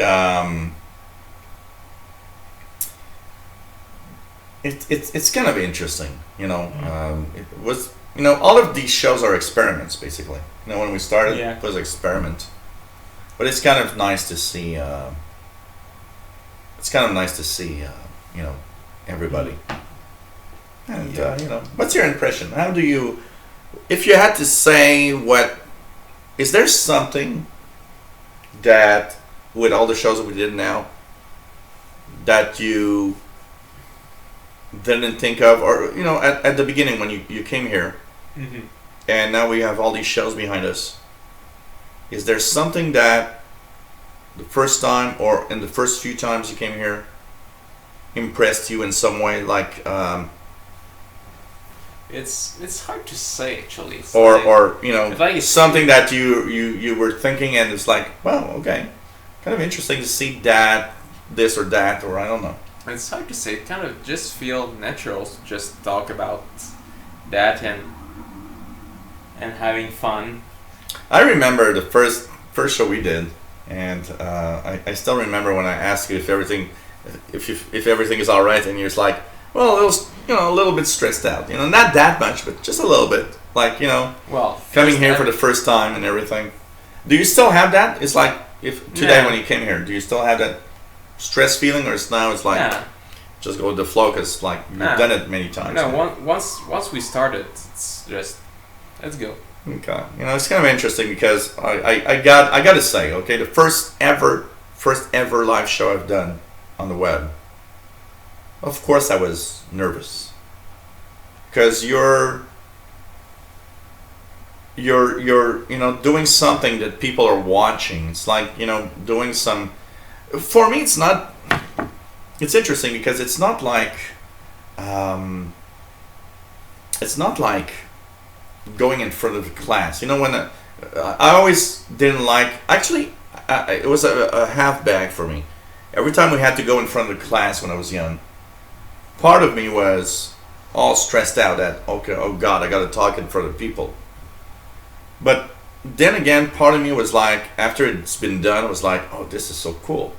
Speaker 1: it's kind of interesting. You know, it was, you know, all of these shows are experiments basically. You know, when we started,
Speaker 2: Yeah.
Speaker 1: it was an experiment. But it's kind of nice to see. It's kind of nice to see. You know, everybody. And you know, what's your impression? How do you, if you had to say what, is there something that with all the shows that we did now that you didn't think of, or you know, at the beginning when you came here,
Speaker 2: Mm-hmm.
Speaker 1: and now we have all these shows behind us? Is there something that the first time or in the first few times you came here impressed you in some way, like
Speaker 2: It's hard to say actually. It's
Speaker 1: or
Speaker 2: like-
Speaker 1: or you know,
Speaker 2: It's like it's-
Speaker 1: something that you were thinking and it's like, wow, okay, kind of interesting to see that, this or that, or I don't know.
Speaker 2: It's hard to say. It kind of just feel natural to just talk about that and having fun.
Speaker 1: I remember the first show we did, and I still remember when I asked you if everything is all right, and you're just like, well, it was, you know, a little bit stressed out, you know, not that much, but just a little bit, like, you know,
Speaker 2: Well,
Speaker 1: coming
Speaker 2: first
Speaker 1: here
Speaker 2: I-
Speaker 1: for the first time and everything. Do you still have that? It's like if today
Speaker 2: Yeah.
Speaker 1: when you came here, do you still have that stress feeling, or it's now it's like
Speaker 2: yeah.
Speaker 1: just go with the flow because like you've
Speaker 2: Nah.
Speaker 1: done it many times.
Speaker 2: No, once we started, it's just let's go.
Speaker 1: Okay, you know, it's kind of interesting because I got to say, okay, the first ever live show I've done on the web. Of course, I was nervous because you're you know, doing something that people are watching. It's like, you know, doing some. For me, it's not. It's interesting because it's not like. It's not like going in front of the class. You know, when I always didn't like. Actually, it was a half bag for me. Every time we had to go in front of the class when I was young, part of me was all stressed out that, okay, oh God, I got to talk in front of people. But then again, part of me was like, after it's been done, it was like, oh, this is so cool.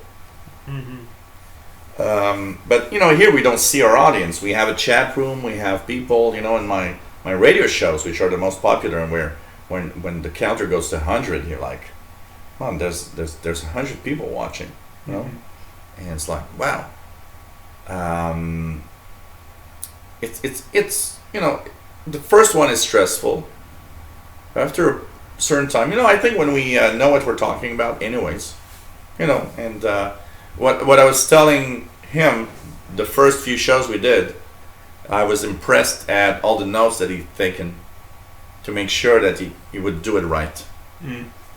Speaker 1: But you know, here we don't see our audience. We have a chat room. We have people. You know, in my radio shows, which are the most popular, and where when the counter goes to 100, you're like, man, there's 100 people watching. You know, and it's like, wow. It's you know, the first one is stressful. After a certain time, you know, I think when we know what we're talking about, anyways, you know, and what I was telling him, the first few shows we did, I was impressed at all the notes that he'd taken to make sure that he would do it right.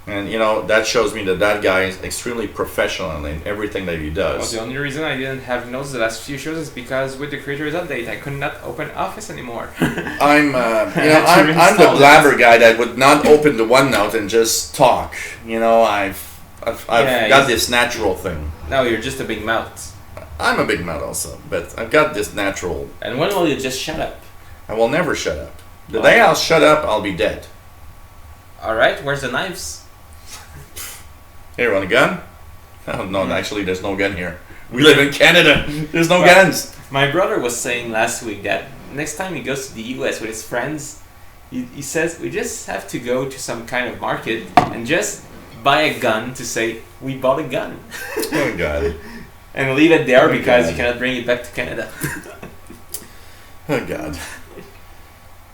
Speaker 1: And you know, that shows me that guy is extremely professional in everything that he
Speaker 2: Well,
Speaker 1: does.
Speaker 2: the only reason I didn't have notes the last few shows is because with the creators update, I could not open Office anymore.
Speaker 1: I'm, you know,
Speaker 2: To
Speaker 1: I'm the
Speaker 2: reinstall it.
Speaker 1: blabber guy that would not open the OneNote and just talk. You know, I've
Speaker 2: Yeah,
Speaker 1: got
Speaker 2: he's-
Speaker 1: this natural thing.
Speaker 2: No, you're just a big mouth.
Speaker 1: I'm a big mouth also, but I've got this natural.
Speaker 2: And when will you just shut up?
Speaker 1: I will never shut up. The day I'll shut up, I'll be dead.
Speaker 2: Alright, where's the knives?
Speaker 1: Here, want a gun? Oh, no, actually, there's no gun here. We live in Canada. There's no guns.
Speaker 2: My brother was saying last week that next time he goes to the US with his friends, he says we just have to go to some kind of market and just buy a gun to say we bought a gun
Speaker 1: Oh, God.
Speaker 2: and leave it there
Speaker 1: Oh,
Speaker 2: because
Speaker 1: God.
Speaker 2: you cannot bring it back to Canada.
Speaker 1: Oh, God.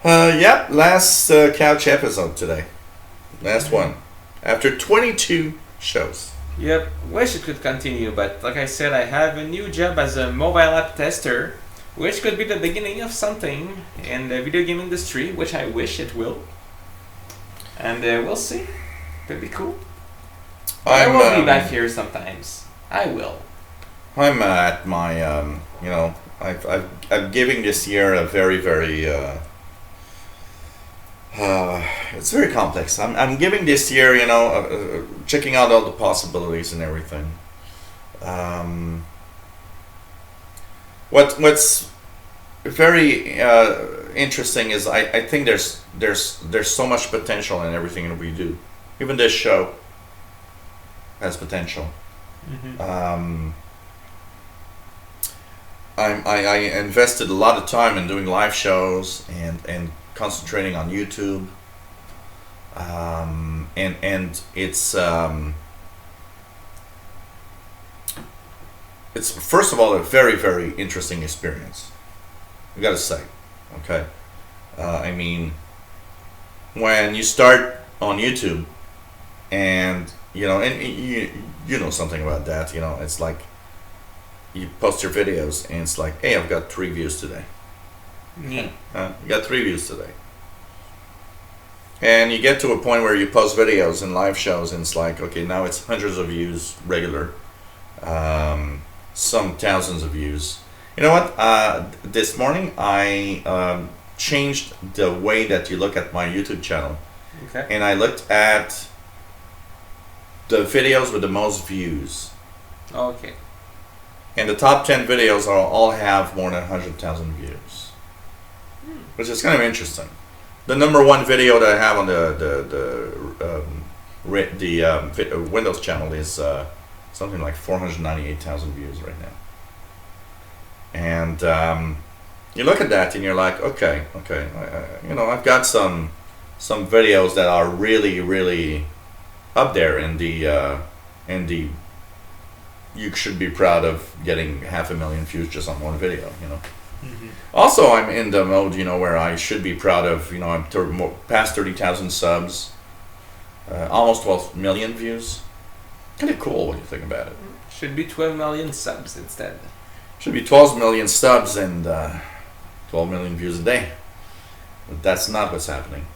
Speaker 1: Yep, last couch episode today. Last one. After 22 shows.
Speaker 2: Yep, wish it could continue, but like I said, I have a new job as a mobile app tester, which could be the beginning of something in the video game industry, which I wish it will. And we'll see. Could be cool. I will be back here sometimes. I will.
Speaker 1: I'm at my, you know, I'm giving this year a very, very, it's very complex. I'm giving this year, you know, checking out all the possibilities and everything. What's very interesting is I think there's so much potential in everything that we do. Even this show has potential. I invested a lot of time in doing live shows and concentrating on YouTube. And it's first of all a very, very interesting experience. I gotta say, okay. I mean, when you start on YouTube, and you know something about that. It's like you post your videos, and it's like, hey, I've got 3 views today.
Speaker 2: Yeah.
Speaker 1: You got 3 views today. And you get to a point where you post videos and live shows, and it's like, okay, now it's hundreds of views regular, some thousands of views. You know what? This morning I changed the way that you look at my YouTube channel,
Speaker 2: Okay.
Speaker 1: and I looked at the videos with the most views,
Speaker 2: Okay.
Speaker 1: and the top 10 videos all have more than 100,000 views, which is kind of interesting. The number 1 video that I have on the Windows channel is something like 498,000 views right now. And you look at that and you're like, okay, I've got some videos that are really, really up there in the you should be proud of getting 500,000 views just on one video. Also, I'm in the mode, where I should be proud of, I'm past 30,000 subs, almost 12 million views. Kind of cool when you think about it.
Speaker 2: Should be 12 million subs instead.
Speaker 1: Should be 12 million subs and 12 million views a day. But that's not what's happening.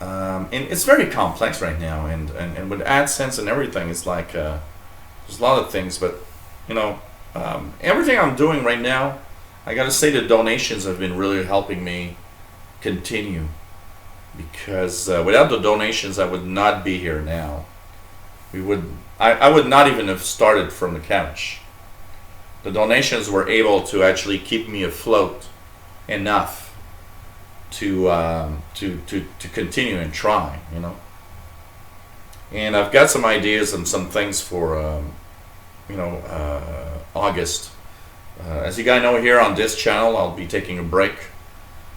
Speaker 1: And it's very complex right now, and with AdSense and everything, it's like there's a lot of things, but everything I'm doing right now, I gotta say the donations have been really helping me continue, because without the donations I would not be here now. I would not even have started from the couch. The donations were able to actually keep me afloat enough to continue and try, And I've got some ideas and some things for August. As you guys know, here on this channel, I'll be taking a break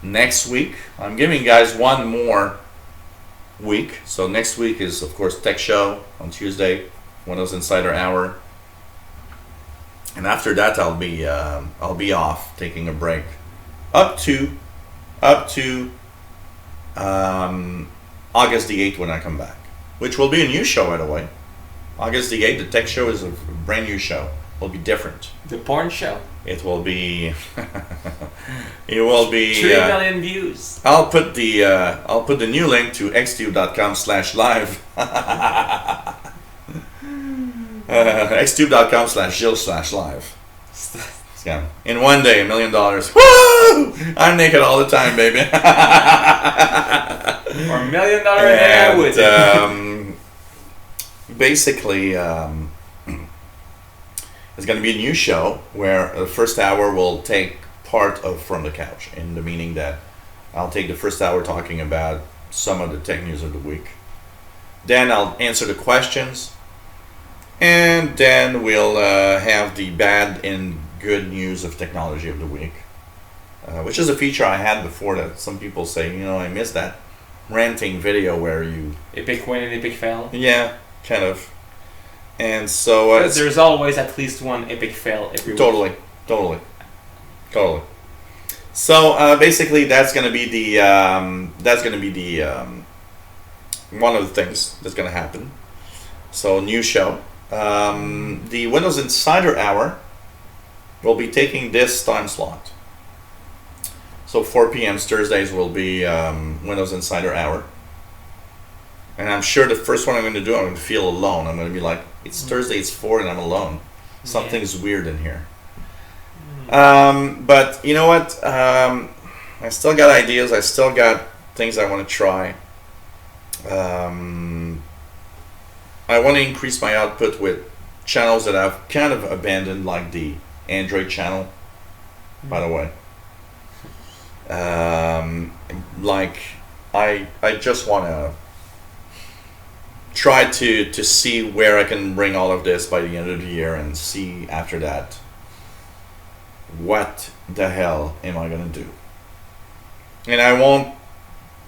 Speaker 1: next week. I'm giving you guys one more week. So next week is, of course, Tech Show on Tuesday, Windows Insider Hour, and after that, I'll be off, taking a break up to August the 8th when I come back, which will be a new show, by the way. August the 8th, the Tech Show is a brand new show. Will be different.
Speaker 2: The porn show.
Speaker 1: It will be. It will be.
Speaker 2: 3 million views.
Speaker 1: I'll put the new link to xtube.com/live. xtube.com/Jill/live. Yeah. In one day, $1 million. Woo! I'm naked all the time, baby.
Speaker 2: Or $1 million a day, I would.
Speaker 1: Basically, it's going to be a new show where the first hour will take part of From the Couch, in the meaning that I'll take the first hour talking about some of the tech news of the week. Then I'll answer the questions, and then we'll have the bad and good news of technology of the week, which is a feature I had before that some people say, I missed that ranting video where you...
Speaker 2: Epic win and epic fail.
Speaker 1: Yeah, kind of. And so
Speaker 2: because there's always at least one epic fail every week.
Speaker 1: Totally. So basically, that's gonna be the one of the things that's gonna happen. So new show. The Windows Insider Hour will be taking this time slot. So 4 p.m. Thursdays will be Windows Insider Hour. And I'm sure the first one I'm going to do, I'm going to feel alone. I'm going to be like, it's Thursday, it's 4, and I'm alone. Something's weird in here. But you know what? I still got ideas. I still got things I want to try. I want to increase my output with channels that I've kind of abandoned, like the Android channel. by the way. Like I just want to try to see where I can bring all of this by the end of the year, and see after that what the hell am I gonna do. And I won't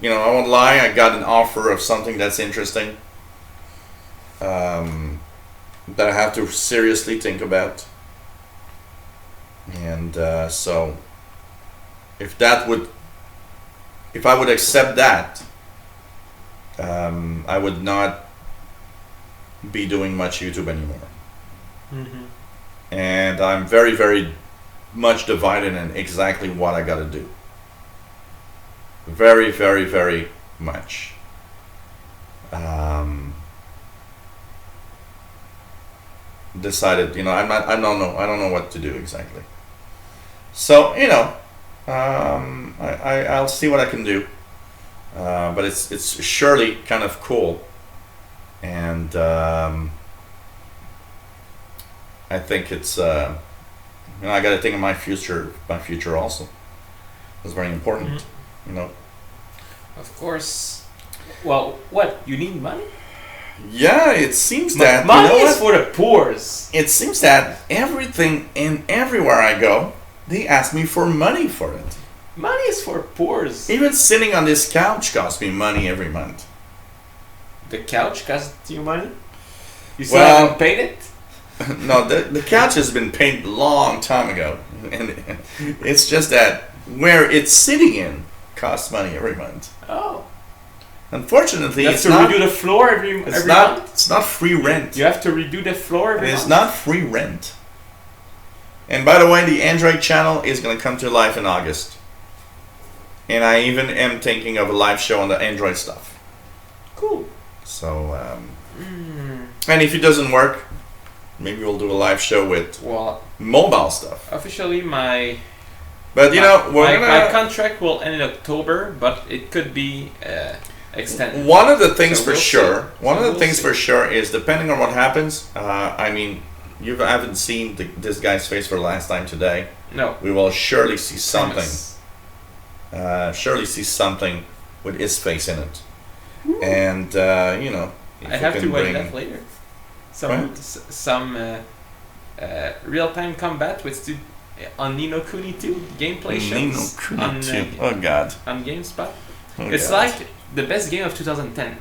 Speaker 1: lie. I got an offer of something that's interesting, that I have to seriously think about. And so if I would accept that, I would not be doing much YouTube anymore.
Speaker 2: Mm-hmm.
Speaker 1: And I'm very, very much divided in exactly what I gotta do. Very, very, very much. Decided, I don't know what to do exactly. So, I'll see what I can do. But it's surely kind of cool. And I think it's I got to think of my future also. It's very important.
Speaker 2: Of course. Well, what, you need money?
Speaker 1: Yeah, it seems that
Speaker 2: money is for the poors.
Speaker 1: It seems that everything and everywhere I go, they ask me for money for it.
Speaker 2: Money is for poors.
Speaker 1: Even sitting on this couch costs me money every month.
Speaker 2: The couch costs you money? You still haven't paid it?
Speaker 1: No, the couch has been paid a long time ago, and it's just that where it's sitting in costs money every month.
Speaker 2: Oh.
Speaker 1: Unfortunately,
Speaker 2: you have to redo the floor every month?
Speaker 1: It's not free rent.
Speaker 2: You have to redo the floor every month?
Speaker 1: It's not free rent. And by the way, the Android channel is going to come to life in August. And I even am thinking of a live show on the Android stuff.
Speaker 2: Cool.
Speaker 1: So, and if it doesn't work, maybe we'll do a live show with mobile stuff.
Speaker 2: Officially, my contract will end in October, but it could be extended.
Speaker 1: One of the things for sure is, depending on what happens, you haven't seen this guy's face for the last time today.
Speaker 2: No.
Speaker 1: We will surely see something. Surely see something with his face in it. Ooh. And,
Speaker 2: I have to wait that later. Some real-time combat with on Ni no Kuni 2 gameplay shows on GameSpot. It's like the best game of 2010.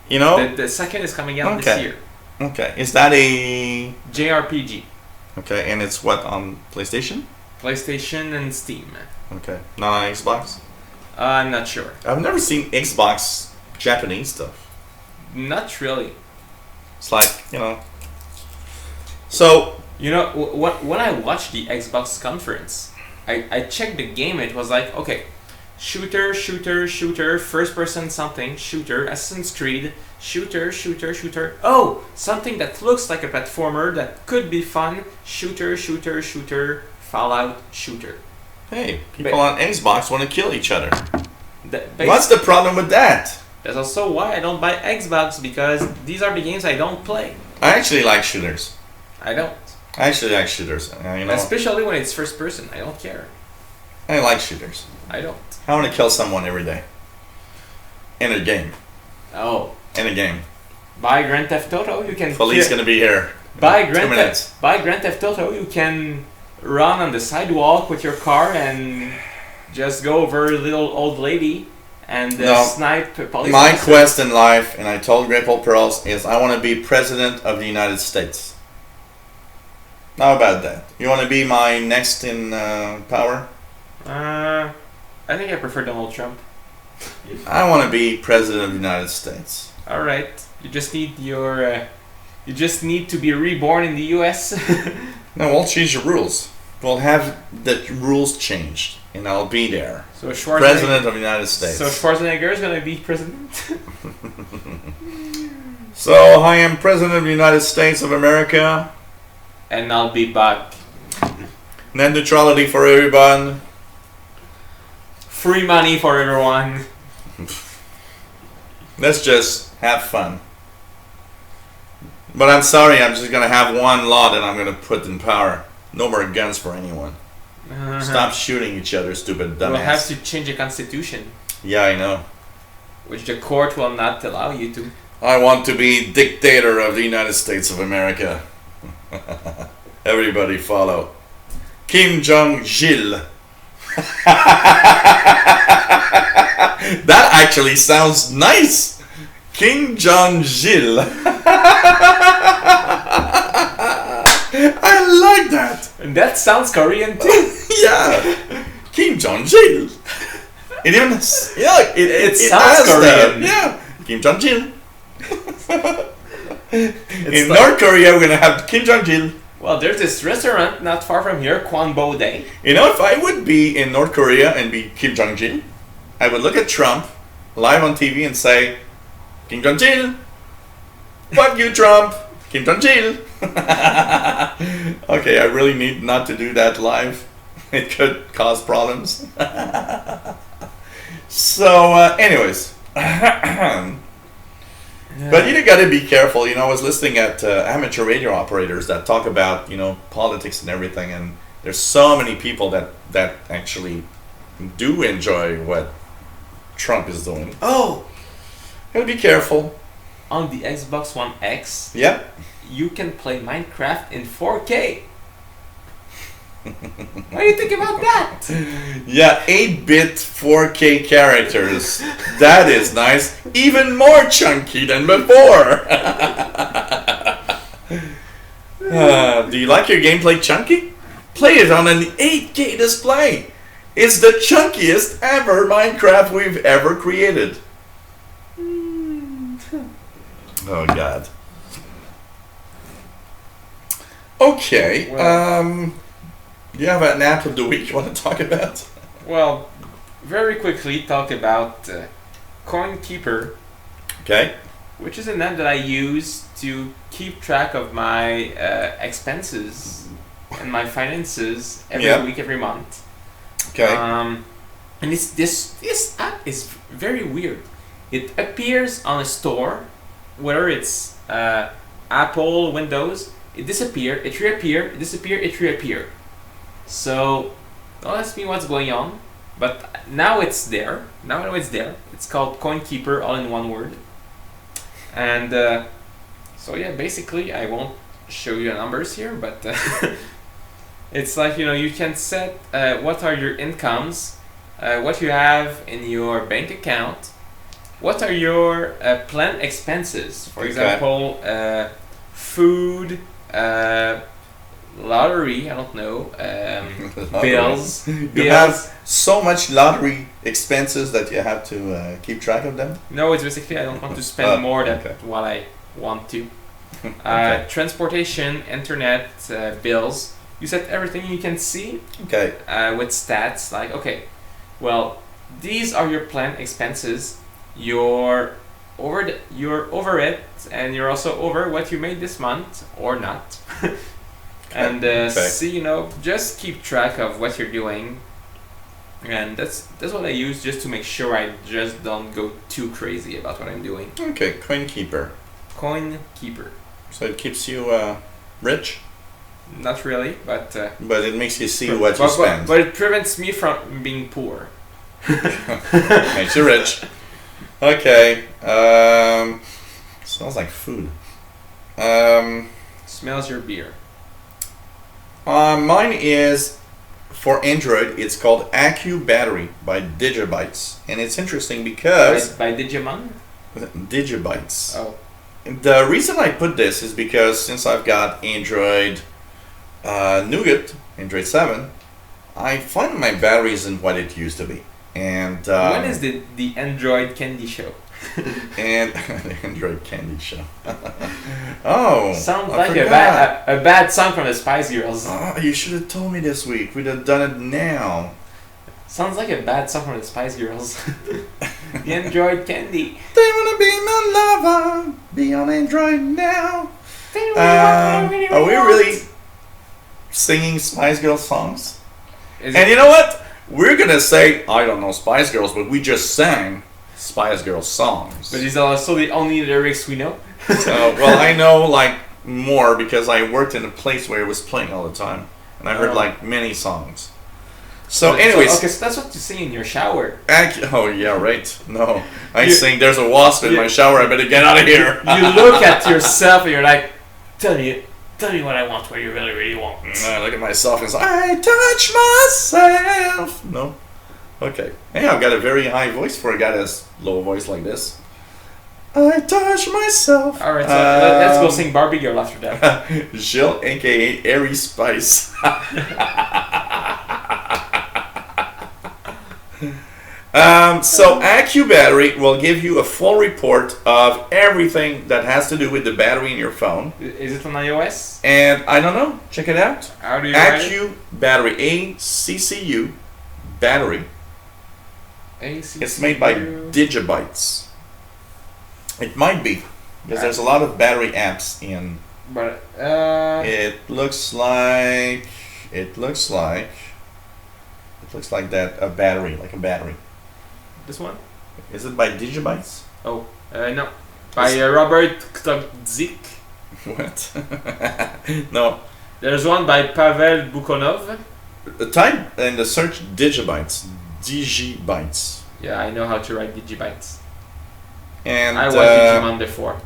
Speaker 2: The second is coming out this year.
Speaker 1: Okay, is that a
Speaker 2: JRPG?
Speaker 1: Okay, and it's what, on PlayStation?
Speaker 2: PlayStation and Steam.
Speaker 1: Okay, not on Xbox?
Speaker 2: I'm not sure.
Speaker 1: I've never seen Xbox Japanese stuff.
Speaker 2: Not really.
Speaker 1: It's like, So...
Speaker 2: when I watched the Xbox conference, I checked the game. It was like, okay, shooter, first person something, shooter, Assassin's Creed, shooter. Oh, something that looks like a platformer that could be fun, shooter, Fallout, shooter.
Speaker 1: Hey, people on Xbox want to kill each other. What's the problem with that?
Speaker 2: That's also why I don't buy Xbox, because these are the games I don't play.
Speaker 1: I actually like shooters.
Speaker 2: I don't.
Speaker 1: I actually like shooters.
Speaker 2: Especially when it's first person. I don't care.
Speaker 1: I like shooters.
Speaker 2: I don't.
Speaker 1: I want to kill someone every day. In a game.
Speaker 2: Oh.
Speaker 1: In a game.
Speaker 2: Buy Grand Theft Auto, you can...
Speaker 1: Police gonna be here.
Speaker 2: Buy Grand Theft Auto, you can run on the sidewalk with your car and just go over a little old lady and snipe police.
Speaker 1: My quest in life, and I told Grateful Pearls, is I want to be President of the United States. How about that? You want to be my next in power?
Speaker 2: I think I prefer Donald Trump.
Speaker 1: I want to be President of the United States.
Speaker 2: All right. You just need you just need to be reborn in the U.S.
Speaker 1: No, we'll change the rules. We'll have the rules changed, and I'll be there.
Speaker 2: So
Speaker 1: President of the United States.
Speaker 2: So Schwarzenegger is gonna be president.
Speaker 1: So I am President of the United States of America.
Speaker 2: And I'll be back.
Speaker 1: Net neutrality for everyone.
Speaker 2: Free money for everyone.
Speaker 1: Let's just have fun. But I'm sorry, I'm just gonna have one law that I'm gonna put in power. No more guns for anyone. Stop shooting each other, stupid dumbass.
Speaker 2: We'll have to change the constitution,
Speaker 1: Yeah, I know.
Speaker 2: which the court will not allow you to.
Speaker 1: I want to be dictator of the United States of America. Everybody follow. Kim Jong-il. That actually sounds nice. Kim Jong-il. I like that.
Speaker 2: And that sounds Korean too.
Speaker 1: Yeah. Kim Jong-il. It even, yeah,
Speaker 2: It sounds
Speaker 1: has that.
Speaker 2: Korean.
Speaker 1: Yeah. Kim Jong-il. In
Speaker 2: like-
Speaker 1: North Korea, we're gonna have Kim Jong-il.
Speaker 2: Well, there's this restaurant not far from here, Kwanbo Day.
Speaker 1: You know, if I would be in North Korea and be Kim Jong-il, I would look at Trump live on TV and say, Kim Jong-il, fuck you, Trump, Kim Jong-il. Okay, I really need not to do that live. It could cause problems. So, anyways. But you gotta be careful. You know, I was listening at amateur radio operators that talk about, you know, politics and everything, and there's so many people that actually do enjoy what Trump is doing.
Speaker 2: Oh,
Speaker 1: Gotta be careful.
Speaker 2: on the Xbox One X,
Speaker 1: Yep.
Speaker 2: you can play Minecraft in 4K. What do you think about that?
Speaker 1: Yeah, 8-bit 4K characters. That is nice. Even more chunky than before. Do you like your gameplay chunky? Play it on an 8K display. It's the chunkiest ever Minecraft we've ever created. Oh God. Okay.
Speaker 2: Well-
Speaker 1: You have an app of the week you want to talk about?
Speaker 2: Well, very quickly talk about CoinKeeper,
Speaker 1: Okay.
Speaker 2: which is an app that I use to keep track of my expenses and my finances every
Speaker 1: Yeah.
Speaker 2: week, every month.
Speaker 1: Okay.
Speaker 2: And this app is very weird. It appears on a store, whether it's Apple, Windows. It disappear, it reappear, it disappear, it reappear. So don't ask me what's going on, but now it's there. Now I know it's there. It's called CoinKeeper, all in one word. And so yeah, basically I won't show you the numbers here, but it's like, you know, you can set what are your incomes, what you have in your bank account, what are your planned expenses. For
Speaker 1: Okay.
Speaker 2: example, food, lottery, I don't know, bills.
Speaker 1: You have so much lottery expenses that you have to keep track of them.
Speaker 2: No, it's basically I don't want to spend more than
Speaker 1: okay.
Speaker 2: what I want to.
Speaker 1: Okay.
Speaker 2: Transportation, internet, bills. You set everything you can see
Speaker 1: Okay.
Speaker 2: with stats. Like, okay, well, these are your planned expenses. You're over it, and you're also over what you made this month or not. And see, you know, just keep track of what you're doing. And that's what I use just to make sure I just don't go too crazy about what I'm doing.
Speaker 1: Okay. CoinKeeper.
Speaker 2: CoinKeeper.
Speaker 1: So it keeps you rich,
Speaker 2: Not really, but
Speaker 1: but it makes you see what you spend.
Speaker 2: but it prevents me from being poor.
Speaker 1: Makes you rich. Okay. Smells like food.
Speaker 2: Smells your beer.
Speaker 1: Mine is for Android. It's called Accu Battery by Digibytes, and it's interesting because
Speaker 2: By Digimon?
Speaker 1: Digibytes.
Speaker 2: Oh.
Speaker 1: The reason I put this is because since I've got Android Nougat, Android 7, I find my battery isn't what it used to be. And
Speaker 2: When is the Android Candy Show?
Speaker 1: and the Android Candy Show. Oh,
Speaker 2: Sounds
Speaker 1: I
Speaker 2: like
Speaker 1: forgot.
Speaker 2: a bad song from the Spice Girls.
Speaker 1: Oh, you should have told me this week. We'd have done it now.
Speaker 2: Sounds like a bad song from the Spice Girls. The Android Candy.
Speaker 1: They wanna be my lover. Be on Android now. Are we really singing Spice Girls songs?
Speaker 2: Is
Speaker 1: And
Speaker 2: it,
Speaker 1: you know what? We're gonna say I don't know Spice Girls, but we just sang Spice Girls songs.
Speaker 2: but these are also the only lyrics we know.
Speaker 1: So, well, I know like more because I worked in a place where it was playing all the time, and I heard
Speaker 2: Oh.
Speaker 1: like many songs. So, anyways,
Speaker 2: okay, so that's what you see in your shower.
Speaker 1: oh yeah, right. No, I
Speaker 2: You-
Speaker 1: think there's a wasp in my shower. I better get out of here.
Speaker 2: You look at yourself and you're like, tell me what I want, what you really, really want.
Speaker 1: I look at myself and say, I touch myself. No. Okay. Hey, I've got a very high voice for a guy that's low voice like this. I touch myself.
Speaker 2: All right, so let's go sing Barbie Girl after that.
Speaker 1: Jill, aka Airy Spice. So AccuBattery Battery will give you a full report of everything that has to do with the battery in your phone.
Speaker 2: Is it on iOS?
Speaker 1: And I don't know. Check it out.
Speaker 2: How do you write it?
Speaker 1: AccuBattery Battery. ACCU Battery. It's made by Digibytes. It might be because there's a lot of battery apps in.
Speaker 2: But
Speaker 1: It looks like that a battery, like a battery.
Speaker 2: this one?
Speaker 1: Is it by Digibytes?
Speaker 2: Oh, no. By Robert Ktodzik.
Speaker 1: What? No.
Speaker 2: There's one by Pavel Bukonov.
Speaker 1: Type in the search Digibytes. Digibytes.
Speaker 2: Yeah, I know how to write Digibytes.
Speaker 1: And
Speaker 2: I watched Digimon before.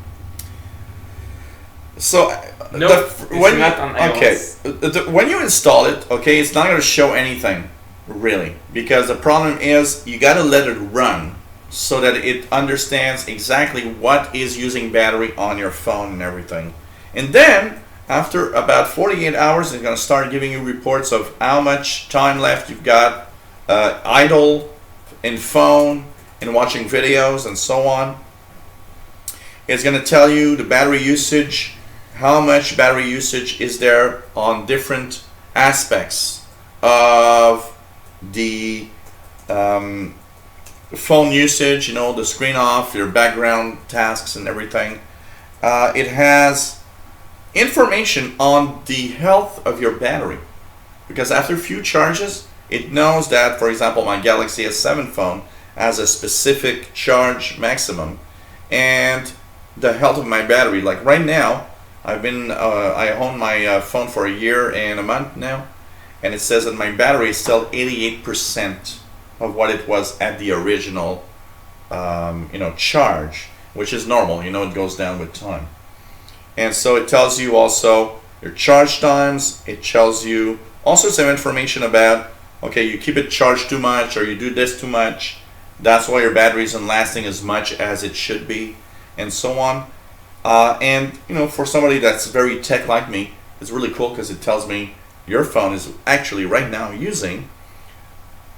Speaker 1: so
Speaker 2: No, it's
Speaker 1: when
Speaker 2: not on iOS.
Speaker 1: when you install it, okay, it's not going to show anything really, because the problem is you got to let it run so that it understands exactly what is using battery on your phone and everything. And then after about 48 hours, it's going to start giving you reports of how much time left you've got idle in phone and watching videos and so on. It's going to tell you the battery usage, how much battery usage is there on different aspects of the phone usage, you know, the screen off, your background tasks and everything. It has information on the health of your battery, because after a few charges, it knows that, for example, my Galaxy S7 phone has a specific charge maximum, and the health of my battery. Like right now, I own my phone for a year and a month now, and it says that my battery is still 88% of what it was at the original, charge, which is normal. It goes down with time. And so it tells you also your charge times. It tells you all sorts of information about, okay, you keep it charged too much or you do this too much. That's why your battery isn't lasting as much as it should be, and so on. And for somebody that's very tech like me, it's really cool because it tells me your phone is actually right now using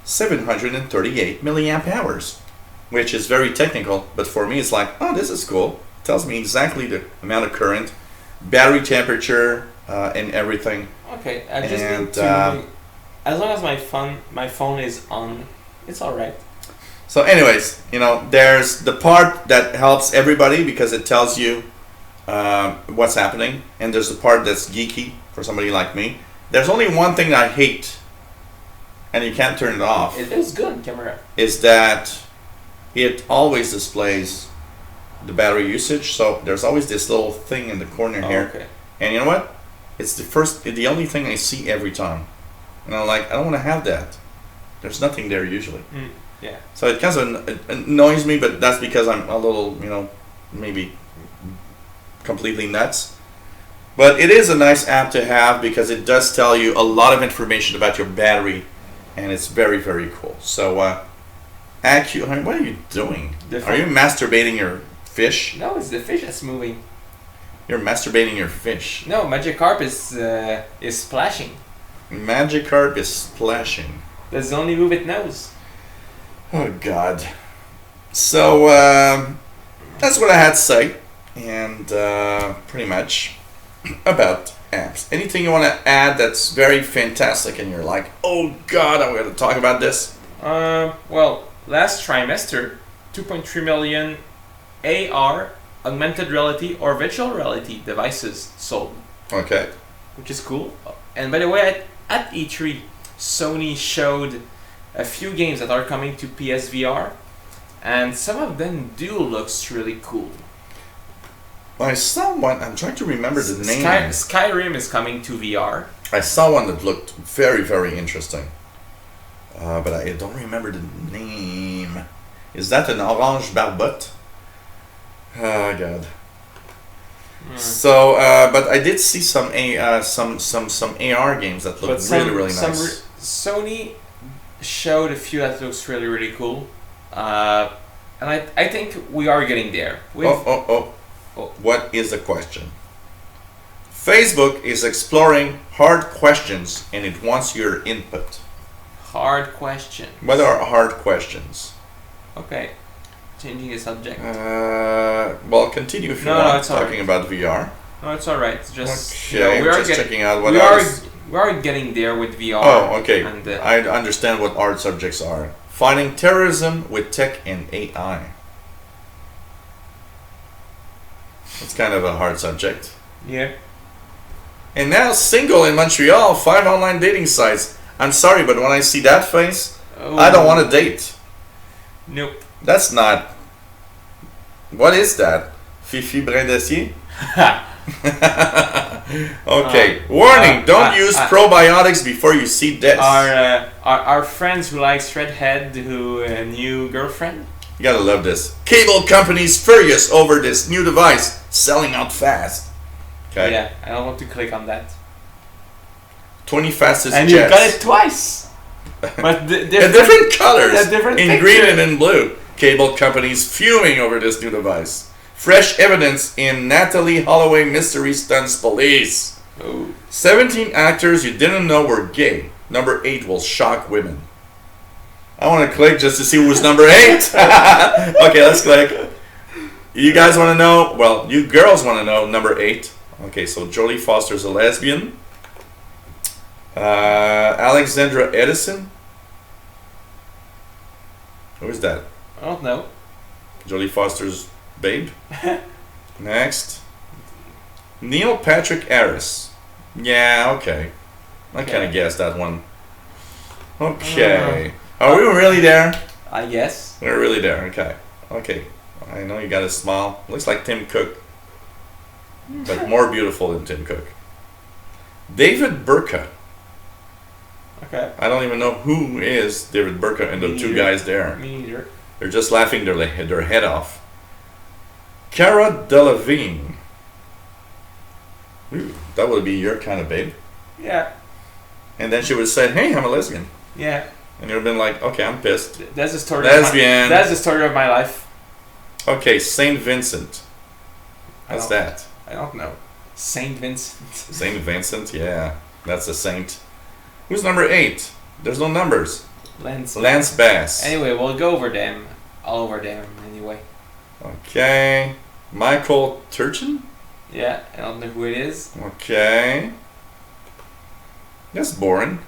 Speaker 1: 738 milliamp hours, which is very technical, but for me it's like, oh, this is cool. It tells me exactly the amount of current, battery temperature, and everything.
Speaker 2: Okay, I just
Speaker 1: And,
Speaker 2: need to. As long as my phone is on, it's all right.
Speaker 1: So anyways, there's the part that helps everybody because it tells you what's happening, and there's the part that's geeky for somebody like me. There's only one thing I hate, and you can't turn it off,
Speaker 2: It is good camera.
Speaker 1: is that it always displays the battery usage. So there's always this little thing in the corner
Speaker 2: Oh,
Speaker 1: here,
Speaker 2: okay.
Speaker 1: and you know what? It's the only thing I see every time, and I'm like, I don't want to have that. There's nothing there usually.
Speaker 2: Yeah.
Speaker 1: So it kind of annoys me, but that's because I'm a little, maybe completely nuts. But it is a nice app to have because it does tell you a lot of information about your battery, and it's very, very cool. So, what are you doing? Are you masturbating your fish?
Speaker 2: No, it's the fish that's moving.
Speaker 1: You're masturbating your fish.
Speaker 2: No, Magikarp is splashing.
Speaker 1: Magikarp is splashing.
Speaker 2: That's the only move it knows.
Speaker 1: Oh God. So that's what I had to say, and pretty much about apps. Anything you want to add that's very fantastic, and you're like, oh God, I'm going to talk about this?
Speaker 2: Well, last trimester, 2.3 million AR, augmented reality or virtual reality devices sold,
Speaker 1: Okay.
Speaker 2: which is cool. And by the way, at E3, Sony showed a few games that are coming to PSVR, and some of them do looks really cool.
Speaker 1: I saw one. I'm trying to remember the name.
Speaker 2: Skyrim is coming to VR.
Speaker 1: I saw one that looked very, very interesting. but I don't remember the name. Is that an Orange Barbotte? Oh God. So, but I did see some some AR games that look really nice.
Speaker 2: Sony showed a few that looks really cool, and I think we are getting there.
Speaker 1: Oh. What is the question? Facebook is exploring hard questions and it wants your input.
Speaker 2: Hard question.
Speaker 1: What are hard questions?
Speaker 2: Okay, changing the subject.
Speaker 1: Well, continue if you want. Talking about VR.
Speaker 2: No, it's all right. It's just
Speaker 1: okay. We are just checking out what
Speaker 2: we are getting there with VR.
Speaker 1: Oh, okay. And, I understand what hard subjects are. Fighting terrorism with tech and AI. It's kind of a hard subject.
Speaker 2: Yeah.
Speaker 1: And now single in Montreal, 5 online dating sites. I'm sorry, but when I see that face, I don't want to date.
Speaker 2: Nope.
Speaker 1: That's not... What is that? Fifi Brindacier? Okay. Warning, don't use probiotics before you see death.
Speaker 2: Our friends who likes redhead, who new girlfriend.
Speaker 1: You gotta love this. Cable companies furious over this new device selling out fast. Okay.
Speaker 2: Yeah, I don't want to click on that.
Speaker 1: 20 fastest
Speaker 2: and
Speaker 1: jets.
Speaker 2: And you got it twice. But
Speaker 1: different colors.
Speaker 2: Different
Speaker 1: in
Speaker 2: picture.
Speaker 1: Green and in blue. Cable companies fuming over this new device. Fresh evidence in Natalie Holloway mystery stunts police.
Speaker 2: Oh.
Speaker 1: 17 actors you didn't know were gay. Number 8 will shock women. I want to click just to see who's number 8. Okay, let's click. You guys want to know? Well, you girls want to know number 8. Okay, so Jodie Foster's a lesbian. Alexandra Edison. Who is that?
Speaker 2: I don't know.
Speaker 1: Jodie Foster's babe. Next. Neil Patrick Harris. Yeah, okay. I kind of guessed that one. Okay. Are we really there?
Speaker 2: I guess.
Speaker 1: We're really there. Okay. Okay. I know you got a smile. Looks like Tim Cook. But more beautiful than Tim Cook. David Burka.
Speaker 2: Okay.
Speaker 1: I don't even know who is David Burka and the two guys there.
Speaker 2: Me neither.
Speaker 1: They're just laughing their head off. Cara Delevingne. Ooh, that would be your kind of babe.
Speaker 2: Yeah.
Speaker 1: And then she would have said, "Hey, I'm a lesbian."
Speaker 2: Yeah.
Speaker 1: And you would have been like, "Okay, I'm pissed."
Speaker 2: That's the story.
Speaker 1: Lesbian.
Speaker 2: That's the story of my life.
Speaker 1: Okay, Saint Vincent. What's that?
Speaker 2: I don't know. Saint Vincent.
Speaker 1: Saint Vincent, yeah, that's a saint. Who's number 8? There's no numbers. Lance Bass.
Speaker 2: Anyway, we'll go over them. All over them anyway.
Speaker 1: Okay. Michael Turchin?
Speaker 2: Yeah, I don't know who it is.
Speaker 1: Okay. That's boring.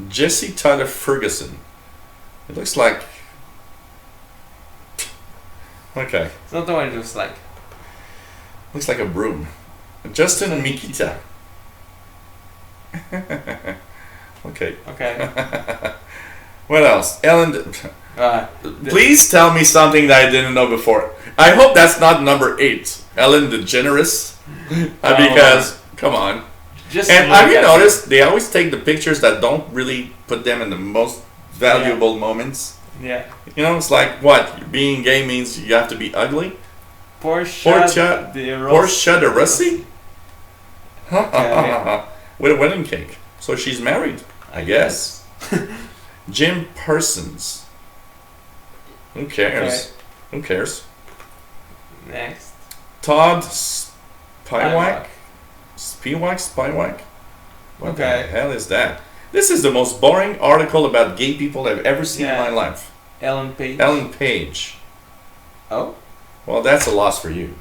Speaker 1: Jesse Tyler Ferguson. It looks like... Okay.
Speaker 2: It's not the one it looks like.
Speaker 1: Looks like a broom. Justin Mikita. Okay.
Speaker 2: Okay.
Speaker 1: What else? Ellen... Please tell me something that I didn't know before. I hope that's not number 8. Ellen DeGeneres. Because, come on.
Speaker 2: Just
Speaker 1: and have you noticed, they always take the pictures that don't really put them in the most valuable moments.
Speaker 2: Yeah.
Speaker 1: You know, it's like, what? Being gay means you have to be ugly? Portia de Rossi? Okay. With a wedding cake. So she's married, I guess. Jim Parsons. Who cares? Okay. Who cares?
Speaker 2: Next.
Speaker 1: Todd Spywak? Spywak? What the hell is that? This is the most boring article about gay people I've ever seen in my life.
Speaker 2: Ellen Page.
Speaker 1: Ellen Page.
Speaker 2: Oh?
Speaker 1: Well, that's a loss for you.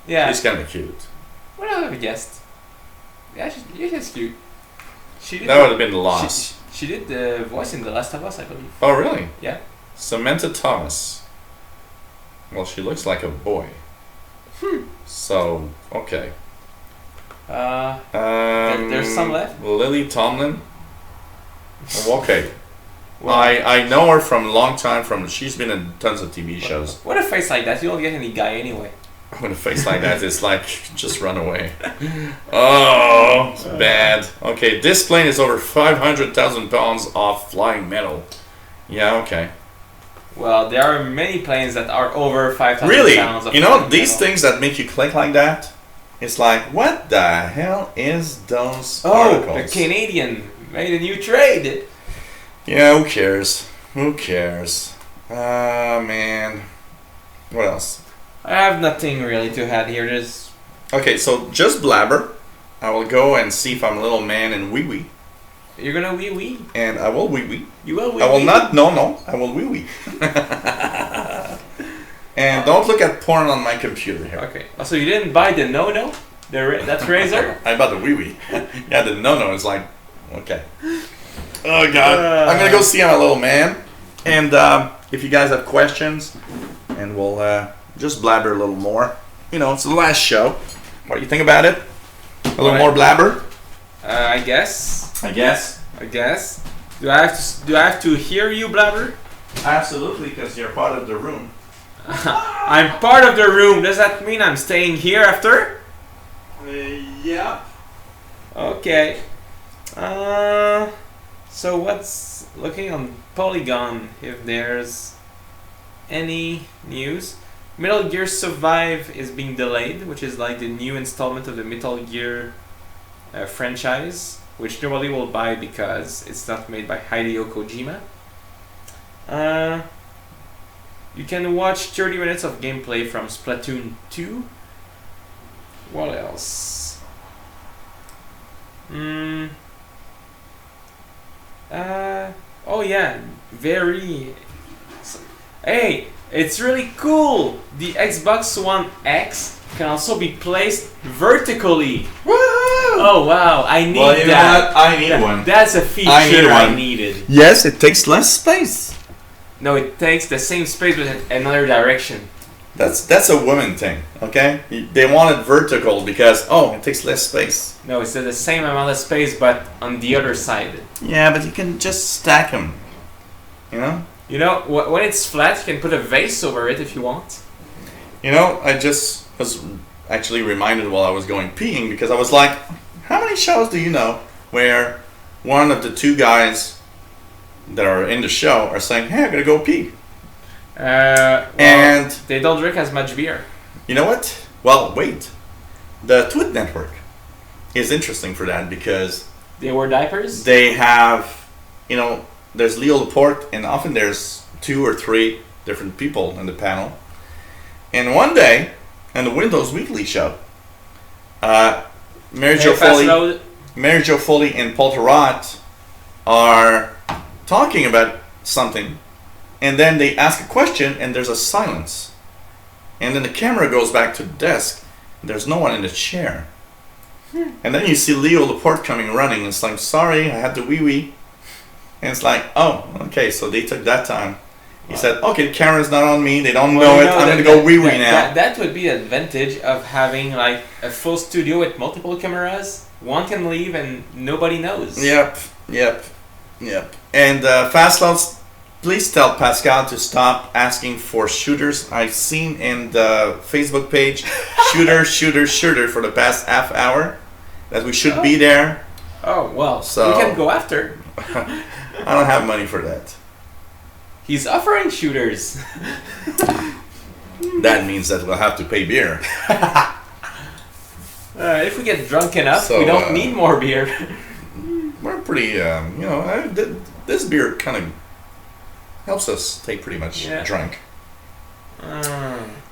Speaker 2: Yeah.
Speaker 1: She's kind of cute.
Speaker 2: What else have we guessed? Yeah, she's cute.
Speaker 1: That would have been the loss.
Speaker 2: She did the voice in The Last of Us, I believe.
Speaker 1: Oh, really?
Speaker 2: Yeah.
Speaker 1: Samantha Thomas. Well, she looks like a boy. So, okay.
Speaker 2: There's some left.
Speaker 1: Lily Tomlin. Okay. Well, I know her from a long time. She's been in tons of TV shows.
Speaker 2: What a face like that! You don't get any guy anyway.
Speaker 1: With a face like that, it's like, just run away. Oh, it's bad. Okay, this plane is over 500,000 pounds of flying metal. Yeah, okay.
Speaker 2: Well, there are many planes that are over 5,000
Speaker 1: Really?
Speaker 2: pounds. Of
Speaker 1: You know,
Speaker 2: flying
Speaker 1: these
Speaker 2: metal.
Speaker 1: things that make you click like that, it's like, what the hell is those
Speaker 2: Oh, the
Speaker 1: articles?
Speaker 2: Canadian made a new trade.
Speaker 1: Yeah, who cares? Who cares? Man. What else?
Speaker 2: I have nothing really to add here. There's
Speaker 1: Okay, so just blabber. I will go and see if I'm a little man and wee wee.
Speaker 2: you're gonna wee wee.
Speaker 1: And I will wee wee.
Speaker 2: You will wee.
Speaker 1: I will
Speaker 2: wee.
Speaker 1: not. No. I will wee wee. And don't look at porn on my computer here.
Speaker 2: Okay. So you didn't buy the no, that razor.
Speaker 1: I bought the wee wee. Yeah, the no is like, okay. Oh God, I'm gonna go see my little man. And if you guys have questions, and we'll just blabber a little more. You know, it's the last show. What do you think about it? A little
Speaker 2: Alright.
Speaker 1: more blabber?
Speaker 2: I guess.
Speaker 1: I guess.
Speaker 2: Do I have to hear you blabber?
Speaker 1: Absolutely, because you're part of the room.
Speaker 2: I'm part of the room. Does that mean I'm staying here after?
Speaker 1: Yeah.
Speaker 2: Okay. So what's looking on Polygon if there's any news? Metal Gear Survive is being delayed, which is like the new installment of the Metal Gear franchise, which nobody will buy because it's not made by Hideo Kojima. You can watch 30 minutes of gameplay from Splatoon 2. What else? Oh yeah, Hey, it's really cool! The Xbox One X can also be placed vertically.
Speaker 1: Woo!
Speaker 2: Oh wow, I need
Speaker 1: Well, you know
Speaker 2: that.
Speaker 1: what? I need one.
Speaker 2: That's a feature
Speaker 1: I need
Speaker 2: I
Speaker 1: one.
Speaker 2: needed.
Speaker 1: Yes, it takes less space.
Speaker 2: No, it takes the same space but in another direction.
Speaker 1: That's a woman thing, okay? They want it vertical because it takes less space.
Speaker 2: No, it's the same amount of space but on the other side.
Speaker 1: Yeah, but you can just stack them. You know?
Speaker 2: You know, when it's flat, you can put a vase over it if you want.
Speaker 1: You know, I just was actually reminded while I was going peeing because I was like, how many shows do you know where one of the two guys that are in the show are saying, hey, I'm gonna go pee? And
Speaker 2: they don't drink as much beer.
Speaker 1: you know what? Well, wait. The Twit Network is interesting for that because
Speaker 2: They wear diapers?
Speaker 1: they have, you know, there's Leo Laporte, and often there's 2 or 3 different people in the panel. And one day, in the Windows Weekly show, Mary Jo Foley, and Paul Thurrott are talking about something, and then they ask a question, and there's a silence. And then the camera goes back to the desk, and there's no one in the chair. And then you see Leo Laporte coming running, and it's like, sorry, I had to wee-wee. And it's like, oh, okay, so they took that time. He said, okay, the camera's not on me, they don't know it, I'm going to go wee-wee now.
Speaker 2: That would be the advantage of having like a full studio with multiple cameras. One can leave and nobody knows.
Speaker 1: Yep. And Fast Loads, please tell Pascal to stop asking for shooters. I've seen in the Facebook page, shooter for the past half hour, that we should be there.
Speaker 2: Oh, well,
Speaker 1: So-
Speaker 2: we can go after.
Speaker 1: I don't have money for that.
Speaker 2: He's offering shooters.
Speaker 1: That means that we'll have to pay beer.
Speaker 2: If we get drunk enough,
Speaker 1: So,
Speaker 2: we don't need more beer.
Speaker 1: We're pretty, this beer kind of helps us stay pretty much
Speaker 2: Yeah.
Speaker 1: drunk.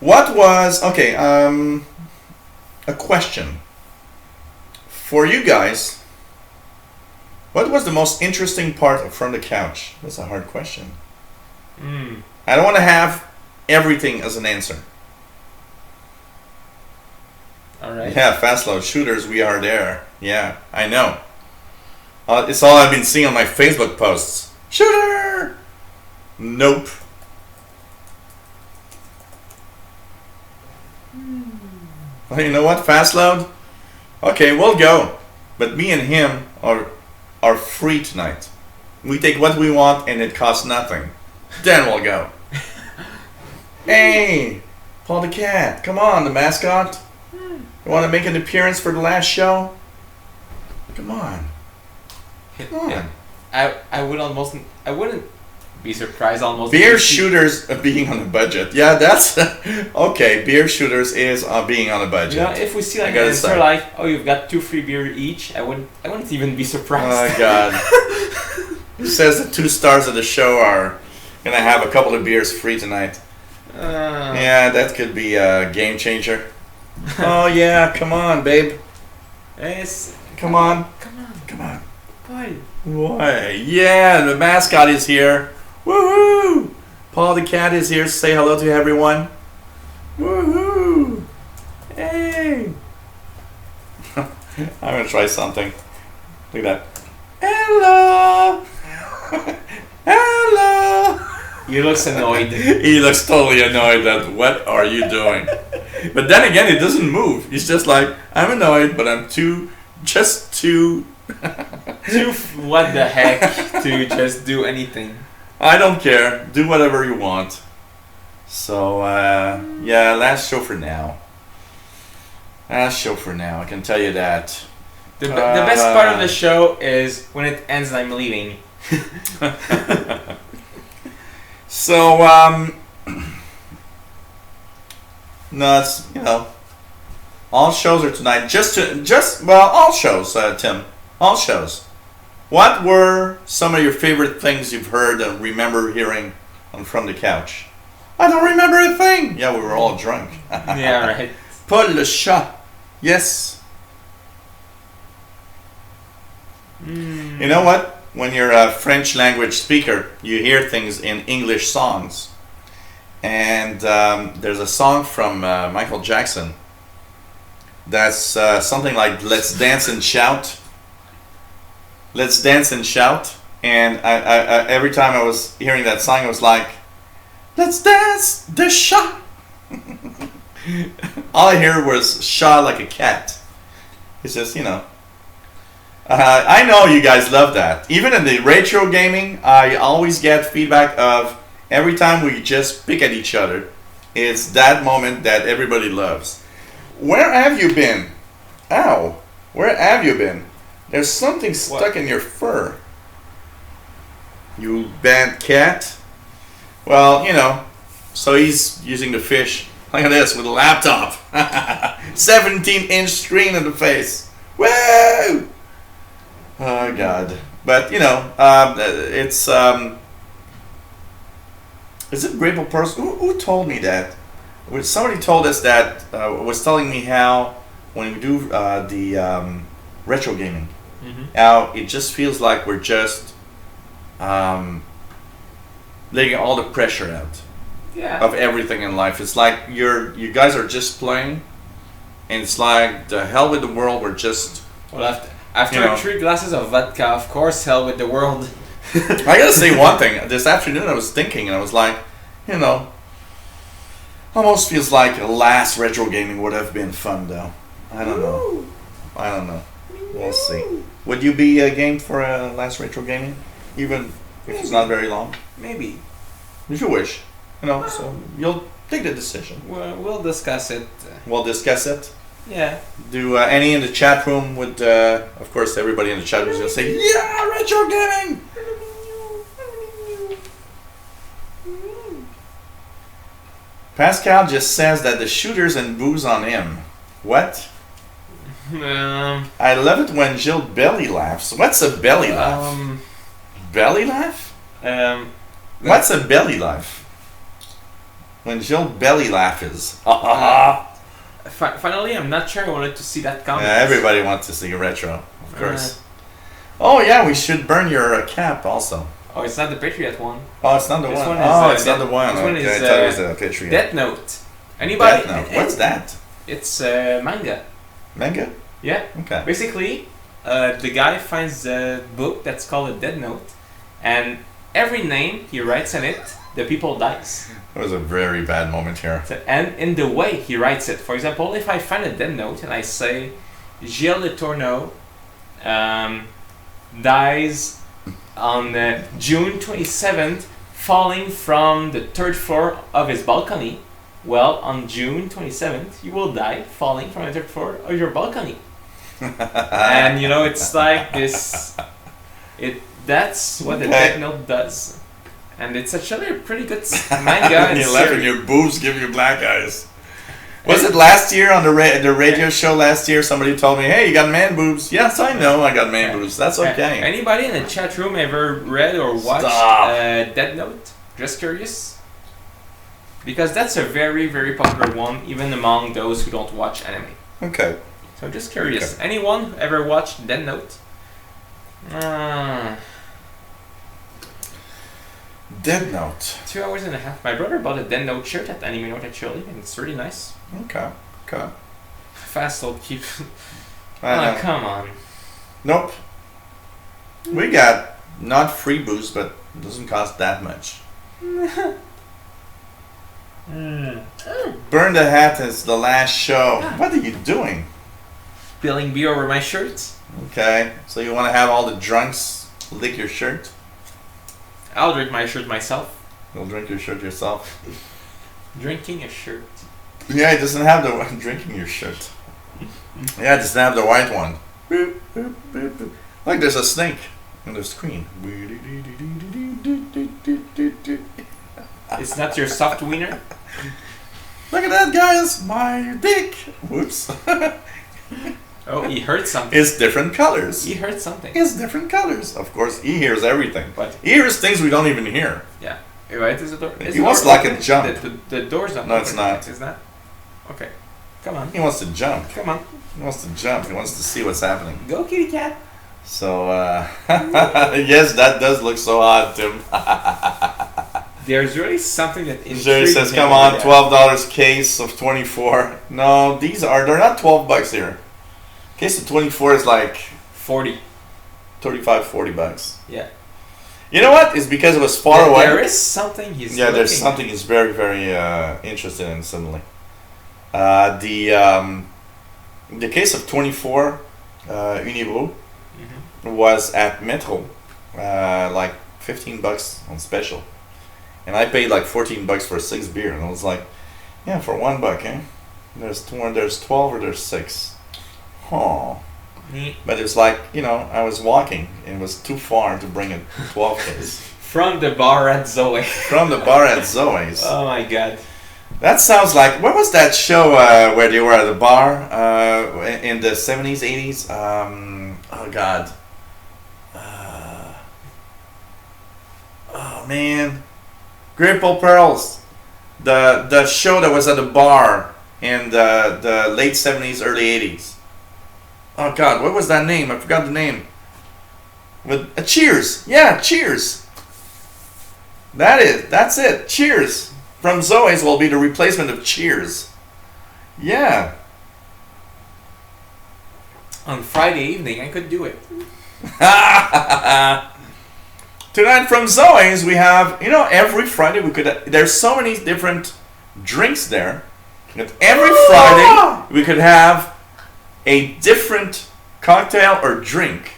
Speaker 1: What was, a question. For you guys, what was the most interesting part from the couch? That's a hard question. I don't want to have everything as an answer.
Speaker 2: Alright.
Speaker 1: Yeah, Fast Load Shooters, we are there. Yeah, I know. It's all I've been seeing on my Facebook posts. Shooter! Nope. Well, you know what, Fast Load? Okay, we'll go. But me and him are free tonight. We take what we want and it costs nothing. Then we'll go. Hey, Paul the Cat, come on, the mascot. You want to make an appearance for the last show? Come on. Come on.
Speaker 2: I wouldn't be surprised almost.
Speaker 1: Beer
Speaker 2: if you see-
Speaker 1: shooters being on a budget. Yeah, that's okay. Beer shooters is being on a budget.
Speaker 2: You know, if we see like
Speaker 1: I gotta
Speaker 2: an answer
Speaker 1: say.
Speaker 2: like, oh, you've got 2 free beer each, I wouldn't even be surprised.
Speaker 1: Oh God! Who says the 2 stars of the show are gonna have a couple of beers free tonight? Yeah, that could be a game changer. Oh yeah, come on, babe.
Speaker 2: It's,
Speaker 1: Come on,
Speaker 2: come on,
Speaker 1: come on.
Speaker 2: boy.
Speaker 1: Why? Yeah, the mascot is here. Woohoo! Paul the cat is here. Say hello to everyone. Woohoo! Hey! I'm gonna try something. Look at that. Hello! Hello!
Speaker 2: He looks annoyed.
Speaker 1: He looks totally annoyed that what are you doing? But then again, he doesn't move. He's just like, I'm annoyed, but I'm too.
Speaker 2: What the heck to just do anything.
Speaker 1: I don't care. Do whatever you want. So, yeah, last show for now. Last show for now, I can tell you that.
Speaker 2: The best part of the show is when it ends and I'm leaving.
Speaker 1: So, no, it's, you know, all shows are tonight. All shows, Tim. All shows. What were some of your favorite things you've heard and remember hearing on From the Couch? I don't remember a thing. Yeah, we were all drunk.
Speaker 2: Yeah, right.
Speaker 1: Paul le chat. Yes. You know what? When you're a French language speaker, you hear things in English songs. And there's a song from Michael Jackson that's something like Let's Dance and Shout. Let's Dance and Shout. And I every time I was hearing that song, I was like, let's dance the shout. All I hear was "sha" like a cat. It's just, you know. I know you guys love that. Even in the retro gaming, I always get feedback of every time we just pick at each other. It's that moment that everybody loves. Where have you been? Ow. Where have you been? There's something stuck in your fur. You bad cat. Well, you know, so he's using the fish. Look at this with a laptop. 17-inch screen in the face. Whoa! Oh, God. But, you know, it's... is it Grable Person? Who told me that? Somebody told us that, was telling me how, when we do the retro gaming, how it just feels like we're just letting all the pressure out of everything in life. It's like you guys are just playing, and it's like the hell with the world. We're just
Speaker 2: After
Speaker 1: you know.
Speaker 2: 3 glasses of vodka, of course, hell with the world.
Speaker 1: I gotta say one thing. This afternoon I was thinking, and I was like, you know, almost feels like a last retro gaming would have been fun, though. I don't know. We'll see. Would you be game for a last retro gaming, even if it's not very long?
Speaker 2: Maybe.
Speaker 1: If you wish, you know. So you'll take the decision.
Speaker 2: We'll discuss it.
Speaker 1: We'll discuss it.
Speaker 2: Yeah.
Speaker 1: Do any in the chat room would, of course, everybody in the chat room is gonna say, yeah, retro gaming. Pascal just says that the shooters and booze on him. What? I love it when Jill belly laughs. What's a belly laugh? Belly laugh? What's a belly laugh? When Jill belly laughs.
Speaker 2: Finally, I'm not sure I wanted to see that comment.
Speaker 1: Yeah, everybody wants to see a retro, of course. Oh yeah, we should burn your cap also.
Speaker 2: Oh, it's not the Patriot one.
Speaker 1: Oh, it's not the
Speaker 2: This
Speaker 1: one.
Speaker 2: one is,
Speaker 1: Oh, it's not the one.
Speaker 2: This one
Speaker 1: Okay,
Speaker 2: is
Speaker 1: I thought it was a Patriot.
Speaker 2: Death Note. Anybody?
Speaker 1: Death Note. What's that?
Speaker 2: It's manga.
Speaker 1: Manga?
Speaker 2: Yeah.
Speaker 1: Okay.
Speaker 2: Basically, the guy finds a book that's called a Dead Note, and every name he writes in it, the people dies.
Speaker 1: It was a very bad moment here.
Speaker 2: And in the way he writes it, for example, if I find a Dead Note and I say, Gilles Le Tourneau dies on June 27th, falling from the 3rd floor of his balcony. Well, on June 27th, you will die falling from the 3rd floor of your balcony. And you know, it's like this. That's what the
Speaker 1: Okay.
Speaker 2: Death Note does. And it's actually a pretty good manga and
Speaker 1: you left and
Speaker 2: series.
Speaker 1: your boobs give you black eyes. Was it last year on the radio show last year? Somebody told me, "Hey, you got man boobs." Yes, I know I got man boobs. That's okay.
Speaker 2: Anybody in the chat room ever read or watched
Speaker 1: Stop.
Speaker 2: Death Note? Just curious. Because that's a very, very popular one, even among those who don't watch anime.
Speaker 1: Okay.
Speaker 2: So just curious. Anyone ever watched Death Note?
Speaker 1: Dead Note.
Speaker 2: 2 hours and a half. My brother bought a Death Note shirt at Anime Note actually, and it's really nice.
Speaker 1: Okay.
Speaker 2: Fast old keep.
Speaker 1: I know.
Speaker 2: Come on.
Speaker 1: Nope. We got not free booze, but it doesn't cost that much. Burn the Hat is the last show. What are you doing?
Speaker 2: Spilling beer over my shirt.
Speaker 1: Okay, so you want to have all the drunks lick your shirt?
Speaker 2: I'll drink my shirt myself.
Speaker 1: You'll drink your shirt yourself.
Speaker 2: Drinking a shirt.
Speaker 1: Yeah, it doesn't have the one drinking your shirt. Yeah, it doesn't have the white one. Boop, boop, boop, boop. Like there's a snake on the screen.
Speaker 2: It's not your soft wiener.
Speaker 1: Look at that, guys! My dick. Whoops.
Speaker 2: Oh, he heard something.
Speaker 1: It's different colors.
Speaker 2: He heard something.
Speaker 1: It's different colors. Of course, he hears everything.
Speaker 2: What?
Speaker 1: He hears things we don't even hear.
Speaker 2: Yeah. Right, is the door? Is
Speaker 1: He
Speaker 2: the
Speaker 1: wants
Speaker 2: door
Speaker 1: like a
Speaker 2: open?
Speaker 1: jump.
Speaker 2: The door's not
Speaker 1: No, it's
Speaker 2: open.
Speaker 1: not.
Speaker 2: It's not? Okay. Come on.
Speaker 1: He wants to jump.
Speaker 2: Come on.
Speaker 1: He wants to jump. He wants to see what's happening.
Speaker 2: Go, kitty cat.
Speaker 1: So, yes, that does look so odd, Tim.
Speaker 2: There's really something that intrigues
Speaker 1: Jerry says,
Speaker 2: me
Speaker 1: come
Speaker 2: about
Speaker 1: on,
Speaker 2: that.
Speaker 1: $12 case of 24. No, they're not 12 bucks here. Case of 24 is like
Speaker 2: 40.
Speaker 1: 35, 40 bucks.
Speaker 2: Yeah.
Speaker 1: You know what? It's because it was far away.
Speaker 2: There is something he's
Speaker 1: Yeah, there's
Speaker 2: looking
Speaker 1: something he's very, very interested in suddenly. The case of 24 Unibro was at Metro, like 15 bucks on special. And I paid like 14 bucks for 6 beer. And I was like, yeah, for $1, eh? There's 12 or there's 6. Oh.
Speaker 2: Neat.
Speaker 1: But it was like, I was walking and it was too far to bring a 12 case.
Speaker 2: From the bar at Zoe.
Speaker 1: From the bar at Zoe's.
Speaker 2: Oh my god.
Speaker 1: That sounds like, what was that show where they were at the bar in the 70s, 80s? Oh god. Oh man. Gripple Pearls. The show that was at the bar in the late 70s, early 80s. Oh god, what was that name? I forgot the name. With Cheers. Yeah, Cheers. That's it. Cheers. From Zoe's will be the replacement of Cheers. Yeah.
Speaker 2: On Friday evening, I could do it.
Speaker 1: Tonight from Zoe's we have, every Friday there's so many different drinks there. That every Friday we could have a different cocktail or drink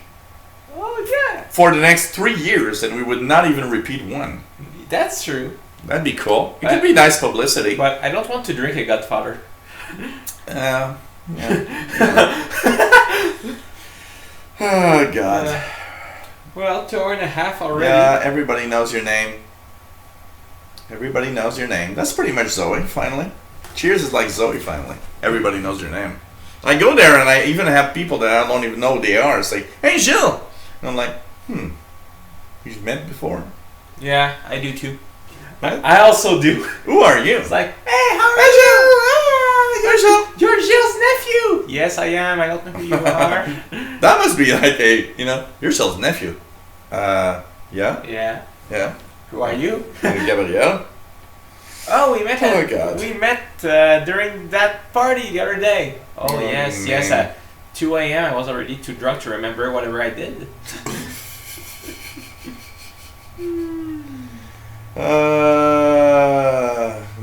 Speaker 2: Oh yeah.
Speaker 1: for the next 3 years and we would not even repeat one.
Speaker 2: That's true.
Speaker 1: That'd be cool. It could be nice publicity.
Speaker 2: But I don't want to drink a Godfather.
Speaker 1: Yeah. Oh god.
Speaker 2: Well, 2 hours and a half already.
Speaker 1: Yeah, everybody knows your name. Everybody knows your name. That's pretty much Zoe, finally. Cheers is like Zoe, finally. Everybody knows your name. I go there and I even have people that I don't even know who they are say, "Hey, Gilles!" And I'm like, you've met before?
Speaker 2: Yeah, I do too.
Speaker 1: What?
Speaker 2: I also do.
Speaker 1: Who are you?
Speaker 2: It's like, hey, how are you?
Speaker 1: You're Gilles.
Speaker 2: You're Gilles' nephew. Yes, I am. I don't know who you are.
Speaker 1: That must be like you're Gilles' nephew. Yeah?
Speaker 2: Yeah.
Speaker 1: Yeah.
Speaker 2: Who are you?
Speaker 1: Gabriel?
Speaker 2: Oh, we met.
Speaker 1: Oh my God.
Speaker 2: We met during that party the other day. Oh, yes, yes.
Speaker 1: man.
Speaker 2: At 2 a.m. I was already too drunk to remember whatever I did.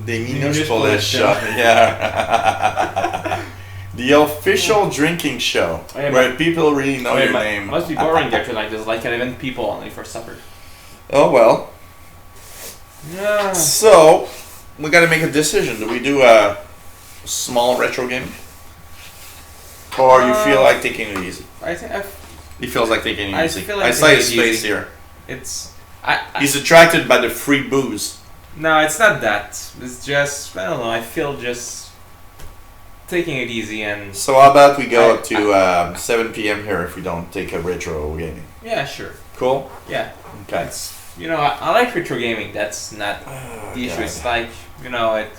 Speaker 1: Des minutes pour le chat. Yeah. The official drinking show
Speaker 2: Oh, yeah,
Speaker 1: where people really know your
Speaker 2: It
Speaker 1: name.
Speaker 2: must be boring there tonight. There's like 11 people only for supper.
Speaker 1: Oh well.
Speaker 2: Yeah.
Speaker 1: So we got to make a decision. Do we do a small retro game, or you feel like taking it easy?
Speaker 2: I think
Speaker 1: He feels like taking it
Speaker 2: I
Speaker 1: easy.
Speaker 2: feel like
Speaker 1: I saw
Speaker 2: taking
Speaker 1: his
Speaker 2: it
Speaker 1: face
Speaker 2: easy.
Speaker 1: here.
Speaker 2: it's
Speaker 1: He's attracted by the free booze.
Speaker 2: No, it's not that. It's just, I don't know, I feel just taking it easy and...
Speaker 1: So how about we go up to 7 p.m. here if we don't take a retro gaming?
Speaker 2: Yeah, sure.
Speaker 1: Cool?
Speaker 2: Yeah.
Speaker 1: Okay.
Speaker 2: You know, I like retro gaming. That's not the issue.
Speaker 1: God.
Speaker 2: It's like, you know, it...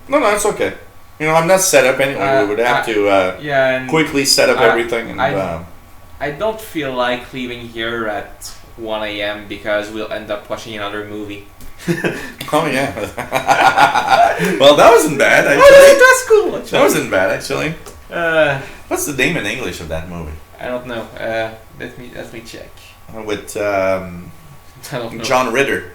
Speaker 1: No, it's okay. You know, I'm not set up anyway. We would have to
Speaker 2: yeah, and
Speaker 1: quickly set up everything. And
Speaker 2: I don't feel like leaving here at 1 a.m. because we'll end up watching another movie.
Speaker 1: Oh, yeah. Well, that wasn't bad, actually.
Speaker 2: Oh, that's cool, actually.
Speaker 1: That wasn't bad, actually.
Speaker 2: What's
Speaker 1: the name in English of that movie?
Speaker 2: I don't know. Let me check.
Speaker 1: With
Speaker 2: I don't know.
Speaker 1: John Ritter.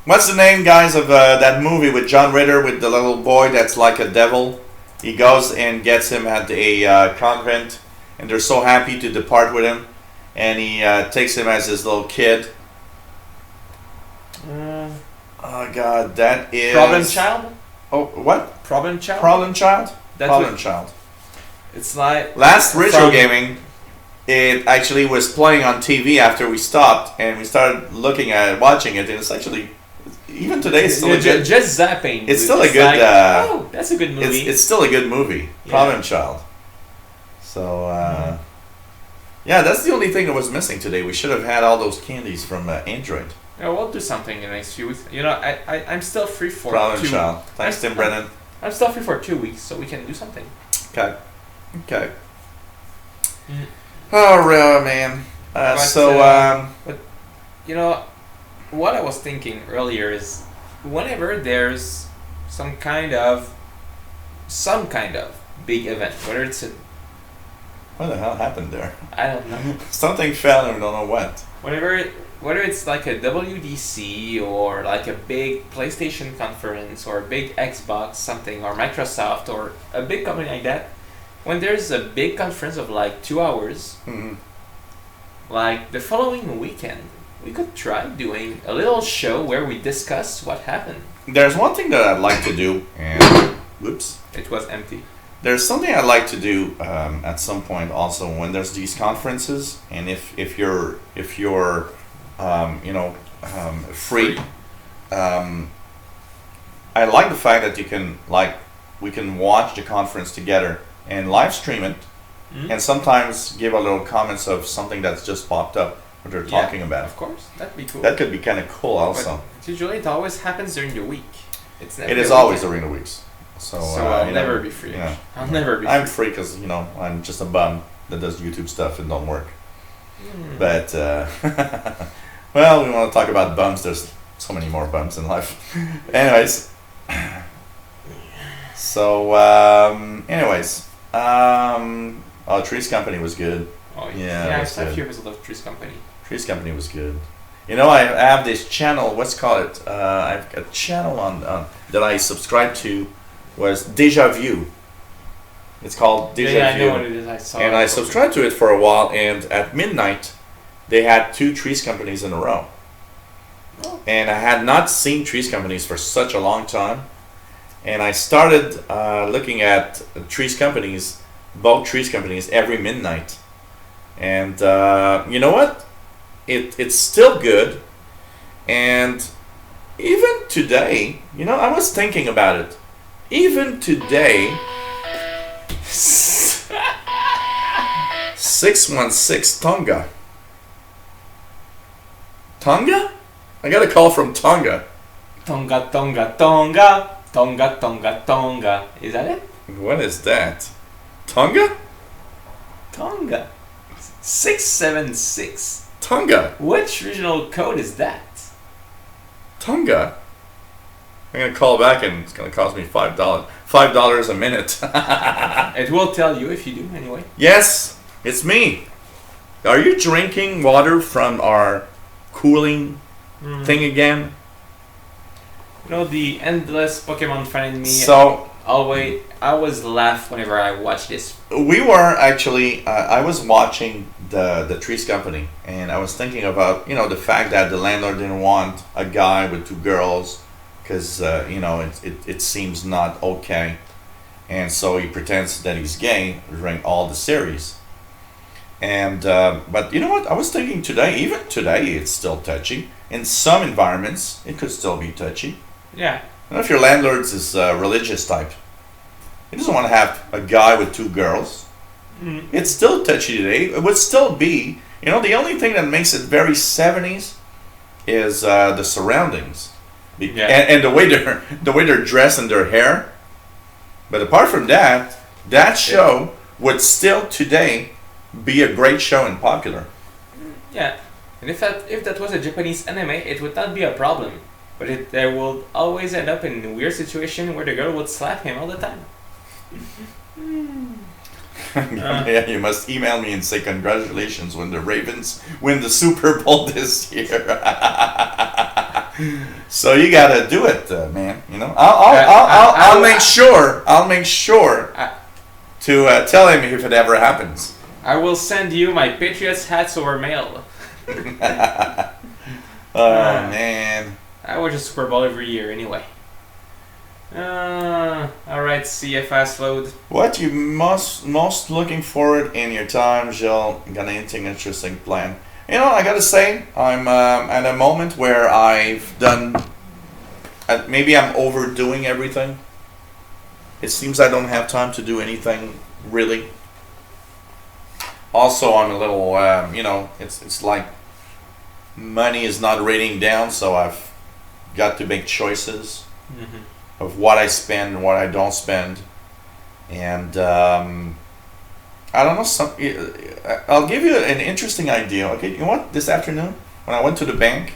Speaker 1: What's the name, guys, of that movie with John Ritter with the little boy that's like a devil? He goes and gets him at a convent, and they're so happy to depart with him, and he takes him as his little kid. Oh God, that is
Speaker 2: Problem Child.
Speaker 1: Oh, what?
Speaker 2: Problem Child.
Speaker 1: Problem Child.
Speaker 2: That's
Speaker 1: Problem Child.
Speaker 2: It's like
Speaker 1: Last retro gaming. It actually was playing on TV after we stopped, and we started watching it, and it's actually, even today, it's still a good.
Speaker 2: Just zapping.
Speaker 1: It's still a good.
Speaker 2: Like, oh, that's a good movie.
Speaker 1: It's still a good movie.
Speaker 2: Yeah.
Speaker 1: Problem Child. So, yeah, that's the only thing that was missing today. We should have had all those candies from Android.
Speaker 2: Yeah, we'll do something in the next few weeks. You know, I'm still free for
Speaker 1: Problem
Speaker 2: 2
Speaker 1: Child. Thanks, Tim Brennan.
Speaker 2: I'm still free for 2 weeks, so we can do something.
Speaker 1: Okay. Oh, man.
Speaker 2: But you know, what I was thinking earlier is, whenever there's some kind of big event, whether it's
Speaker 1: what the hell happened there?
Speaker 2: I don't know.
Speaker 1: Something fell and we don't know what.
Speaker 2: Whether it's like a WDC or like a big PlayStation conference or a big Xbox something or Microsoft or a big company like that, when there's a big conference of like 2 hours, like the following weekend, we could try doing a little show where we discuss what happened.
Speaker 1: There's one thing that I'd like to do, and whoops,
Speaker 2: it was empty.
Speaker 1: There's something I'd like to do at some point also when there's these conferences, and if you're free, I like the fact that we can watch the conference together and live stream it, and sometimes give a little comments of something that's just popped up what they're talking about.
Speaker 2: Of course, that'd be cool.
Speaker 1: That could be kind of cool also.
Speaker 2: But usually it always happens during the week.
Speaker 1: It is always during the weeks. So
Speaker 2: I'll never be free.
Speaker 1: Yeah.
Speaker 2: I'll never be free.
Speaker 1: I'm free because, I'm just a bum that does YouTube stuff and don't work. But, well, we want to talk about bums. There's so many more bums in life. Anyways. So, Trees Company was good.
Speaker 2: Oh,
Speaker 1: yeah.
Speaker 2: I saw a few episodes of Trees Company.
Speaker 1: Trees Company was good. I have this channel, what's called it? I've got a channel on that I subscribe to, was Deja Vu. It's called Deja Vu.
Speaker 2: I know what it is. I saw
Speaker 1: and I subscribed to it for a while, and at midnight, they had 2 Trees Companies in a row. Oh. And I had not seen Trees Companies for such a long time. And I started looking at Trees Companies, both Trees Companies, every midnight. And you know what? It's still good. And even today, I was thinking about it. Even today, 616 Tonga. Tonga? I got a call from Tonga.
Speaker 2: Tonga, Tonga, Tonga. Tonga, Tonga, Tonga. Is that it?
Speaker 1: What is that? Tonga?
Speaker 2: Tonga. 676.
Speaker 1: Tonga.
Speaker 2: Which regional code is that?
Speaker 1: Tonga. I'm gonna call back and it's gonna cost me $5. $5 a minute.
Speaker 2: It will tell you if you do anyway.
Speaker 1: Yes, it's me. Are you drinking water from our cooling thing again?
Speaker 2: The endless Pokemon fan in me.
Speaker 1: So
Speaker 2: I always laugh whenever I watch this.
Speaker 1: We were actually. I was watching the Trees Company, and I was thinking about the fact that the landlord didn't want a guy with 2 girls, because it seems not okay, and so he pretends that he's gay during all the series. And but you know what? I was thinking today, even today, it's still touchy. In some environments, it could still be touchy.
Speaker 2: Yeah.
Speaker 1: And if your landlord is religious type, he doesn't want to have a guy with two girls.
Speaker 2: Mm.
Speaker 1: It's still touchy today. It would still be, you know, the only thing that makes it very 70s is the surroundings,
Speaker 2: Yeah.
Speaker 1: and the way they're dressed and their hair. But apart from that, that show would still today be a great show and popular.
Speaker 2: Yeah. And if that was a Japanese anime, it would not be a problem. But they will always end up in a weird situation where the girl would slap him all the time.
Speaker 1: Yeah, you must email me and say congratulations when the Ravens win the Super Bowl this year. So you gotta do it, man. You know, I'll make sure. I'll make sure to tell him if it ever happens.
Speaker 2: I will send you my Patriots hats over mail.
Speaker 1: Oh man.
Speaker 2: I watch a Super Bowl every year anyway. Alright, see if fast load.
Speaker 1: What you most looking forward in your time, Jill? Got anything interesting planned? You know, I gotta say, I'm at a moment where I've done. Maybe I'm overdoing everything. It seems I don't have time to do anything really. Also, I'm a little, you know, it's like money is not raining down, so I've got to make choices of what I spend and what I don't spend. And I don't know. I'll give you an interesting idea. Okay, you know what? This afternoon, when I went to the bank,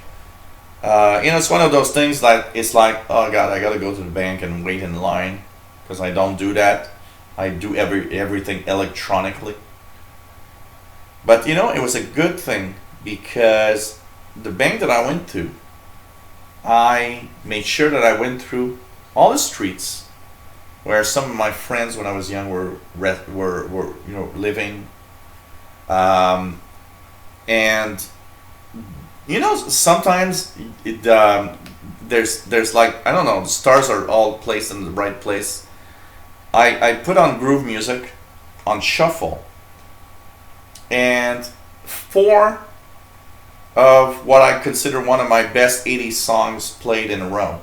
Speaker 1: you know, it's one of those things that it's like, oh God, I gotta go to the bank and wait in line, because I don't do that. I do everything electronically. But you know, it was a good thing, because the bank that I went to, I made sure that I went through all the streets where some of my friends when I was young were you know, living, and you know, sometimes it there's like, I don't know, the stars are all placed in the right place. I put on groove music on shuffle, and 4 of what I consider one of my best 80s songs played in a row,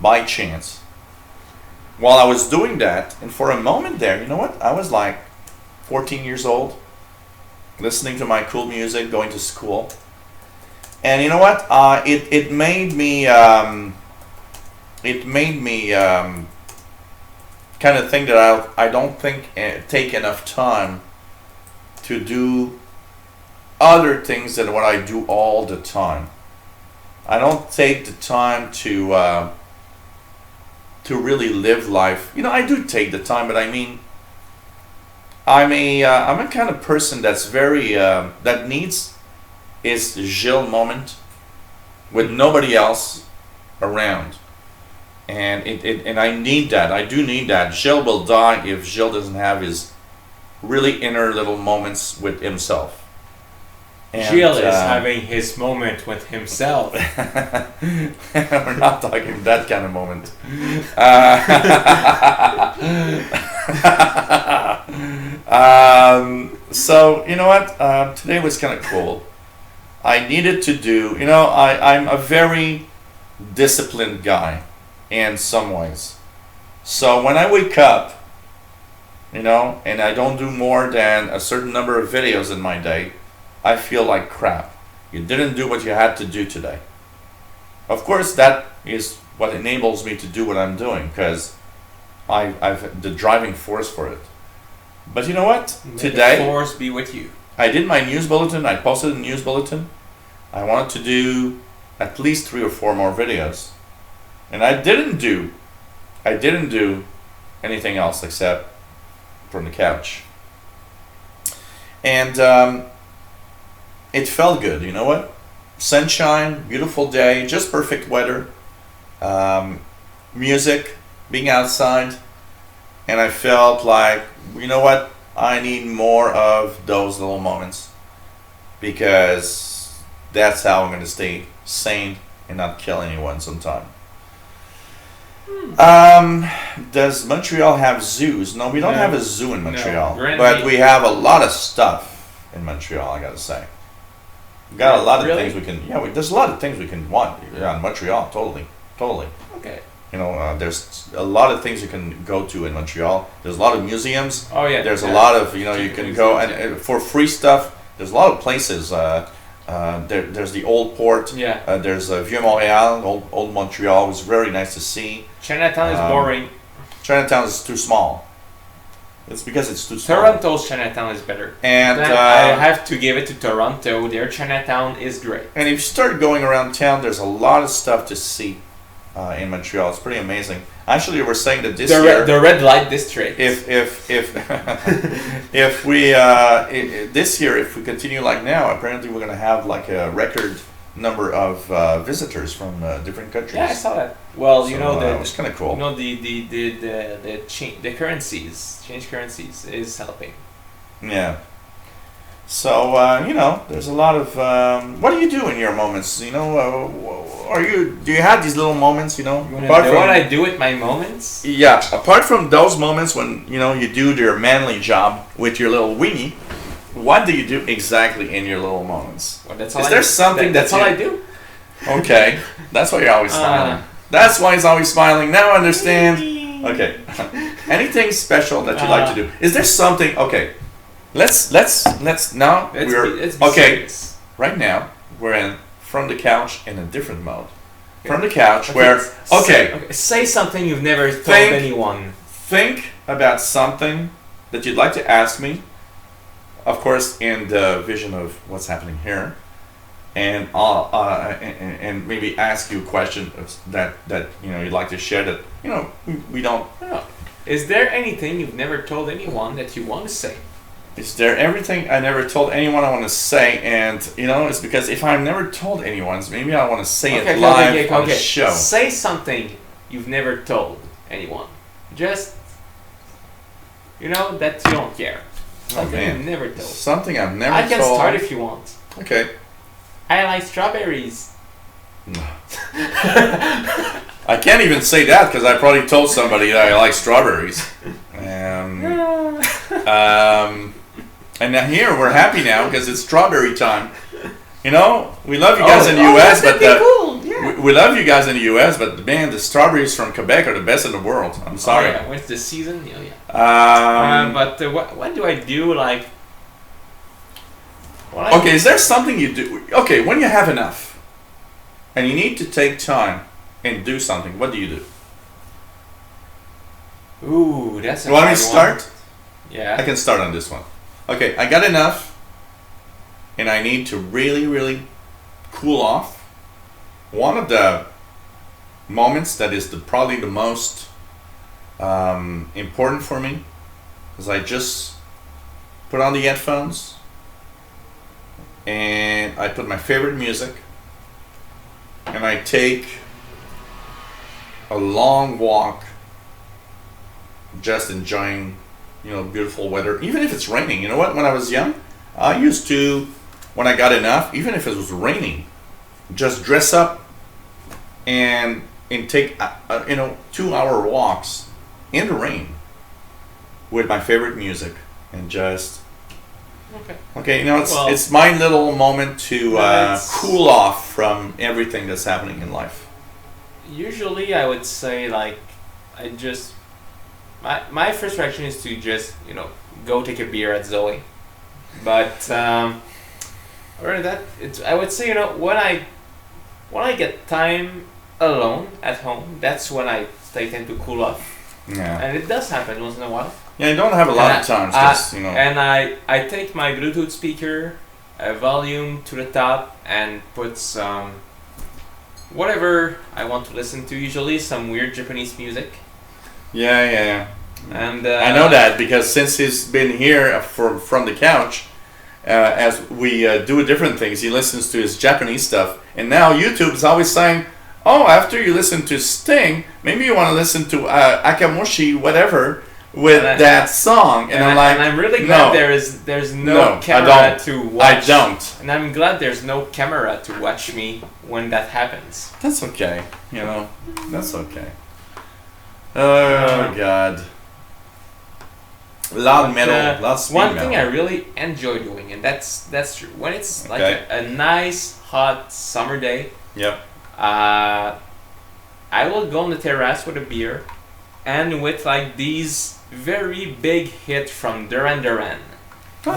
Speaker 1: by chance. While I was doing that, and for a moment there, you know what? I was like 14 years old, listening to my cool music, going to school. And you know what? It made me kind of think that I don't think take enough time to do other things than what I do all the time. I don't take the time to really live life. You know, I do take the time, but I mean, I'm a kind of person that's very that needs his Gilles moment with nobody else around, and and I need that. I do need that. Gilles will die if Gilles doesn't have his really inner little moments with himself. And,
Speaker 2: Gilles is having his moment with himself.
Speaker 1: We're not talking that kind of moment. So, you know what? Today was kind of cool. I needed to do, you know, I'm a very disciplined guy in some ways. So when I wake up, you know, and I don't do more than a certain number of videos in my day, I feel like crap. You didn't do what you had to do today. Of course, that is what enables me to do what I'm doing, because I've the driving force for it. But you know what?
Speaker 2: May
Speaker 1: Today,
Speaker 2: the force be with you.
Speaker 1: I did my news bulletin. I posted a news bulletin. I wanted to do at least 3 or 4 more videos, and I didn't do anything else except from the couch. And it felt good. You know what? Sunshine, beautiful day, just perfect weather, music, being outside, and I felt like, you know what? I need more of those little moments, because that's how I'm going to stay sane and not kill anyone sometime. Does Montreal have zoos? No, we don't have a zoo in Montreal,
Speaker 2: No,
Speaker 1: but we have a lot of stuff. in Montreal. I gotta say, we got a lot of
Speaker 2: Really?
Speaker 1: things we can. Yeah, there's a lot of things we can want. Yeah, in Montreal, totally, totally.
Speaker 2: Okay.
Speaker 1: You know, there's a lot of things you can go to in Montreal. There's a lot of museums.
Speaker 2: Oh yeah.
Speaker 1: There's a
Speaker 2: yeah.
Speaker 1: lot of, you know, you can go and
Speaker 2: Museums,
Speaker 1: for free stuff. There's a lot of places. There's the old port.
Speaker 2: Yeah.
Speaker 1: There's Vieux Montréal, old Montreal. It was very nice to see.
Speaker 2: Chinatown is boring.
Speaker 1: Chinatown is too small. It's because it's too small.
Speaker 2: Toronto's Chinatown is better.
Speaker 1: And
Speaker 2: Then I have to give it to Toronto. Their Chinatown is great.
Speaker 1: and if you start going around town, there's a lot of stuff to see in Montreal. It's pretty amazing. Actually, we're saying that this year,
Speaker 2: The red light district.
Speaker 1: if if we this year, if we continue like now, apparently we're gonna have like a record number of visitors from different countries.
Speaker 2: Yeah, I saw that. Well, you
Speaker 1: So,
Speaker 2: know
Speaker 1: it was kind of cool.
Speaker 2: you know the currencies, change currencies is helping.
Speaker 1: Yeah. So you know, there's a lot of what do you do in your moments? You know, do you have these little moments? You know,
Speaker 2: You wanna know what I do with my moments?
Speaker 1: yeah. Apart from those moments when you know you do your manly job with your little weenie, what do you do exactly in your little moments?
Speaker 2: Well, that's all
Speaker 1: Is
Speaker 2: I
Speaker 1: there
Speaker 2: do.
Speaker 1: something
Speaker 2: That's all
Speaker 1: you-
Speaker 2: I do.
Speaker 1: Okay, that's why you're always smiling. That's why he's always smiling. Now I understand. Okay. Anything special that you like to do? Is there something? Okay. Let's now
Speaker 2: Let's be
Speaker 1: okay.
Speaker 2: serious.
Speaker 1: Right now we're in from the couch in a different mode. From the couch where
Speaker 2: Say something you've never told
Speaker 1: Think-
Speaker 2: anyone.
Speaker 1: think about something that you'd like to ask me. Of course, in the vision of what's happening here, and I'll and maybe ask you a question that you know you'd like to share that you know we don't.
Speaker 2: Yeah. Is there anything you've never told anyone that you want to say?
Speaker 1: Is there everything I never told anyone I want to say? And you know, it's because if I've never told anyone, maybe I want to say it live on the show.
Speaker 2: Say something you've never told anyone. Just, you know, that you don't care. Something
Speaker 1: man.
Speaker 2: you've never told.
Speaker 1: Something I've never
Speaker 2: I can
Speaker 1: told.
Speaker 2: start if you want.
Speaker 1: Okay.
Speaker 2: I like strawberries.
Speaker 1: I can't even say that because I probably told somebody that I like strawberries. And now here we're happy now because it's strawberry time. You know, we love you guys in the U.S., but
Speaker 2: cool. Yeah.
Speaker 1: we love you guys in the U.S., but man, the strawberries from Quebec are the best in the world. I'm sorry.
Speaker 2: Oh, yeah. When it's the season, yeah. But what do I do? Like,
Speaker 1: Okay, is there something you do? Okay, when you have enough and you need to take time and do something, what do you do?
Speaker 2: Ooh, that's a
Speaker 1: You want me
Speaker 2: hard
Speaker 1: to start?
Speaker 2: one. Yeah.
Speaker 1: I can start on this one. Okay, I got enough and I need to really, really cool off. One of the moments that is probably the most important for me is I just put on the headphones and I put my favorite music and I take a long walk just enjoying, you know, beautiful weather, even if it's raining. You know what? When I was young, I used to, when I got enough, even if it was raining, just dress up and take, you know, 2-hour walks in the rain with my favorite music and just, okay, you know, it's my little moment to cool off from everything that's happening in life.
Speaker 2: Usually, I would say like, I just. My first reaction is to just, you know, go take a beer at Zoe. But other than that, I would say, you know, when I get time alone at home, that's when I tend to cool off.
Speaker 1: Yeah.
Speaker 2: And it does happen once in a while.
Speaker 1: Yeah, you don't have a lot of times, 'cause, you know.
Speaker 2: And I take my Bluetooth speaker, volume to the top, and put some whatever I want to listen to. Usually some weird Japanese music.
Speaker 1: Yeah.
Speaker 2: And
Speaker 1: I know that because since he's been here from the couch, as we do different things, he listens to his Japanese stuff, and now YouTube is always saying, "Oh, after you listen to Sting, maybe you want to listen to Akamoshi, whatever, with that song." And I'm like,
Speaker 2: and I'm really glad
Speaker 1: no,
Speaker 2: there's no camera to watch.
Speaker 1: I don't.
Speaker 2: And I'm glad there's no camera to watch me when that happens.
Speaker 1: That's okay. You know, that's okay. Oh God. A lot of
Speaker 2: But,
Speaker 1: metal, lot of speed
Speaker 2: one
Speaker 1: metal.
Speaker 2: thing I really enjoy doing, and that's true, when it's like
Speaker 1: Okay.
Speaker 2: a nice hot summer day,
Speaker 1: Yep.
Speaker 2: I will go on the terrace with a beer, and with like these very big hit from Duran Duran.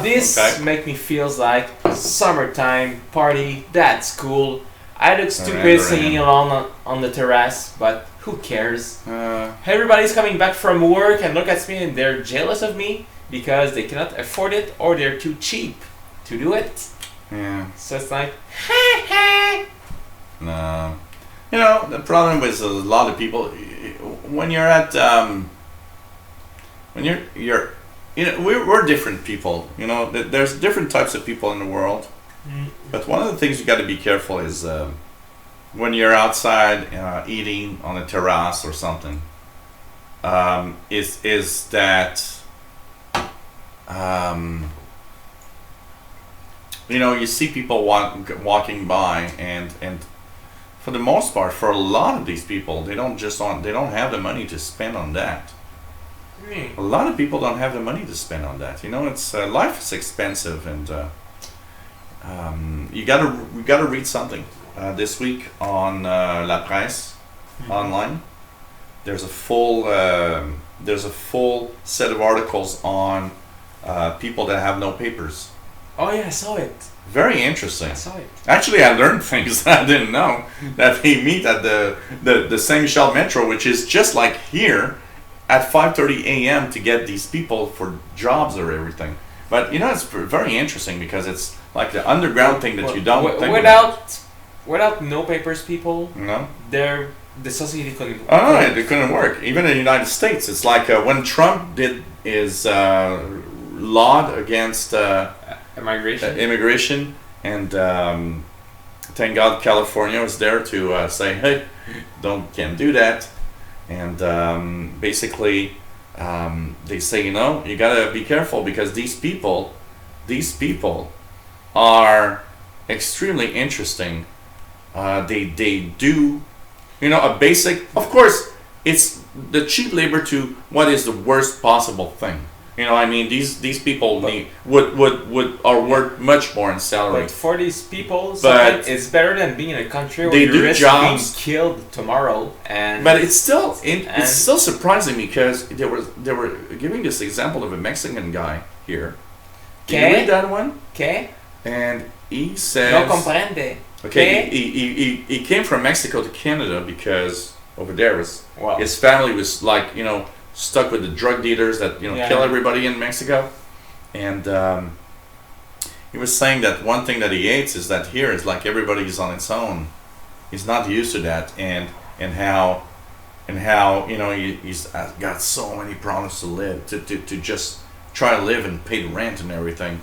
Speaker 2: This
Speaker 1: okay.
Speaker 2: make me feels like summertime party. That's cool. I look stupid
Speaker 1: Duran.
Speaker 2: singing along on the terrace, but who cares?
Speaker 1: Uh,
Speaker 2: Everybody's coming back from work and look at me and they're jealous of me because they cannot afford it or they're too cheap to do it.
Speaker 1: yeah.
Speaker 2: So it's like,
Speaker 1: No. You know, the problem with a lot of people, when you're at, when you're, you know, we're different people. You know, there's different types of people in the world. But one of the things you got to be careful is when you're outside eating on a terrace or something. Is that you know, you see people walking by, and for the most part, for a lot of these people, they don't have the money to spend on that. A lot of people don't have the money to spend on that. You know, it's life is expensive, and you gotta read something. This week on La Presse online, there's a full set of articles on people that have no papers.
Speaker 2: oh yeah, I saw it.
Speaker 1: Very interesting.
Speaker 2: I saw it.
Speaker 1: Actually, I learned things that I didn't know. That they meet at the Saint Michel Metro, which is just like here, at 5:30 a.m. to get these people for jobs or everything. But you know, it's very interesting because it's like the underground thing that you don't think about.
Speaker 2: Without no papers people,
Speaker 1: No.
Speaker 2: the society couldn't.
Speaker 1: Oh no, it couldn't work. Even in the United States, it's like when Trump did his law against
Speaker 2: Immigration.
Speaker 1: immigration, and thank God California was there to say, hey, can't do that. And basically, they say, you know, you gotta be careful because these people are extremely interesting. They do, you know, a basic. Of course, it's the cheap labor to what is the worst possible thing. You know, I mean, these people are worth much more in salary.
Speaker 2: But for these people,
Speaker 1: But
Speaker 2: sometimes it's better than being in a country where
Speaker 1: they
Speaker 2: you
Speaker 1: do
Speaker 2: risk
Speaker 1: jobs.
Speaker 2: being killed tomorrow. And
Speaker 1: But it's still
Speaker 2: and-
Speaker 1: it's still surprising because they were giving this example of a Mexican guy here. Can you
Speaker 2: Okay.
Speaker 1: read that one?
Speaker 2: okay,
Speaker 1: And he says,
Speaker 2: no comprende.
Speaker 1: okay, he came from Mexico to Canada because over there
Speaker 2: Wow.
Speaker 1: his family was like, you know, stuck with the drug dealers that, you know,
Speaker 2: Yeah.
Speaker 1: kill everybody in Mexico. And he was saying that one thing that he hates is that here is like everybody's on its own. He's not used to that, and how you know he's got so many problems to live to just try to live and pay the rent and everything.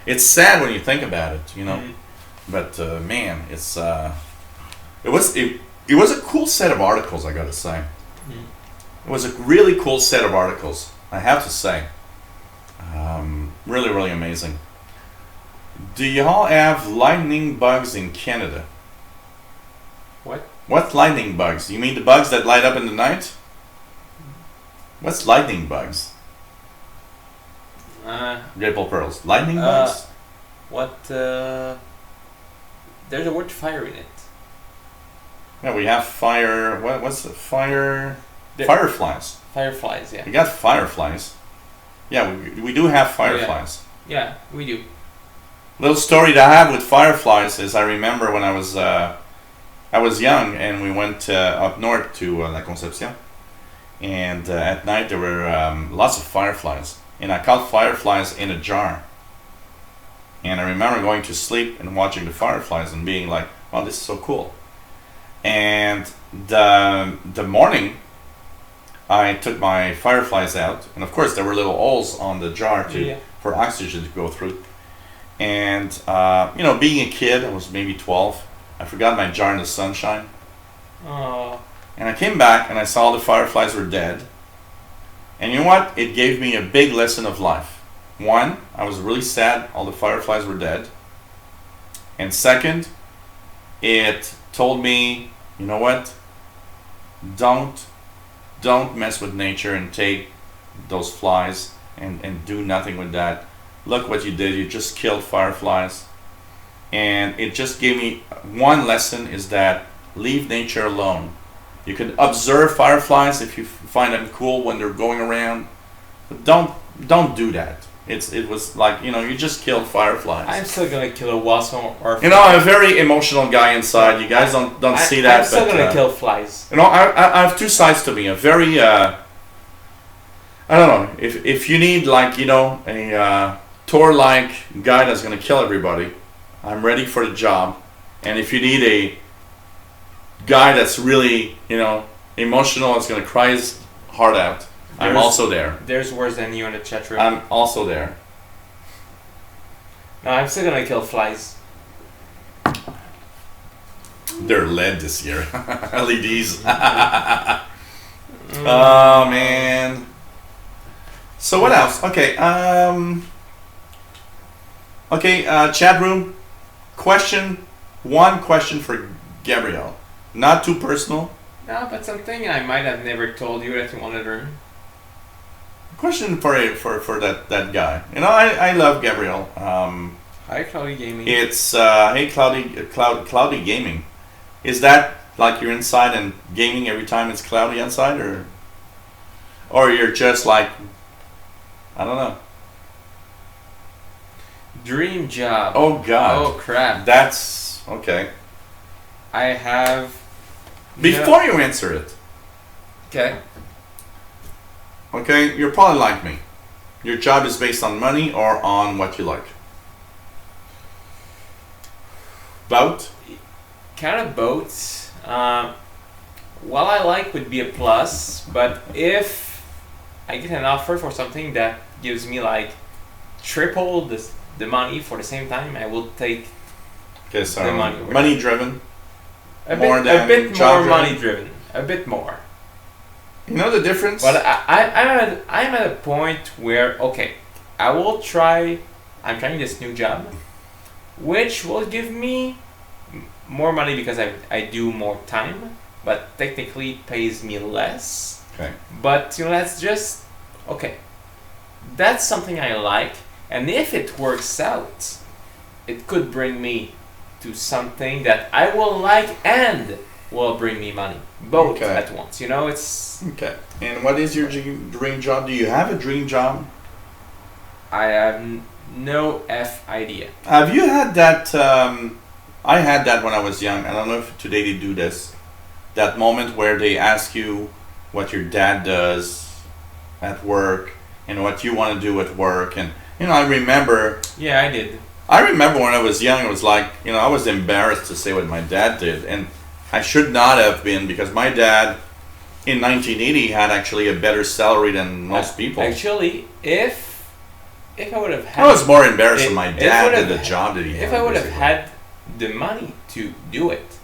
Speaker 1: It's sad when you think about it, you know. But man, it was a cool set of articles, I gotta say. It was a really cool set of articles, I have to say. Really, really amazing. Do y'all have lightning bugs in Canada?
Speaker 2: What?
Speaker 1: What lightning bugs? You mean the bugs that light up in the night? What's lightning bugs? Ripple pearls. Lightning bugs?
Speaker 2: What? There's a word fire in it.
Speaker 1: Yeah, we have fire. What's the fire?
Speaker 2: There-
Speaker 1: Fireflies.
Speaker 2: Fireflies, yeah.
Speaker 1: We got fireflies. Yeah, we do have fireflies.
Speaker 2: Yeah, we do.
Speaker 1: Little story that I have with fireflies is I remember when I was young and we went up north to La Concepcion, and at night there were lots of fireflies, and I caught fireflies in a jar. And I remember going to sleep and watching the fireflies and being like, "Wow, this is so cool." And the morning, I took my fireflies out, and of course there were little holes on the jar for oxygen to go through. And you know, being a kid, I was maybe 12. I forgot my jar in the sunshine,
Speaker 2: Oh.
Speaker 1: and I came back and I saw the fireflies were dead. And you know what? It gave me a big lesson of life. One, I was really sad all the fireflies were dead. And second, it told me, you know what? Don't mess with nature and take those flies and do nothing with that. Look what you did. You just killed fireflies. And it just gave me one lesson is that leave nature alone. You can observe fireflies if you find them cool when they're going around. But don't do that. It was like, you just killed fireflies.
Speaker 2: I'm still gonna kill a wasp or.
Speaker 1: I'm a very emotional guy inside. You guys don't see that.
Speaker 2: I'm still gonna kill flies.
Speaker 1: I have two sides to me. A very I don't know if you need a Thor-like guy that's gonna kill everybody, I'm ready for the job. And if you need a guy that's really emotional, that's gonna cry his heart out, I'm also there.
Speaker 2: There's worse than you in the chat room.
Speaker 1: I'm also there.
Speaker 2: No, I'm still gonna kill flies.
Speaker 1: They're LED this year. LEDs. Oh man. So what else? Okay. Chat room. One question for Gabriel. Not too personal.
Speaker 2: No, but something I might have never told you that you wanted to learn.
Speaker 1: Question for that guy. I love Gabriel.
Speaker 2: Hi, Cloudy Gaming.
Speaker 1: It's hey Cloudy Gaming. Is that like you're inside and gaming every time it's cloudy outside, or you're just like, I don't know.
Speaker 2: Dream job.
Speaker 1: Oh God.
Speaker 2: Oh crap.
Speaker 1: That's okay.
Speaker 2: I have.
Speaker 1: Before you answer it.
Speaker 2: Okay.
Speaker 1: Okay, you're probably like me. Your job is based on money or on what you like. Both?
Speaker 2: Kind of both. What I like would be a plus, but if I get an offer for something that gives me like triple the money for the same time, I will take the money.
Speaker 1: Money driven?
Speaker 2: A bit more money driven. A bit more.
Speaker 1: You know the difference?
Speaker 2: But I'm at a point where, okay, I'm trying this new job, which will give me more money because I do more time, but technically it pays me less.
Speaker 1: Okay.
Speaker 2: But that's just, okay, that's something I like, and if it works out, it could bring me to something that I will like and will bring me money. Both at once. It's...
Speaker 1: Okay. And what is your dream job? Do you have a dream job?
Speaker 2: I have no idea.
Speaker 1: Have you had that... I had that when I was young. I don't know if today they do this. That moment where they ask you what your dad does at work and what you want to do at work. And, I remember...
Speaker 2: Yeah, I did.
Speaker 1: I remember when I was young, it was like, I was embarrassed to say what my dad did. And I should not have been, because my dad in 1980 had actually a better salary than most people.
Speaker 2: Actually, if I would have had...
Speaker 1: I was more embarrassed when my dad did the job that he had.
Speaker 2: If I would have had the money to do it,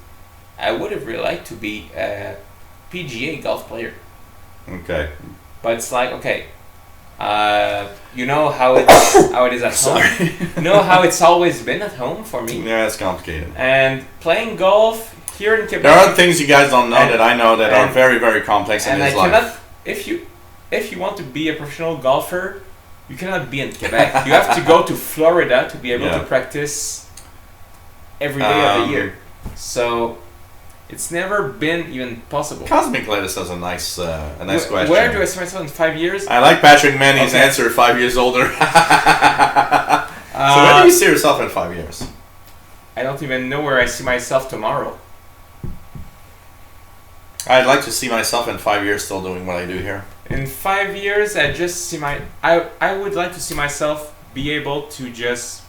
Speaker 2: I would have really liked to be a PGA golf player.
Speaker 1: Okay.
Speaker 2: But it's like, okay, you know how it is at home. You know how it's always been at home for me.
Speaker 1: Yeah, it's complicated.
Speaker 2: And playing golf here in Quebec.
Speaker 1: There are things you guys don't know that I know that are very, very complex in his life.
Speaker 2: If you want to be a professional golfer, you cannot be in Quebec. You have to go to Florida to be able to practice every day of the year. So it's never been even possible.
Speaker 1: Cosmic Lettuce has a nice question.
Speaker 2: Where do I see myself in 5 years?
Speaker 1: I like Patrick Manny's answer, 5 years older. So where do you see yourself in 5 years?
Speaker 2: I don't even know where I see myself tomorrow.
Speaker 1: I'd like to see myself in 5 years still doing what I do here.
Speaker 2: In 5 years, I would like to see myself be able to just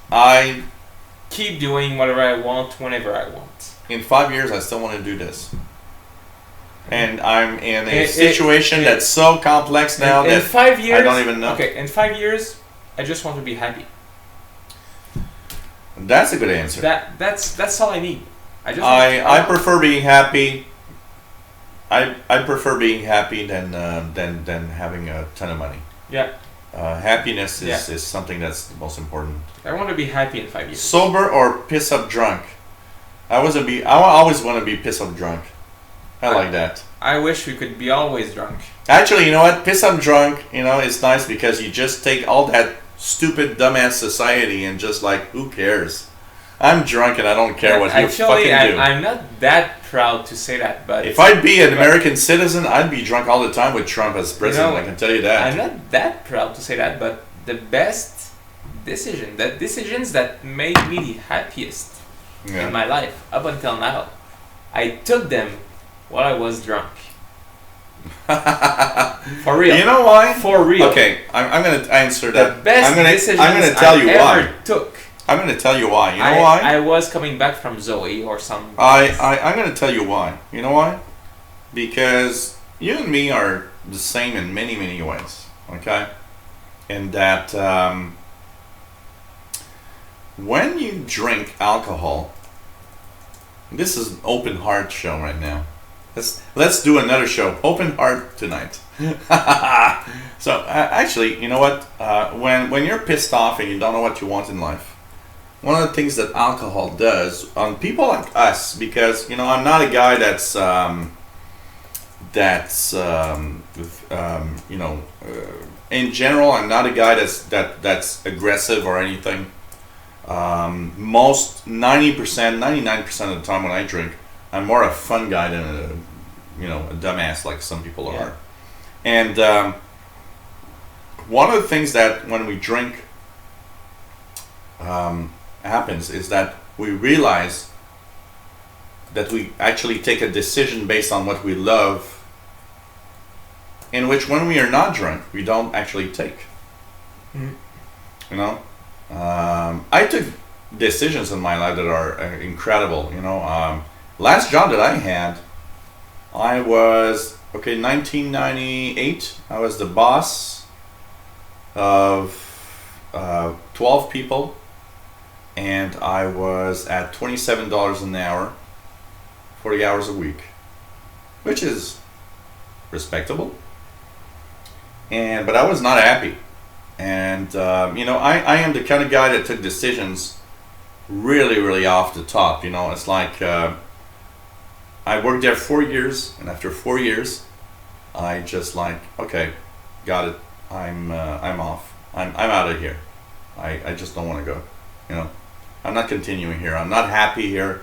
Speaker 2: keep doing whatever I want whenever I want.
Speaker 1: In 5 years, I still want to do this. And I'm in a situation that's so complex now that
Speaker 2: 5 years,
Speaker 1: I don't even know.
Speaker 2: Okay, in 5 years, I just want to be happy.
Speaker 1: That's a good answer.
Speaker 2: That's all I need.
Speaker 1: I prefer being happy. I prefer being happy than having a ton of money.
Speaker 2: Yeah.
Speaker 1: Happiness is something that's the most important.
Speaker 2: I want to be happy in 5 years.
Speaker 1: Sober or piss up drunk? I always want to be piss up drunk. I like that.
Speaker 2: I wish we could be always drunk.
Speaker 1: Actually, you know what? Piss I'm drunk, it's nice because you just take all that stupid dumbass society and just like, who cares? I'm drunk and I don't care what you fucking do.
Speaker 2: I'm not that proud to say that, but
Speaker 1: if I'd be an American citizen, I'd be drunk all the time with Trump as president. I can tell you that.
Speaker 2: I'm not that proud to say that, but the best the decisions that made me the happiest in my life up until now, I took them while I was drunk. For real.
Speaker 1: You know why?
Speaker 2: For real.
Speaker 1: Okay, I'm gonna answer that.
Speaker 2: The best decisions
Speaker 1: I'm gonna tell you
Speaker 2: I
Speaker 1: why.
Speaker 2: ever took.
Speaker 1: I'm gonna tell you why. You know why?
Speaker 2: I was coming back from Zoe or some.
Speaker 1: I'm gonna tell you why. You know why? Because you and me are the same in many, many ways. Okay, in that when you drink alcohol, this is an open heart show right now. Let's do another show, open heart tonight. So actually, you know what? When you're pissed off and you don't know what you want in life, one of the things that alcohol does on people like us, because I'm not a guy that's in general, I'm not a guy that's aggressive or anything. Most 90%, 99% of the time when I drink, I'm more a fun guy than a dumbass like some people are. And one of the things that when we drink happens is that we realize that we actually take a decision based on what we love, in which when we are not drunk, we don't actually take. I took decisions in my life that are incredible. Last job that I had, I was 1998. I was the boss of 12 people, and I was at $27 an hour, 40 hours a week, which is respectable. But I was not happy. And I am the kind of guy that took decisions really, really off the top. It's like I worked there 4 years, and after 4 years, I just like, okay, got it. I'm off. I'm out of here. I just don't want to go. I'm not continuing here. I'm not happy here.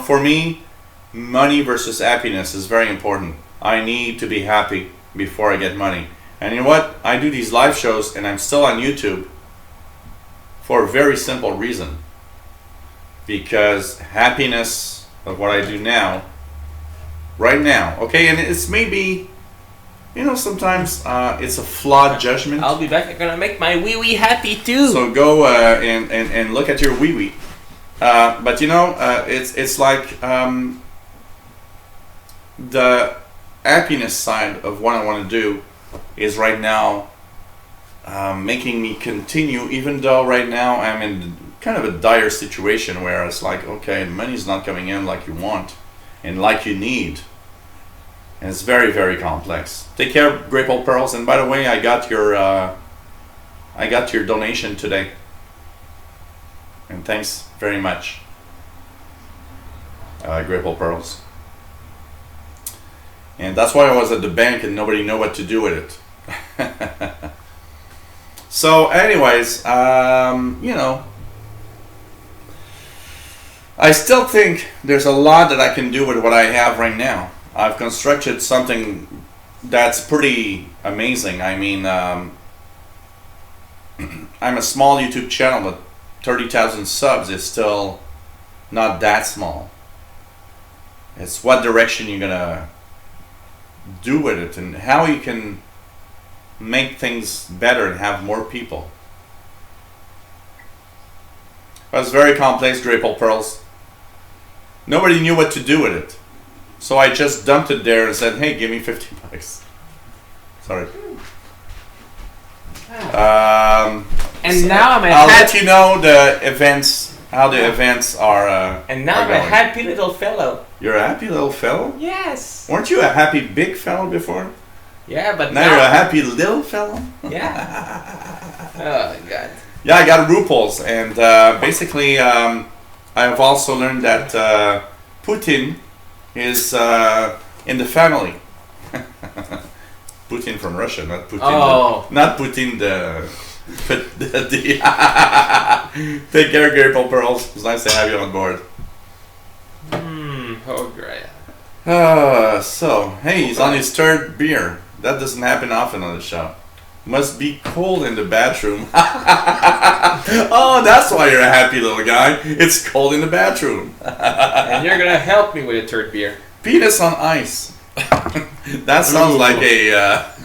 Speaker 1: For me, money versus happiness is very important. I need to be happy before I get money. And you know what? I do these live shows and I'm still on YouTube for a very simple reason. Because happiness of what I do now, right now, okay, and it's maybe, sometimes it's a flawed judgment.
Speaker 2: I'll be back. I'm gonna make my wee happy too.
Speaker 1: So go and look at your wee. But it's like the happiness side of what I want to do is right now making me continue, even though right now I'm in kind of a dire situation where it's like, okay, money's not coming in like you want and like you need, and it's very, very complex. Take care, Grape Old Pearls. And by the way, I got your donation today, and thanks very much, Grape Old Pearls. And that's why I was at the bank and nobody knew what to do with it. So anyways, I still think there's a lot that I can do with what I have right now. I've constructed something that's pretty amazing. I mean, I'm a small YouTube channel, but 30,000 subs is still not that small. It's what direction you're gonna do with it and how you can make things better and have more people. It was very complex, Grape Old Pearls. Nobody knew what to do with it. So I just dumped it there and said, hey, give me $50. Sorry.
Speaker 2: And now
Speaker 1: I'll let you know the events, how the events are.
Speaker 2: And now I'm a happy little fellow.
Speaker 1: You're a happy little fellow?
Speaker 2: Yes.
Speaker 1: Weren't you a happy big fellow before?
Speaker 2: Yeah, but
Speaker 1: now you're a happy little fellow?
Speaker 2: Yeah. Oh, God.
Speaker 1: Yeah, I got RuPaul's, and basically I have also learned that Putin is in the family. Putin from Russia, not Putin.
Speaker 2: Oh.
Speaker 1: Not Putin the. But the take care, Gary Pearls. It's nice to have you on board.
Speaker 2: Oh, great.
Speaker 1: So, hey, he's on his third beer. That doesn't happen often on the show. Must be cold in the bathroom. Oh, that's why you're a happy little guy. It's cold in the bathroom.
Speaker 2: And you're gonna help me with a third beer.
Speaker 1: Penis on ice. That sounds like a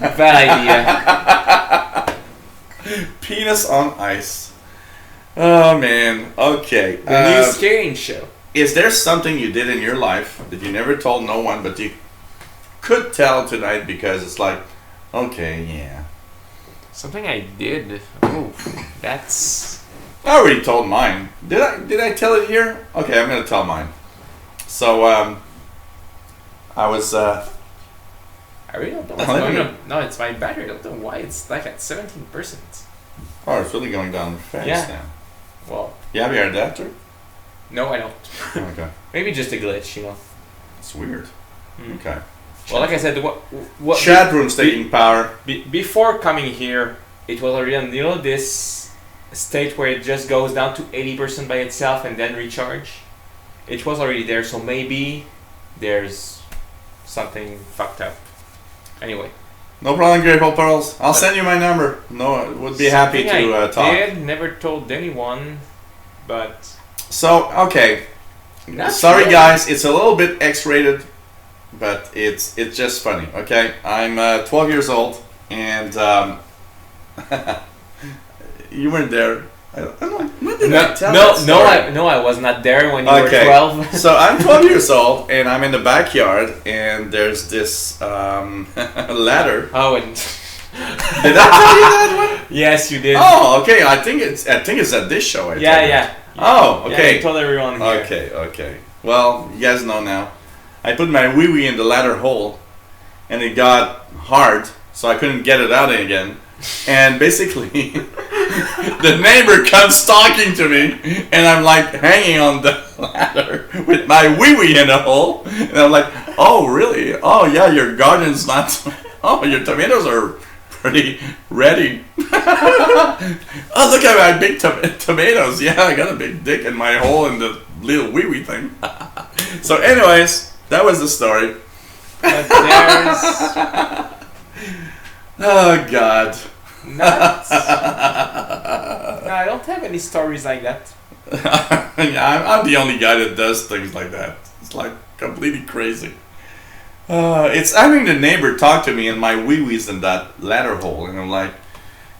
Speaker 2: bad idea.
Speaker 1: penis on ice. Oh man. Okay.
Speaker 2: The new skating show.
Speaker 1: Is there something you did in your life that you never told no one, but you could tell tonight because it's like, okay, yeah.
Speaker 2: Something I did. Oh, that's.
Speaker 1: I already told mine. Did I tell it here? Okay, I'm gonna tell mine. So I was.
Speaker 2: I really don't know what's going on. No, it's my battery. I don't know why it's like at 17%.
Speaker 1: Oh, it's really going down fast now.
Speaker 2: Well.
Speaker 1: You have your adapter?
Speaker 2: No, I don't.
Speaker 1: Okay.
Speaker 2: Maybe just a glitch, you know.
Speaker 1: It's weird. Okay.
Speaker 2: Well, like I said, what
Speaker 1: chat room's taking power.
Speaker 2: Before coming here, it was already on, you know, this state where it just goes down to 80% by itself and then recharge. It was already there, so maybe there's something fucked up. Anyway.
Speaker 1: No problem, Grateful Pearls. I'll send you my number. No, would be happy to talk.
Speaker 2: I never told anyone, but.
Speaker 1: So okay. Sorry guys, it's a little bit X-rated, but it's just funny. Okay, I'm 12 years old, and you weren't there. I don't know. When did I tell that story?
Speaker 2: No, I was not there when you were 12.
Speaker 1: So I'm 12 years old, and I'm in the backyard, and there's this ladder.
Speaker 2: Oh, and
Speaker 1: did I tell you that one?
Speaker 2: Yes, you did.
Speaker 1: Oh, okay. I think it's at this show.
Speaker 2: Yeah.
Speaker 1: Oh, okay.
Speaker 2: Yeah, I told everyone here.
Speaker 1: Okay. Well, you guys know now. I put my wee-wee in the ladder hole, and it got hard, so I couldn't get it out again. And basically, the neighbor comes talking to me, and I'm like hanging on the ladder with my wee-wee in the hole. And I'm like, oh, really? Oh, yeah, your garden's not... Oh, your tomatoes are pretty ready. Oh, look at my big tomatoes. Yeah, I got a big dick in my hole in the little wee-wee thing. So anyways, that was the story.
Speaker 2: But there's...
Speaker 1: Oh, God.
Speaker 2: No, I don't have any stories like that.
Speaker 1: Yeah, I'm the only guy that does things like that. It's like completely crazy. It's having the neighbor talk to me and my wee-wee's in that ladder hole, and I'm like,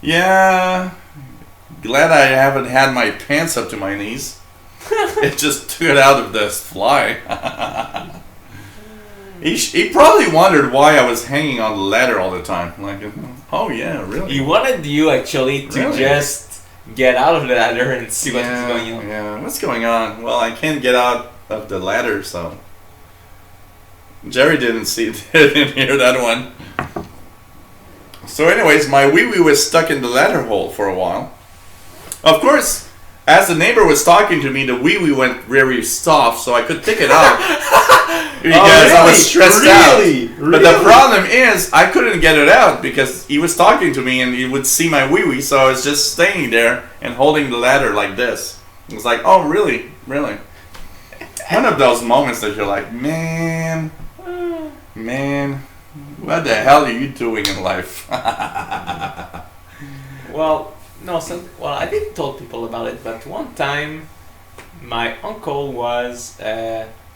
Speaker 1: yeah, glad I haven't had my pants up to my knees. It just took it out of this fly. He probably wondered why I was hanging on the ladder all the time. Like, oh yeah, really?
Speaker 2: He wanted you actually to just get out of the ladder and see what's going on.
Speaker 1: Yeah, what's going on? Well, I can't get out of the ladder, so... Jerry didn't hear that one. So anyways, my wee-wee was stuck in the ladder hole for a while. Of course, as the neighbor was talking to me, the wee-wee went very soft, so I could take it out. Because I was stressed out. But the problem is, I couldn't get it out because he was talking to me and he would see my wee-wee, so I was just staying there and holding the ladder like this. It was like, oh, really? Really? One of those moments that you're like, man, what the hell are you doing in life?
Speaker 2: Well, I didn't tell people about it, but one time my uncle was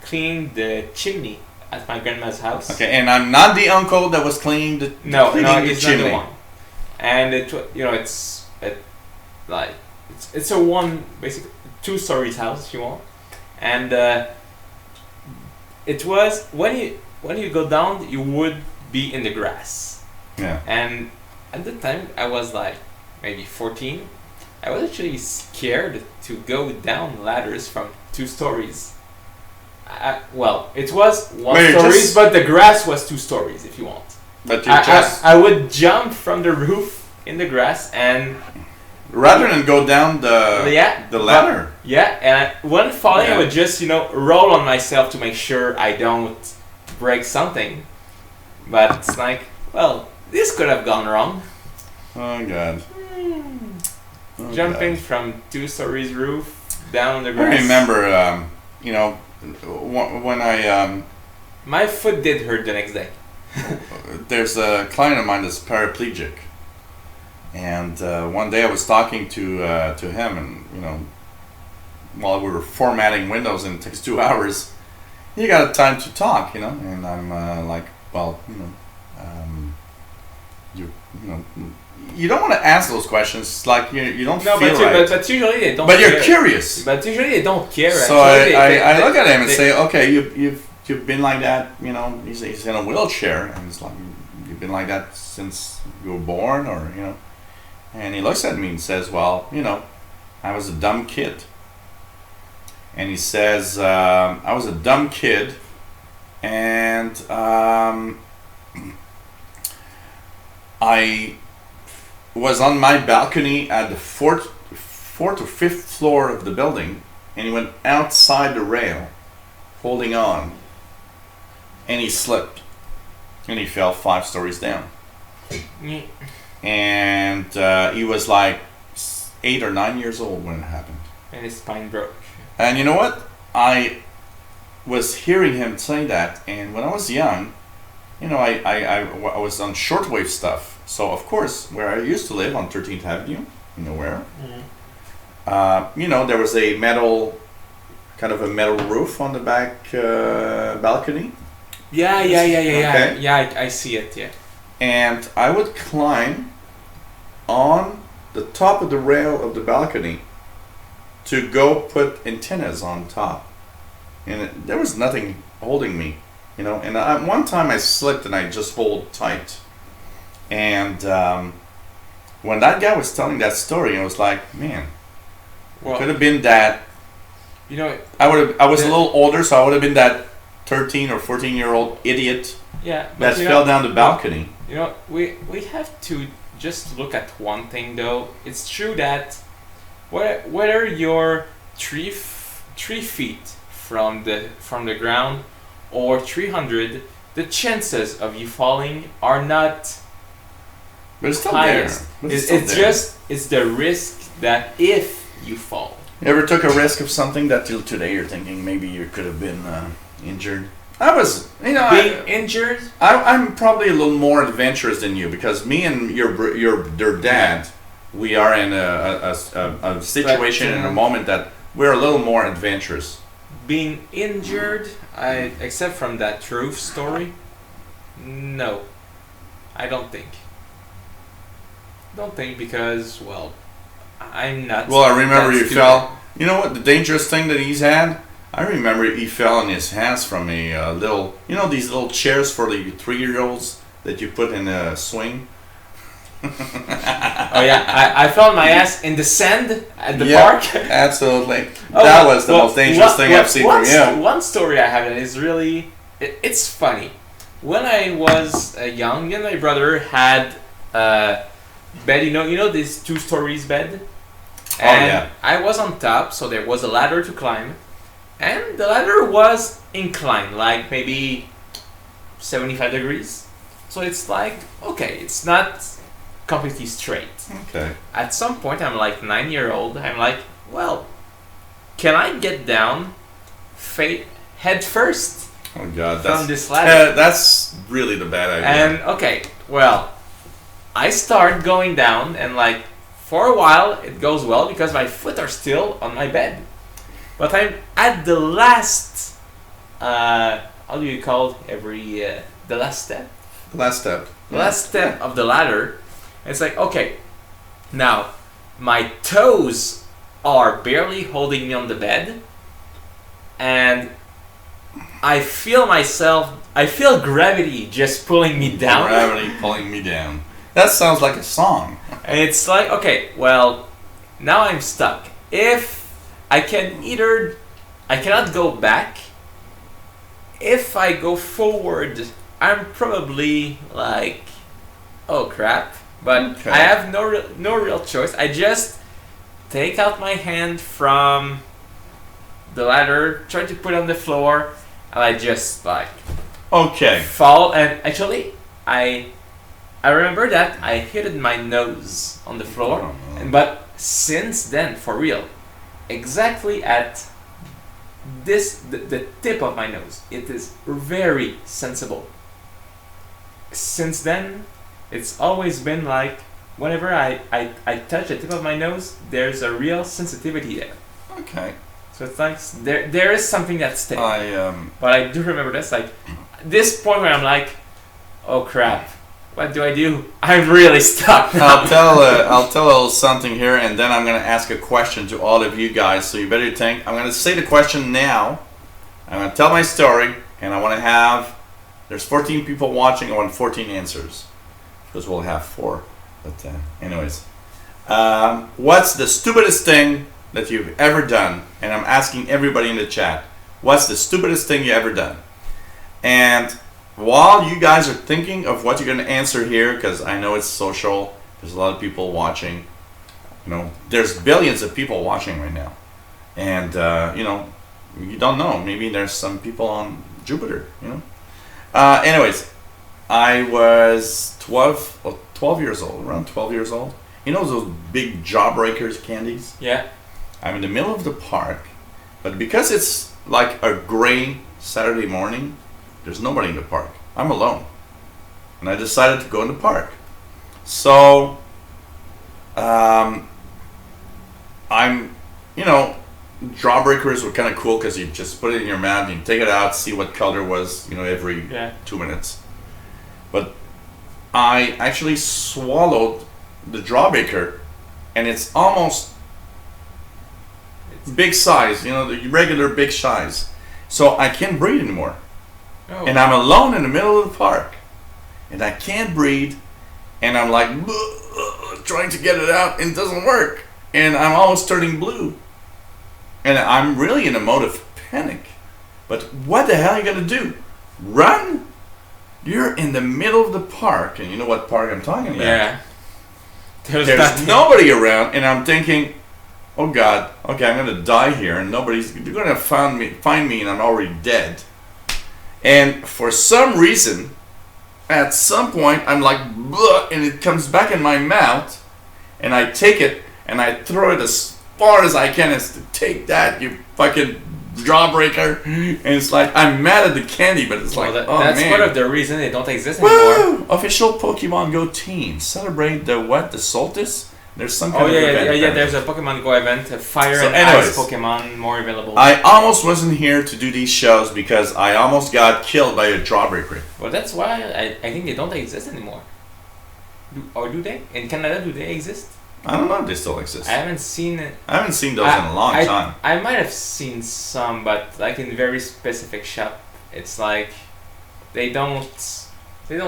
Speaker 2: cleaning the chimney at my grandma's house.
Speaker 1: Okay, and I'm not the uncle that was cleaning the
Speaker 2: he's not
Speaker 1: chimney.
Speaker 2: the one. And it's a one basically 2 stories house if you want, and it was when you go down you would be in the grass.
Speaker 1: Yeah.
Speaker 2: And at the time I was like maybe 14. I was actually scared to go down ladders from 2 stories. Well, it was 1 story, but the grass was 2 stories if you want.
Speaker 1: But
Speaker 2: I would jump from the roof in the grass and
Speaker 1: rather than go down the ladder.
Speaker 2: And when falling, I would just roll on myself to make sure I don't break something. But it's like, well, this could have gone wrong.
Speaker 1: Oh God. Oh,
Speaker 2: Jumping
Speaker 1: God.
Speaker 2: from 2 stories roof down the grass.
Speaker 1: I remember, when I
Speaker 2: My foot did hurt the next day.
Speaker 1: there's a client of mine that's paraplegic, and one day I was talking to him, and while we were formatting Windows, and it takes 2 hours, you got time to talk, and I'm like, well, you don't want to ask those questions. It's like you don't
Speaker 2: No,
Speaker 1: feel
Speaker 2: but,
Speaker 1: right.
Speaker 2: but usually they don't
Speaker 1: But
Speaker 2: care.
Speaker 1: you're curious.
Speaker 2: But usually they don't care.
Speaker 1: So
Speaker 2: Actually,
Speaker 1: I look at him and
Speaker 2: they-
Speaker 1: say, okay, you've been like that, he's in a wheelchair, and it's like, you've been like that since you were born, or and he looks at me and says, well, I was a dumb kid, and he says, I was a dumb kid, and I was on my balcony at the fourth or fifth floor of the building, and he went outside the rail, holding on, and he slipped, and he fell 5 stories down.
Speaker 2: Mm.
Speaker 1: And he was like 8 or 9 years old when it happened.
Speaker 2: And his spine broke.
Speaker 1: And you know what? I was hearing him say that, and when I was young, I was on shortwave stuff. So of course, where I used to live on 13th Avenue, where, there was a metal roof on the back balcony,
Speaker 2: Yeah.
Speaker 1: Okay.
Speaker 2: Yeah, I see it. Yeah.
Speaker 1: and I would climb on the top of the rail of the balcony to go put antennas on top, and there was nothing holding me, And one time I slipped and I just hold tight, and when that guy was telling that story, I was like, man,
Speaker 2: Well,
Speaker 1: could have been that. I was a little older, so I would have been that 13 or 14-year-old idiot
Speaker 2: Yeah.
Speaker 1: that
Speaker 2: But
Speaker 1: fell down the balcony.
Speaker 2: We have to just look at one thing though. It's true that whether you're 3 feet from the ground or 300, the chances of you falling are not
Speaker 1: But it's still
Speaker 2: highest.
Speaker 1: there. But
Speaker 2: It's
Speaker 1: still there.
Speaker 2: it's the risk that if you fall.
Speaker 1: You ever took a risk of something that till today you're thinking maybe you could have been injured? I was,
Speaker 2: Being injured,
Speaker 1: I'm probably a little more adventurous than you, because me and your dad, we are in a situation, in a moment that we're a little more adventurous.
Speaker 2: being injured, except from that roof story, no, I don't think. Don't think because, well, I'm not.
Speaker 1: Well, I remember
Speaker 2: that
Speaker 1: you
Speaker 2: stupid.
Speaker 1: fell. You know what? The dangerous thing that he's had. I remember he fell on his hands from a little. These little chairs for the 3-year-olds that you put in a swing.
Speaker 2: Oh yeah, I fell on my ass in the sand at the park.
Speaker 1: Absolutely.
Speaker 2: Oh,
Speaker 1: That was the
Speaker 2: well,
Speaker 1: most dangerous thing I've seen from you.
Speaker 2: One story I have that is really, it's funny. When I was young, me and my brother had bed. This 2 stories bed. And
Speaker 1: yeah.
Speaker 2: I was on top, so there was a ladder to climb, and the ladder was inclined, like maybe 75 degrees. So it's like, okay, it's not completely straight.
Speaker 1: Okay.
Speaker 2: At some point, I'm like 9-year-old. I'm like, well, can I get down, head first
Speaker 1: Oh God,
Speaker 2: from this ladder?
Speaker 1: that's really the bad idea.
Speaker 2: And okay, well, I start going down, and like for a while it goes well because my foot are still on my bed, but I'm at the last. How do you call the last step?
Speaker 1: Last step.
Speaker 2: The last step of the ladder. It's like, okay, now my toes are barely holding me on the bed, and I feel gravity just pulling me down.
Speaker 1: Gravity pulling me down. That sounds like a song.
Speaker 2: And it's like, okay, well, now I'm stuck. If I cannot go back. If I go forward, I'm probably like, oh crap. But
Speaker 1: Okay.
Speaker 2: I have no real choice. I just take out my hand from the ladder, try to put it on the floor, and I just like,
Speaker 1: Okay.
Speaker 2: fall, and actually, I remember that I hit my nose on the floor,
Speaker 1: Oh.
Speaker 2: and but since then, for real, exactly at the tip of my nose, it is very sensible. Since then, it's always been like whenever I touch the tip of my nose, there's a real sensitivity there.
Speaker 1: Okay.
Speaker 2: So it's like there is something that sticks.
Speaker 1: I
Speaker 2: But I do remember this, like this point where I'm like, oh crap, what do I do? I'm really stuck now.
Speaker 1: I'll tell a little something here, and then I'm gonna ask a question to all of you guys. So you better think. I'm gonna say the question now. I'm gonna tell my story, and I want to have. There's 14 people watching. I want 14 answers because we'll have 4. But anyways, what's the stupidest thing that you've ever done? And I'm asking everybody in the chat. What's the stupidest thing you ever done? And while you guys are thinking of what you're going to answer here, because I know it's social, there's a lot of people watching. You know, there's billions of people watching right now, and you know, you don't know. Maybe there's some people on Jupiter. You know. Anyways, I was 12 years old, around 12 years old. You know those big Jawbreakers candies?
Speaker 2: Yeah.
Speaker 1: I'm in the middle of the park, but because it's like a gray Saturday morning, there's nobody in the park. I'm alone. And I decided to go in the park. So, I'm, you know, Jawbreakers were kind of cool because you just put it in your mouth, you take it out, see what color was, you know, every 2 minutes. But I actually swallowed the Jawbreaker, and it's almost big size, you know, the regular big size. So I can't breathe anymore.
Speaker 2: Oh.
Speaker 1: And I'm alone in the middle of the park. And I can't breathe. And I'm like, trying to get it out, and it doesn't work. And I'm almost turning blue. And I'm really in a mode of panic. But what the hell are you going to do? Run? You're in the middle of the park. And you know what park I'm talking about?
Speaker 2: Yeah.
Speaker 1: There's nobody around. And I'm thinking, oh God, okay, I'm going to die here. And you're going to find me and I'm already dead. And for some reason, at some point, I'm like, bleh, and it comes back in my mouth, and I take it, and I throw it as far as I can, as to take that, you fucking Jawbreaker. And it's like, I'm mad at the candy, but it's like, oh
Speaker 2: that's
Speaker 1: man.
Speaker 2: part of the reason they don't exist anymore.
Speaker 1: Woo! Official Pokemon Go team. Celebrate the what? The solstice? There's some kind
Speaker 2: Oh
Speaker 1: of
Speaker 2: yeah,
Speaker 1: event.
Speaker 2: yeah. There's a Pokemon Go event, Fire
Speaker 1: So
Speaker 2: and
Speaker 1: anyways,
Speaker 2: Ice Pokemon more available.
Speaker 1: I almost wasn't here to do these shows because I almost got killed by a Jawbreaker.
Speaker 2: Well, that's why I think they don't exist anymore. Or do they? In Canada, do they exist?
Speaker 1: I don't know if they still exist.
Speaker 2: I haven't seen it.
Speaker 1: I haven't seen those in a long time.
Speaker 2: I might have seen some, but like in very specific shop, it's like they don't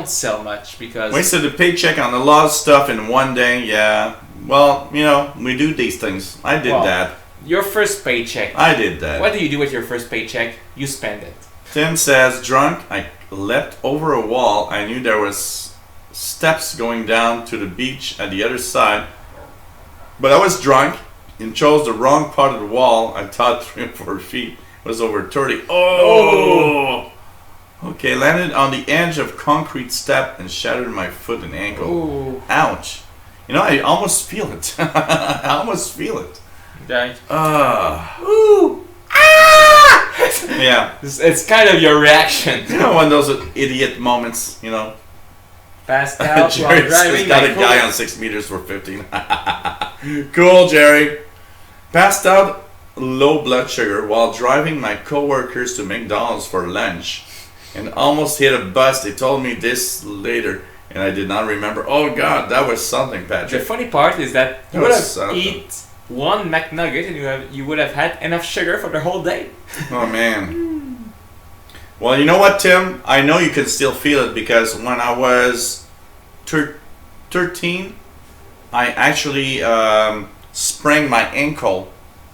Speaker 2: sell much because
Speaker 1: Wasted a paycheck on a lot of stuff in one day. Yeah. Well, you know, we do these things. I did that.
Speaker 2: Your first paycheck.
Speaker 1: I did that.
Speaker 2: What do you do with your first paycheck? You spend it.
Speaker 1: Tim says, drunk, I leapt over a wall. I knew there was steps going down to the beach at the other side. But I was drunk and chose the wrong part of the wall. I thought 3 or 4 feet. It was over 30. Oh! Okay, landed on the edge of concrete step and shattered my foot and ankle.
Speaker 2: Ooh.
Speaker 1: Ouch. You know, I almost feel it. I almost feel it.
Speaker 2: Okay.
Speaker 1: Ooh. Ah! Yeah.
Speaker 2: It's kind of your reaction.
Speaker 1: You know, one of those idiot moments, you know.
Speaker 2: Passed out while
Speaker 1: Jerry's
Speaker 2: driving.
Speaker 1: got
Speaker 2: like
Speaker 1: a guy on 6 meters for 15. Cool, Jerry. Passed out low blood sugar while driving my co-workers to McDonald's for lunch and almost hit a bus. They told me this later and I did not remember. Oh God, that was something,
Speaker 2: The
Speaker 1: Patrick.
Speaker 2: funny part is that you
Speaker 1: That
Speaker 2: would
Speaker 1: was
Speaker 2: have
Speaker 1: something.
Speaker 2: eat one McNugget and you would have had enough sugar for the whole day.
Speaker 1: Oh man. Well, you know what, Tim? I know you can still feel it because when I was 13, I actually sprained my ankle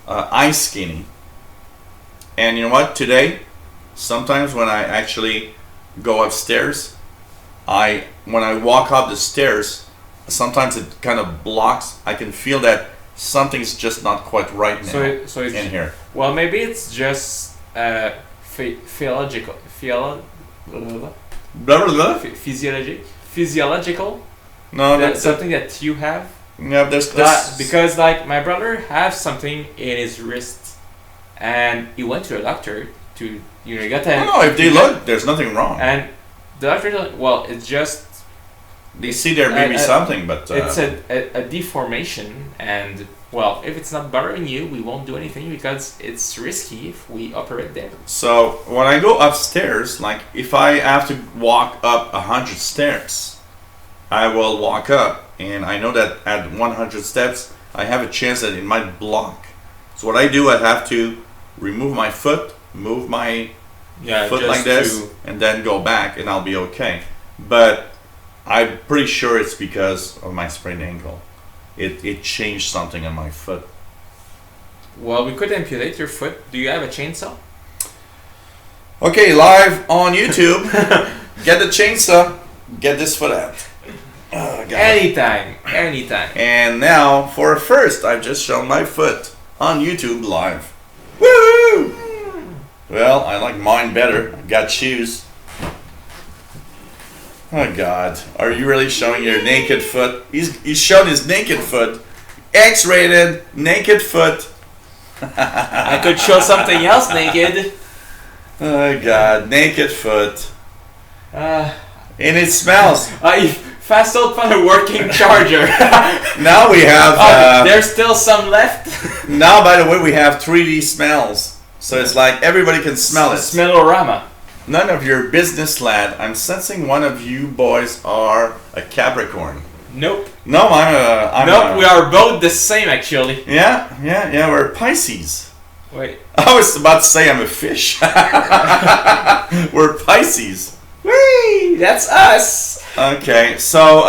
Speaker 1: ice skating. And you know what? Today, sometimes when I actually go upstairs, when I walk up the stairs, sometimes it kind of blocks. I can feel that something's just not quite right now
Speaker 2: So it's
Speaker 1: in here.
Speaker 2: well, maybe it's just blah, blah, blah.
Speaker 1: Blah blah blah.
Speaker 2: Physiological.
Speaker 1: No,
Speaker 2: That's something that you have.
Speaker 1: yeah. There's
Speaker 2: Because like my brother has something in his wrist, and he went to a doctor to he got that.
Speaker 1: no. If they look, there's nothing wrong.
Speaker 2: And the doctor told, well, it's just
Speaker 1: They see there may be something, but
Speaker 2: it's a deformation, and well, if it's not bothering you, we won't do anything because it's risky if we operate there.
Speaker 1: so when I go upstairs, like if I have to walk up 100 stairs, I will walk up, and I know that at 100 steps, I have a chance that it might block. So what I do, I have to remove my foot, move my foot
Speaker 2: just
Speaker 1: like this,
Speaker 2: to-
Speaker 1: and then go back, and I'll be okay. But I'm pretty sure it's because of my sprained ankle. It changed something on my foot.
Speaker 2: Well, we could amputate your foot. Do you have a chainsaw?
Speaker 1: Okay, live on YouTube. Get the chainsaw. Get this foot out. Oh, God.
Speaker 2: Anytime.
Speaker 1: And now, for a first, I've just shown my foot on YouTube live. Woo! Well, I like mine better. Got shoes. Oh God, are you really showing your naked foot? He's showing his naked foot. X-rated naked foot.
Speaker 2: I could show something else naked.
Speaker 1: Oh God, naked foot.
Speaker 2: Uh,
Speaker 1: And it smells.
Speaker 2: Fast out for a working charger.
Speaker 1: Now we have.
Speaker 2: There's still some left.
Speaker 1: Now, by the way, we have 3D smells. So it's like everybody can smell it.
Speaker 2: Smellorama.
Speaker 1: None of your business, lad. I'm sensing one of you boys are a Capricorn.
Speaker 2: Nope.
Speaker 1: No, I'm
Speaker 2: Nope, we are both the same actually.
Speaker 1: Yeah, we're Pisces.
Speaker 2: Wait.
Speaker 1: I was about to say I'm a fish. We're Pisces.
Speaker 2: Whee! That's us!
Speaker 1: Okay, so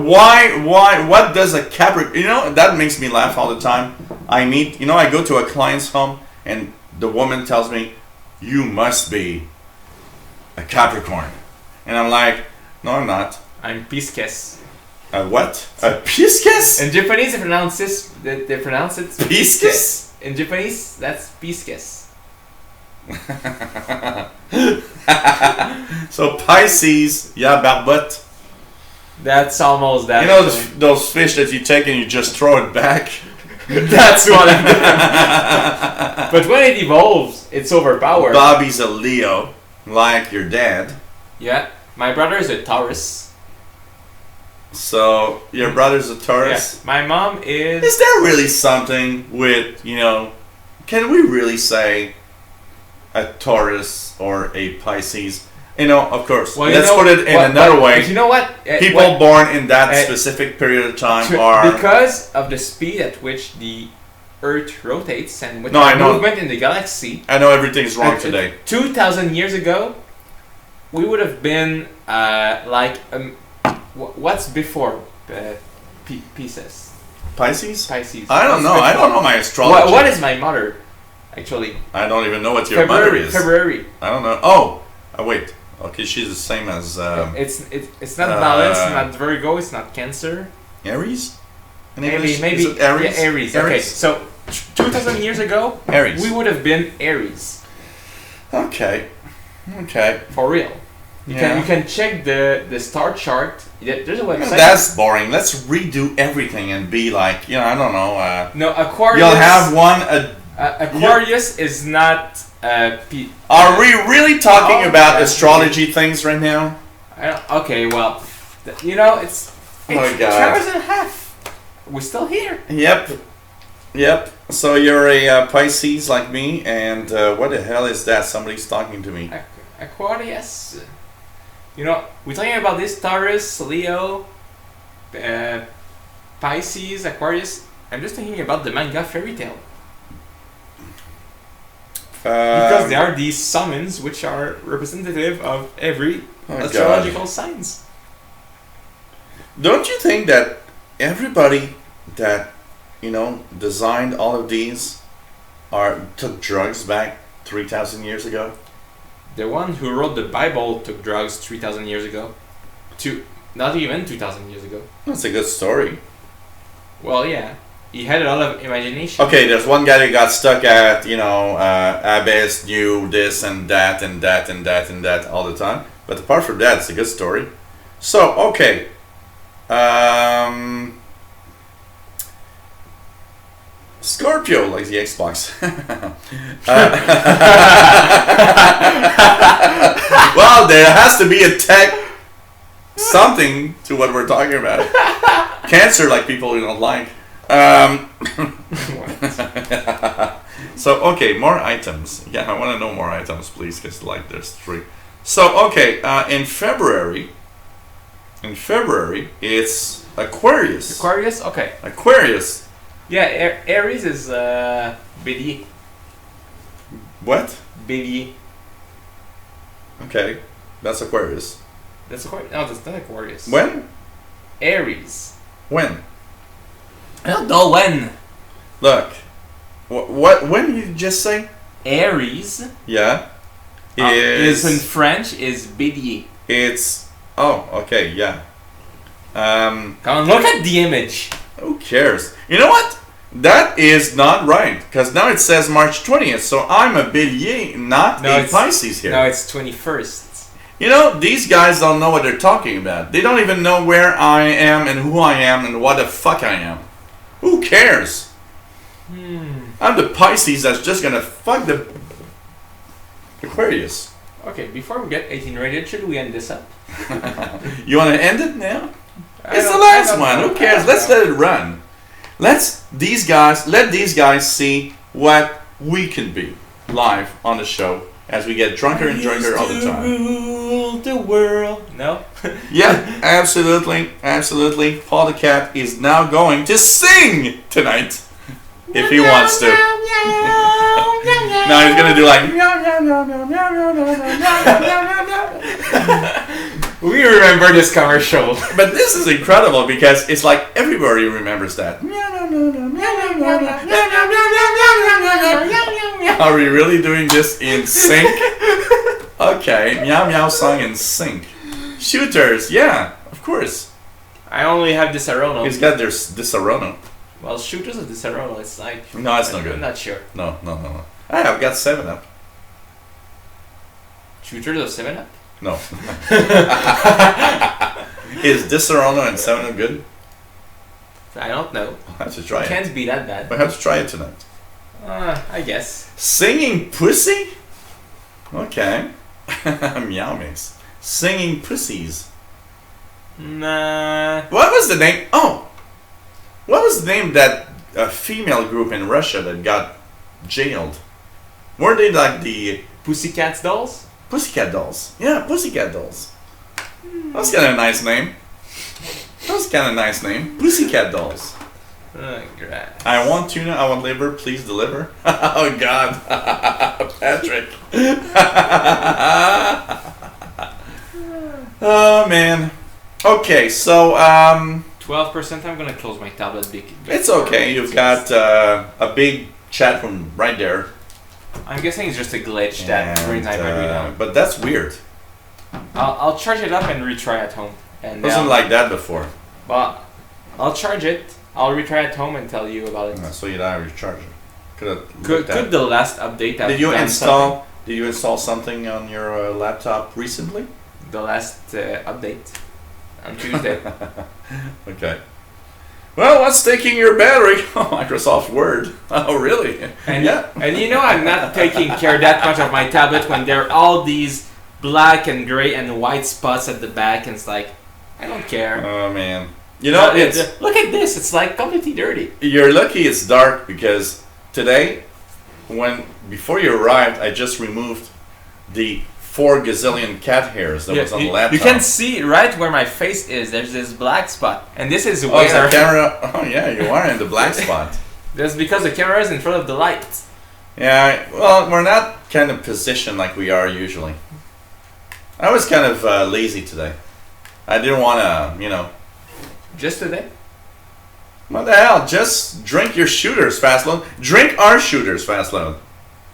Speaker 1: what does a Capricorn... You know, that makes me laugh all the time. I go to a client's home and the woman tells me, you must be a Capricorn. And I'm like, no, I'm not.
Speaker 2: I'm Pisces.
Speaker 1: A what? A Pisces?
Speaker 2: In Japanese, they pronounce it
Speaker 1: Pisces?
Speaker 2: In Japanese, that's Pisces.
Speaker 1: So Pisces, yeah, barbotte.
Speaker 2: That's almost that.
Speaker 1: You know those fish that you take and you just throw it back?
Speaker 2: That's what I'm doing. But when it evolves, it's overpowered.
Speaker 1: Bobby's a Leo, like your dad.
Speaker 2: Yeah, my brother is a Taurus.
Speaker 1: So your brother's a Taurus.
Speaker 2: Yeah, my mom is.
Speaker 1: Is there really something with, can we really say a Taurus or a Pisces? Of course.
Speaker 2: Well,
Speaker 1: let's put it in another way.
Speaker 2: But you know what?
Speaker 1: People born in that specific period of time are...
Speaker 2: Because of the speed at which the Earth rotates and with
Speaker 1: No, I
Speaker 2: the
Speaker 1: know.
Speaker 2: movement in the galaxy.
Speaker 1: I know everything's wrong today.
Speaker 2: 2,000 years ago, we would have been what's before Pisces?
Speaker 1: Pisces?
Speaker 2: Pisces.
Speaker 1: I don't know. I don't know my astrology.
Speaker 2: What is my mother, actually?
Speaker 1: I don't even know what your mother is.
Speaker 2: February.
Speaker 1: I don't know. Oh, wait. Okay, she's the same as...
Speaker 2: It's not Balance, not Virgo, it's not Cancer.
Speaker 1: Aries? In
Speaker 2: Maybe
Speaker 1: English? Is it Aries?
Speaker 2: Yeah, Aries. Okay, so 2,000 years ago,
Speaker 1: Aries.
Speaker 2: we would have been Aries.
Speaker 1: Okay.
Speaker 2: For real. You
Speaker 1: Yeah.
Speaker 2: can check the star chart. There's a website.
Speaker 1: That's boring. Let's redo everything and be like, I don't know.
Speaker 2: No, Aquarius.
Speaker 1: You'll have one...
Speaker 2: Aquarius is not...
Speaker 1: Are we really talking about astrology things right now?
Speaker 2: Okay, well, it's
Speaker 1: Oh my
Speaker 2: 2
Speaker 1: God.
Speaker 2: hours and a half. We're still here.
Speaker 1: Yep. So you're a Pisces like me, and what the hell is that? Somebody's talking to me.
Speaker 2: Aquarius. We're talking about this Taurus, Leo, Pisces, Aquarius. I'm just thinking about the manga Fairy Tail. Because there are these summons which are representative of every astrological signs.
Speaker 1: Don't you think that everybody that designed all of these took drugs back 3,000 years ago?
Speaker 2: The one who wrote the Bible took drugs 3,000 years ago. Not even 2,000 years ago.
Speaker 1: That's a good story.
Speaker 2: Well, yeah. he had a lot of imagination.
Speaker 1: Okay, there's one guy that got stuck at, Abyss, knew this and that and that and that and that all the time. But apart from that, it's a good story. So, okay. Scorpio, like the Xbox. Well, there has to be a tech something to what we're talking about. Cancer, like people who don't like. So, okay, more items. Yeah, I want to know more items, please, because there's 3. So, okay, in February, it's Aquarius.
Speaker 2: Aquarius? Okay.
Speaker 1: Aquarius.
Speaker 2: Yeah, Aries is Bélier.
Speaker 1: What?
Speaker 2: Bélier.
Speaker 1: Okay, that's Aquarius.
Speaker 2: That's Aquarius. No, that's not Aquarius.
Speaker 1: When?
Speaker 2: Aries.
Speaker 1: When?
Speaker 2: I don't know when.
Speaker 1: Look. What? When did you just say?
Speaker 2: Aries.
Speaker 1: Yeah.
Speaker 2: Is in French is Bélier.
Speaker 1: It's. Oh, okay, yeah.
Speaker 2: Come on, look at the image.
Speaker 1: Who cares? You know what? That is not right. Because now it says March 20th. So I'm a Bélier, not a Pisces here.
Speaker 2: No, it's 21st.
Speaker 1: You know, these guys don't know what they're talking about. They don't even know where I am and who I am and what the fuck I am. Who cares? I'm the Pisces that's just gonna fuck the Aquarius.
Speaker 2: Okay, before we get 18 rated, should we end this up?
Speaker 1: You wanna end it now? It's the last one. Who cares? Let's let it run. Let these guys see what we can be live on the show as we get drunker and drunker all the time.
Speaker 2: Rule the world. No?
Speaker 1: Yeah, absolutely. Paul the Cat is now going to sing tonight. If he wants to. Now he's gonna do like.
Speaker 2: We remember this commercial.
Speaker 1: But this is incredible because it's like everybody remembers that. Are we really doing this in sync? Okay, Meow Meow song in sync. Shooters, yeah, of course.
Speaker 2: I only have this Arono.
Speaker 1: He's got this Arono.
Speaker 2: Well, Shooters of this Arono, it's like...
Speaker 1: No, it's not good.
Speaker 2: I'm not sure.
Speaker 1: No. I've got 7-Up.
Speaker 2: Shooters of 7-Up?
Speaker 1: No. Is this Arono and 7-Up good?
Speaker 2: I don't know.
Speaker 1: I'll have to try it.
Speaker 2: Can't be that bad.
Speaker 1: We'll have to try it tonight.
Speaker 2: I guess.
Speaker 1: Singing Pussy? Okay. Meow Mix. Singing Pussies.
Speaker 2: Nah.
Speaker 1: What was the name? Oh! What was the name of that female group in Russia that got jailed? Weren't they like the...
Speaker 2: Pussycat Dolls?
Speaker 1: Pussycat Dolls. Yeah, Pussycat Dolls. That's kind of a nice name. Pussycat Dolls.
Speaker 2: Grass.
Speaker 1: I want tuna, I want liver, please deliver. Oh God. Patrick. Oh man. Okay, so
Speaker 2: 12%. I'm gonna close my tablet.
Speaker 1: it's okay. You've got a big chat room right there.
Speaker 2: I'm guessing it's just a glitch that brings iMemory down.
Speaker 1: But that's weird.
Speaker 2: I'll charge it up and retry at home. And
Speaker 1: It wasn't like that before.
Speaker 2: But I'll charge it. I'll retry at home and tell you about it.
Speaker 1: So you don't recharge it.
Speaker 2: Could the last update have
Speaker 1: Did you
Speaker 2: done
Speaker 1: install?
Speaker 2: something?
Speaker 1: Did you install something on your laptop recently?
Speaker 2: The last update on Tuesday.
Speaker 1: Okay. Well, what's taking your battery? Oh, Microsoft Word. Oh, really?
Speaker 2: And
Speaker 1: yeah.
Speaker 2: And you know I'm not taking care that much of my tablet when there are all these black and gray and white spots at the back, and it's like, I don't care.
Speaker 1: Oh man. You know,
Speaker 2: look at this. It's like completely dirty.
Speaker 1: You're lucky it's dark because today, before you arrived, I just removed the 4 gazillion cat hairs that was on the laptop.
Speaker 2: You can see right where my face is. There's this black spot, and this is
Speaker 1: the
Speaker 2: where
Speaker 1: camera. Oh yeah, you are in the black spot.
Speaker 2: That's because the camera is in front of the light.
Speaker 1: Yeah. Well, we're not kind of positioned like we are usually. I was kind of lazy today. I didn't want to,
Speaker 2: Just today?
Speaker 1: What the hell? Just drink your shooters, Fastload. Drink our shooters, Fastload.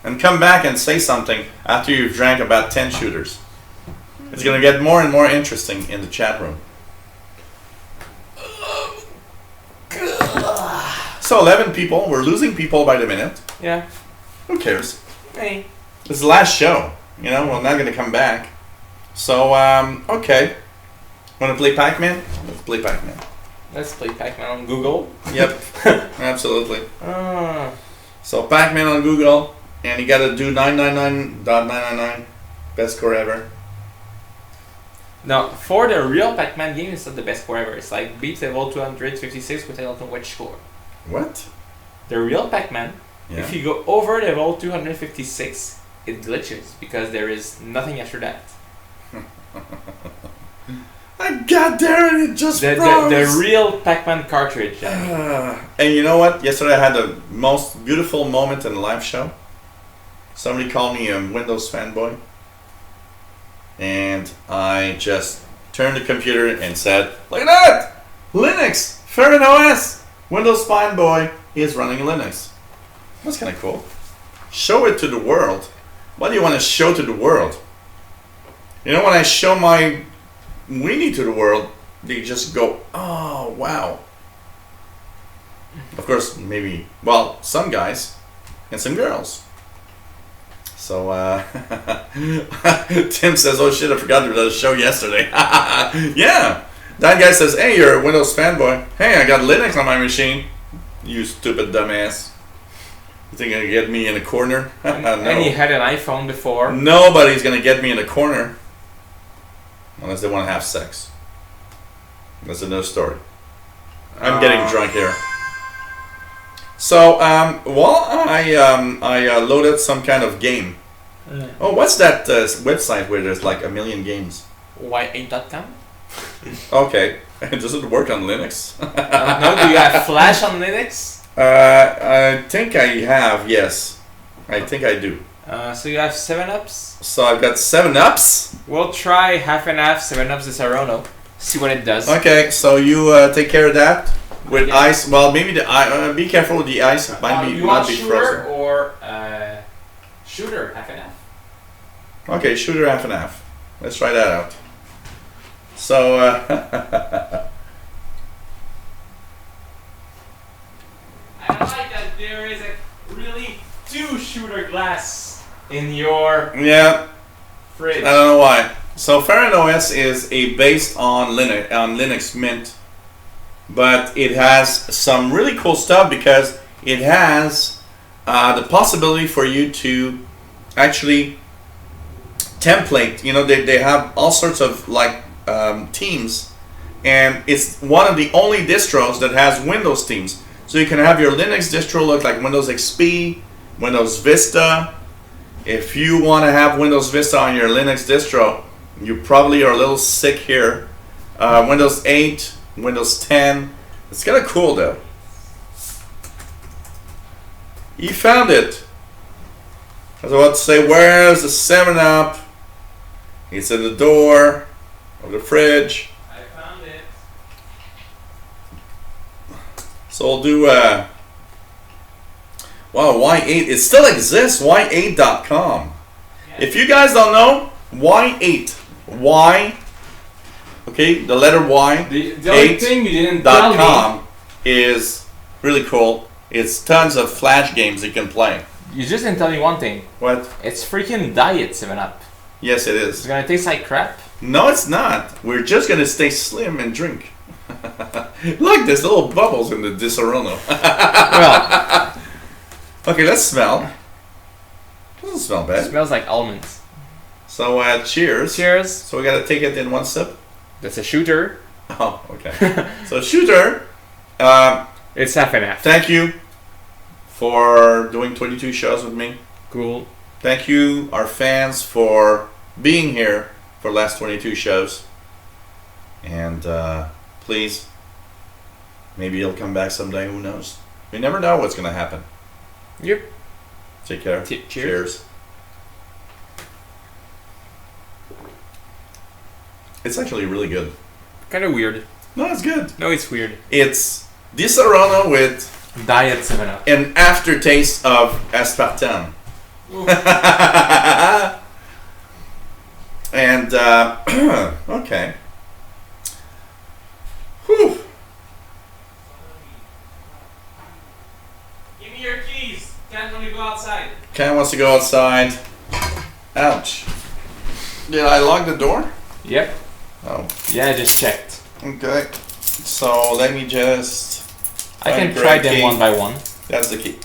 Speaker 1: And come back and say something after you've drank about 10 shooters. It's going to get more and more interesting in the chat room. So 11 people. We're losing people by the minute.
Speaker 2: Yeah.
Speaker 1: Who cares?
Speaker 2: Hey.
Speaker 1: It's the last show. You know, we're not gonna come back. So okay. Wanna play Pac-Man? Let's play Pac-Man.
Speaker 2: Let's play Pac-Man on Google.
Speaker 1: Yep. Absolutely.
Speaker 2: Ah.
Speaker 1: So Pac-Man on Google, and you gotta do 999.999. Best score ever.
Speaker 2: No, for the real Pac-Man game, it's not the best score ever. It's like beat level 256 with I don't know which score.
Speaker 1: What?
Speaker 2: The real Pac-Man,
Speaker 1: Yeah.
Speaker 2: if you go over level 256, it glitches because there is nothing after that.
Speaker 1: I got there and it just
Speaker 2: The
Speaker 1: froze.
Speaker 2: real Pac-Man cartridge.
Speaker 1: And you know what? Yesterday I had the most beautiful moment in the live show. Somebody called me a Windows fanboy. And I just turned the computer and said, look at that! Linux! Ferret OS! Windows fanboy is running Linux. That's kind of cool. Show it to the world. What do you want to show to the world? You know, when I show my weenie to the world, they just go, oh, wow. Of course, maybe, well, some guys and some girls. So, Tim says, oh shit, I forgot to do the show yesterday. Yeah. That guy says, hey, you're a Windows fanboy. Hey, I got Linux on my machine. You stupid dumbass. You think you're going to get me in a corner? No.
Speaker 2: And he had an iPhone before.
Speaker 1: Nobody's going to get me in a corner. Unless they want to have sex. That's another story. I'm getting drunk here. So, while I loaded some kind of game. Oh, what's that website where there's like a million games?
Speaker 2: Y8.com?
Speaker 1: Okay. Does it work on Linux?
Speaker 2: No, do you have Flash on Linux?
Speaker 1: I think I have, yes. I think I do.
Speaker 2: So you have 7-Ups?
Speaker 1: So I've got 7-Ups.
Speaker 2: We'll try half and half 7-Ups de Sarono. See what it does.
Speaker 1: Okay, so you take care of that with
Speaker 2: Yeah.
Speaker 1: ice. Well, maybe the ice. Be careful with the ice. It might
Speaker 2: You
Speaker 1: not
Speaker 2: want
Speaker 1: be
Speaker 2: shooter
Speaker 1: frozen.
Speaker 2: or shooter half and half?
Speaker 1: Okay, shooter half and half. Let's try that out. So,
Speaker 2: I like that there is a really 2 shooter glass in your
Speaker 1: yeah,
Speaker 2: fridge.
Speaker 1: I don't know why. So Ferret OS is based on Linux Mint, but it has some really cool stuff because it has the possibility for you to actually template. You know, they have all sorts of like themes, and it's one of the only distros that has Windows themes. So you can have your Linux distro look like Windows XP, Windows Vista. If you want to have Windows Vista on your Linux distro, you probably are a little sick here. Windows 8, Windows 10. It's kind of cool though. You found it. I was about to say, where's the 7-Up? It's in the door of the fridge.
Speaker 2: I found it.
Speaker 1: So we'll do, wow, Y8, it still exists, Y8.com.
Speaker 2: Yeah.
Speaker 1: If you guys don't know, Y8, Y, okay, the letter Y,
Speaker 2: The only thing you didn't tell me.
Speaker 1: .com is really cool. It's tons of Flash games you can play.
Speaker 2: You just didn't tell me one thing.
Speaker 1: What?
Speaker 2: It's freaking diet 7-Up.
Speaker 1: Yes, it
Speaker 2: It's
Speaker 1: is.
Speaker 2: gonna taste like crap.
Speaker 1: No, it's not. We're just gonna stay slim and drink. Look, there's little bubbles in the Disaronno.
Speaker 2: Well,
Speaker 1: Okay, let's smell. Doesn't smell
Speaker 2: it
Speaker 1: bad.
Speaker 2: smells like almonds.
Speaker 1: So, cheers.
Speaker 2: Cheers.
Speaker 1: So we gotta take it in one sip.
Speaker 2: That's a shooter.
Speaker 1: Oh, okay. So, shooter,
Speaker 2: It's half and half.
Speaker 1: thank you for doing 22 shows with me.
Speaker 2: Cool.
Speaker 1: Thank you, our fans, for being here for the last 22 shows. And please, maybe you'll come back someday. Who knows? We never know what's gonna happen.
Speaker 2: Yep.
Speaker 1: Take care.
Speaker 2: Cheers.
Speaker 1: Cheers. It's actually really good.
Speaker 2: Kind of weird.
Speaker 1: No, it's good.
Speaker 2: No, it's weird.
Speaker 1: It's Disaronno with
Speaker 2: Diet 7-Up.
Speaker 1: an aftertaste of aspartame. And okay. Whew. Ken wants to go outside. Ouch. Did I lock the door?
Speaker 2: Yep.
Speaker 1: Oh,
Speaker 2: Yeah, I just checked.
Speaker 1: okay. So let me just.
Speaker 2: I can
Speaker 1: find the
Speaker 2: try
Speaker 1: right
Speaker 2: them
Speaker 1: key.
Speaker 2: one by one.
Speaker 1: That's the key.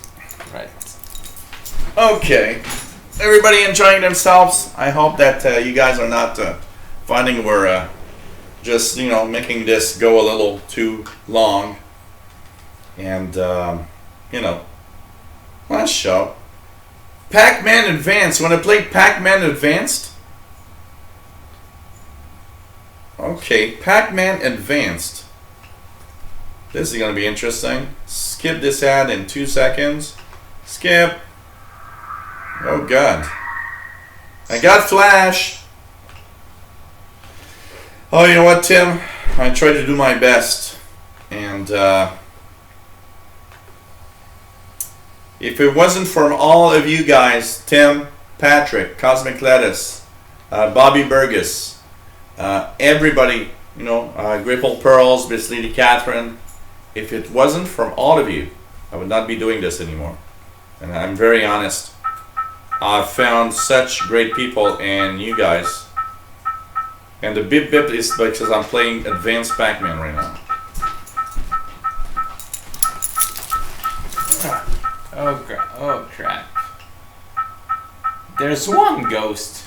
Speaker 2: Right.
Speaker 1: Okay. Everybody enjoying themselves? I hope that you guys are not finding we're just, making this go a little too long. And, last show. Pac-Man Advanced. Want to play Pac-Man Advanced? Okay, Pac-Man Advanced. This is going to be interesting. Skip this ad in 2 seconds. Skip. Oh God. I got Flash. Oh, you know what, Tim? I tried to do my best. And if it wasn't for all of you guys, Tim, Patrick, Cosmic Lettuce, Bobby Burgess, everybody, Gripple Pearls, Miss Lady Catherine, if it wasn't from all of you, I would not be doing this anymore. And I'm very honest. I've found such great people in you guys. And the bip bip is because I'm playing Advanced Pac-Man right now.
Speaker 2: Oh crap. There's one ghost.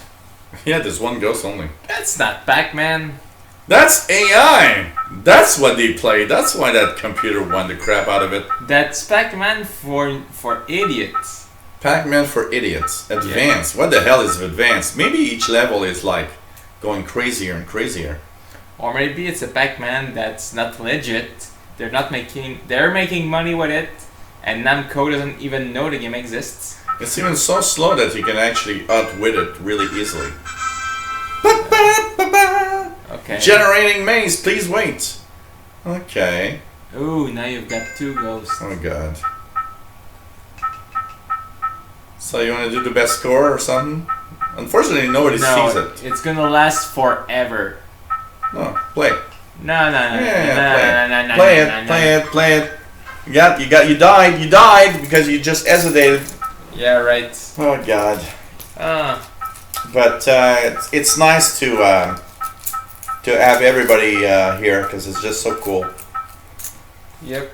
Speaker 1: Yeah, there's one ghost only.
Speaker 2: That's not Pac-Man.
Speaker 1: That's AI! That's what they play. That's why that computer won the crap out of it.
Speaker 2: That's Pac-Man for idiots.
Speaker 1: Pac-Man for idiots. Advanced. What the hell is advanced? Maybe each level is like going crazier and crazier.
Speaker 2: Or maybe it's a Pac-Man that's not legit. They're making money with it, and Namco doesn't even know the game exists.
Speaker 1: It's even so slow that you can actually outwit it really easily.
Speaker 2: Okay.
Speaker 1: Generating maze, please wait. Okay.
Speaker 2: Ooh, now you've got two ghosts.
Speaker 1: Oh God. So you want to do the best score or something? Unfortunately, nobody sees it.
Speaker 2: It's gonna last forever.
Speaker 1: No, play.
Speaker 2: No.
Speaker 1: Play it. You died because you just hesitated.
Speaker 2: Yeah, right.
Speaker 1: Oh God.
Speaker 2: But
Speaker 1: it's nice to have everybody here because it's just so cool.
Speaker 2: Yep.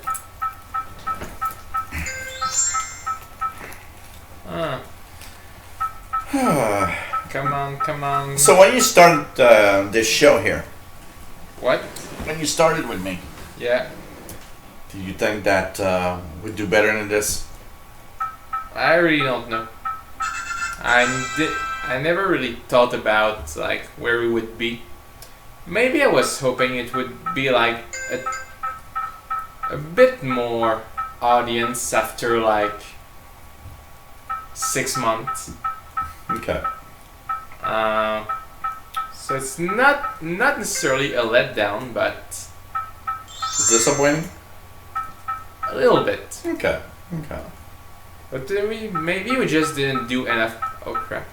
Speaker 2: Come on.
Speaker 1: So when you started this show here,
Speaker 2: What?
Speaker 1: when you started with me,
Speaker 2: Yeah.
Speaker 1: do you think that we'd do better than this?
Speaker 2: I really don't know. I never really thought about like where we would be. Maybe I was hoping it would be like a bit more audience after like 6 months.
Speaker 1: Okay.
Speaker 2: So it's not necessarily a letdown, but
Speaker 1: Is disappointing?
Speaker 2: a little bit.
Speaker 1: Okay.
Speaker 2: But maybe we just didn't do enough. Oh crap!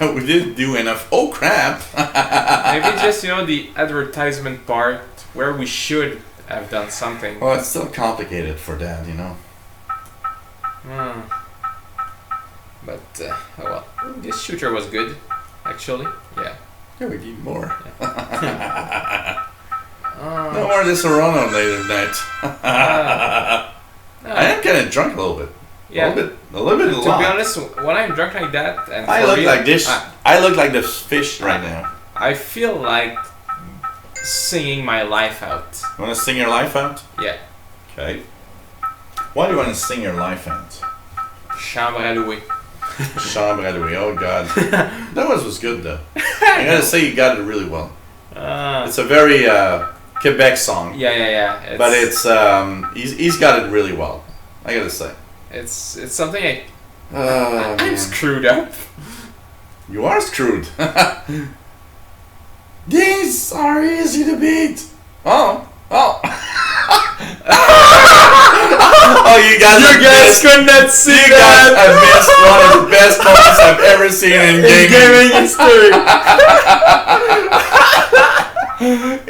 Speaker 1: We didn't do enough. Oh crap!
Speaker 2: Maybe just the advertisement part where we should have done something.
Speaker 1: Well, it's still complicated for that,
Speaker 2: But oh well, this shooter was good, actually. Yeah.
Speaker 1: Yeah, we need more.
Speaker 2: Uh,
Speaker 1: No more this Arona later tonight. I am kind of drunk a little bit.
Speaker 2: Yeah.
Speaker 1: A little bit.
Speaker 2: To be honest, when I'm drunk like that, and
Speaker 1: I
Speaker 2: for
Speaker 1: look
Speaker 2: real,
Speaker 1: like this. I look like this fish right now.
Speaker 2: I feel like singing my life out.
Speaker 1: You want to sing your life out?
Speaker 2: Yeah.
Speaker 1: Okay. Why do you want to sing your life out?
Speaker 2: Chambre à louer.
Speaker 1: Chambre à louer. Oh God. That was good though. I gotta say you got it really well. It's a very Quebec song.
Speaker 2: Yeah.
Speaker 1: But it's he's got it really well. I gotta say.
Speaker 2: It's something
Speaker 1: I'm
Speaker 2: I'm screwed up.
Speaker 1: You are screwed. These are easy to beat. Oh. Oh, you guys
Speaker 2: could not see
Speaker 1: You guys have missed one of the best moments I've ever seen in gaming
Speaker 2: history.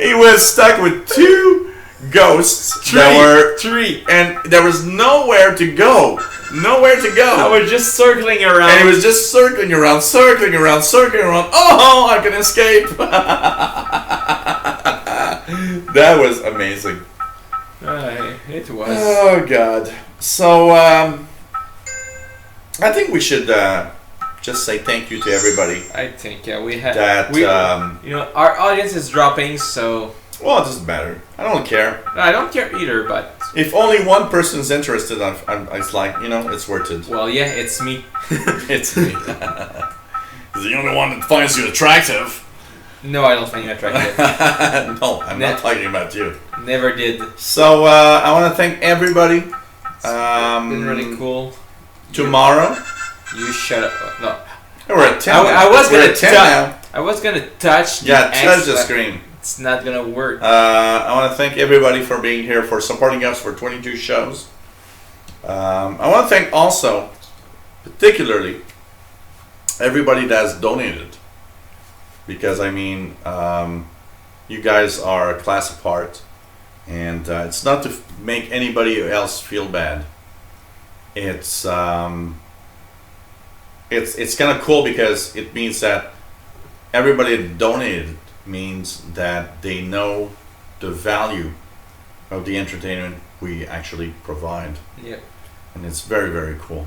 Speaker 1: He was stuck with two ghosts.
Speaker 2: Three.
Speaker 1: And there was nowhere to go. nowhere to go.
Speaker 2: I was just circling around.
Speaker 1: And he was just circling around. Oh, I can escape. That was amazing.
Speaker 2: It was.
Speaker 1: Oh, God. So, I think we should just say thank you to everybody.
Speaker 2: I think, yeah, we had...
Speaker 1: That,
Speaker 2: you know, our audience is dropping, so...
Speaker 1: Well, it doesn't matter. I don't care.
Speaker 2: I don't care either, but...
Speaker 1: If only one person's interested, it's like, you know, it's worth it.
Speaker 2: Well, yeah, it's me.
Speaker 1: It's me. The only one that finds you attractive.
Speaker 2: No, I don't find you attractive.
Speaker 1: No, I'm not talking about you.
Speaker 2: Never did.
Speaker 1: So, I want to thank everybody.
Speaker 2: It's been really cool.
Speaker 1: Tomorrow.
Speaker 2: You shut up. No.
Speaker 1: We're at 10.
Speaker 2: I was
Speaker 1: We're
Speaker 2: gonna
Speaker 1: at 10 now.
Speaker 2: I was gonna touch the
Speaker 1: touch the
Speaker 2: but
Speaker 1: screen.
Speaker 2: It's not gonna work.
Speaker 1: I want to thank everybody for being here, for supporting us for 22 shows. I want to thank also, particularly, everybody that's donated. Because, I mean, you guys are a class apart. And it's not to make anybody else feel bad. It's kind of cool because it means that everybody that donated means that they know the value of the entertainment we actually provide.
Speaker 2: Yep.
Speaker 1: And it's very, very cool.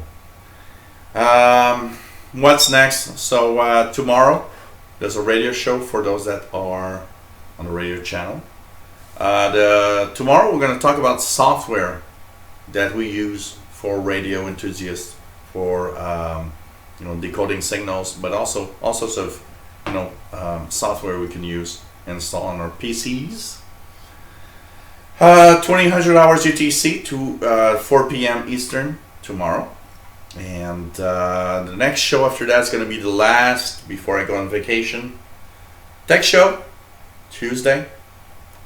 Speaker 1: What's next? So tomorrow there's a radio show for those that are on the radio channel. Tomorrow we're going to talk about software that we use for radio enthusiasts, for decoding signals, but also all sorts of software we can use and install on our PCs. 2000 hours UTC to 4 p.m. Eastern tomorrow. And the next show after that is going to be the last before I go on vacation. Tech show, Tuesday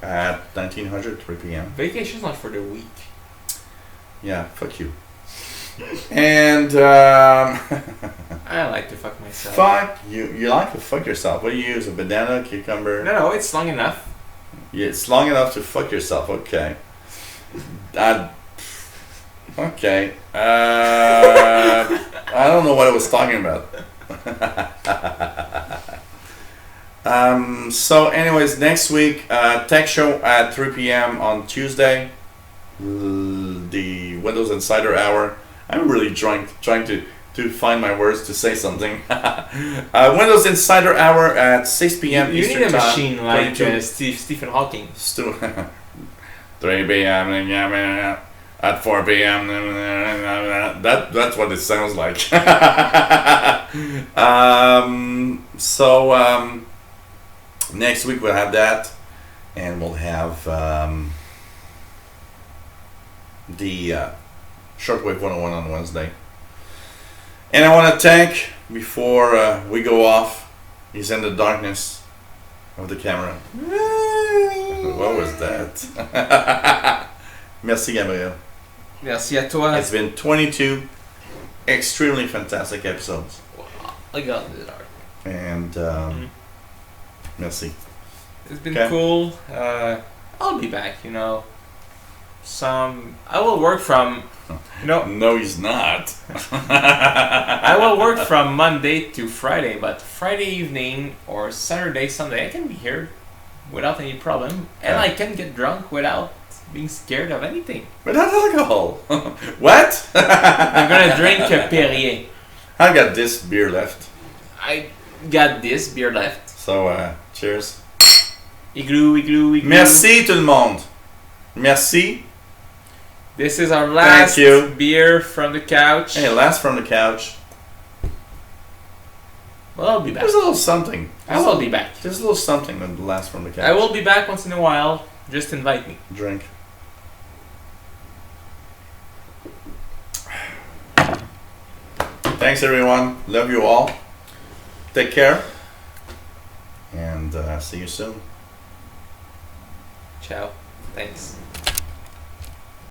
Speaker 1: at 1900, 3 p.m.
Speaker 2: Vacation's not for the week.
Speaker 1: Yeah, fuck you. And
Speaker 2: I like to fuck myself.
Speaker 1: fuck you. You like to fuck yourself. What do you use? A banana, cucumber?
Speaker 2: No, it's long enough.
Speaker 1: Yeah, it's long enough to fuck yourself. Okay. Okay. I don't know what I was talking about. So anyways, next week, tech show at 3 p.m. on Tuesday. The Windows Insider Hour. I'm really trying to find my words to say something. Windows Insider Hour at 6 p.m.
Speaker 2: You
Speaker 1: Eastern
Speaker 2: need a
Speaker 1: time.
Speaker 2: machine like
Speaker 1: 22.
Speaker 2: Stephen Hawking.
Speaker 1: 3 p.m. at 4 p.m. That's what it sounds like. So next week we'll have that, and we'll have the Shortwave 101 on Wednesday. And I want to thank, before we go off, he's in the darkness of the camera. What was that? Merci, Gabriel.
Speaker 2: Merci à toi.
Speaker 1: It's been 22 extremely fantastic episodes.
Speaker 2: I got it.
Speaker 1: And merci.
Speaker 2: It's been
Speaker 1: Okay.
Speaker 2: cool. I'll be back, I will work from,
Speaker 1: No, he's not.
Speaker 2: I will work from Monday to Friday, but Friday evening or Saturday, Sunday, I can be here without any problem. And
Speaker 1: Okay.
Speaker 2: I can get drunk without being scared of anything.
Speaker 1: Without alcohol. What?
Speaker 2: I'm gonna drink a Perrier.
Speaker 1: I got this beer left.
Speaker 2: I got this beer left.
Speaker 1: So, cheers.
Speaker 2: Igloo, igloo, igloo.
Speaker 1: Merci tout le monde. Merci.
Speaker 2: This is our last
Speaker 1: you.
Speaker 2: beer from the couch.
Speaker 1: Hey, last from the couch.
Speaker 2: Well, I'll be back.
Speaker 1: There's a little something.
Speaker 2: I will be back.
Speaker 1: There's a little something with the last from the couch.
Speaker 2: I will be back once in a while. Just invite me.
Speaker 1: Drink. Thanks, everyone. Love you all. Take care. And see you soon.
Speaker 2: Ciao. Thanks.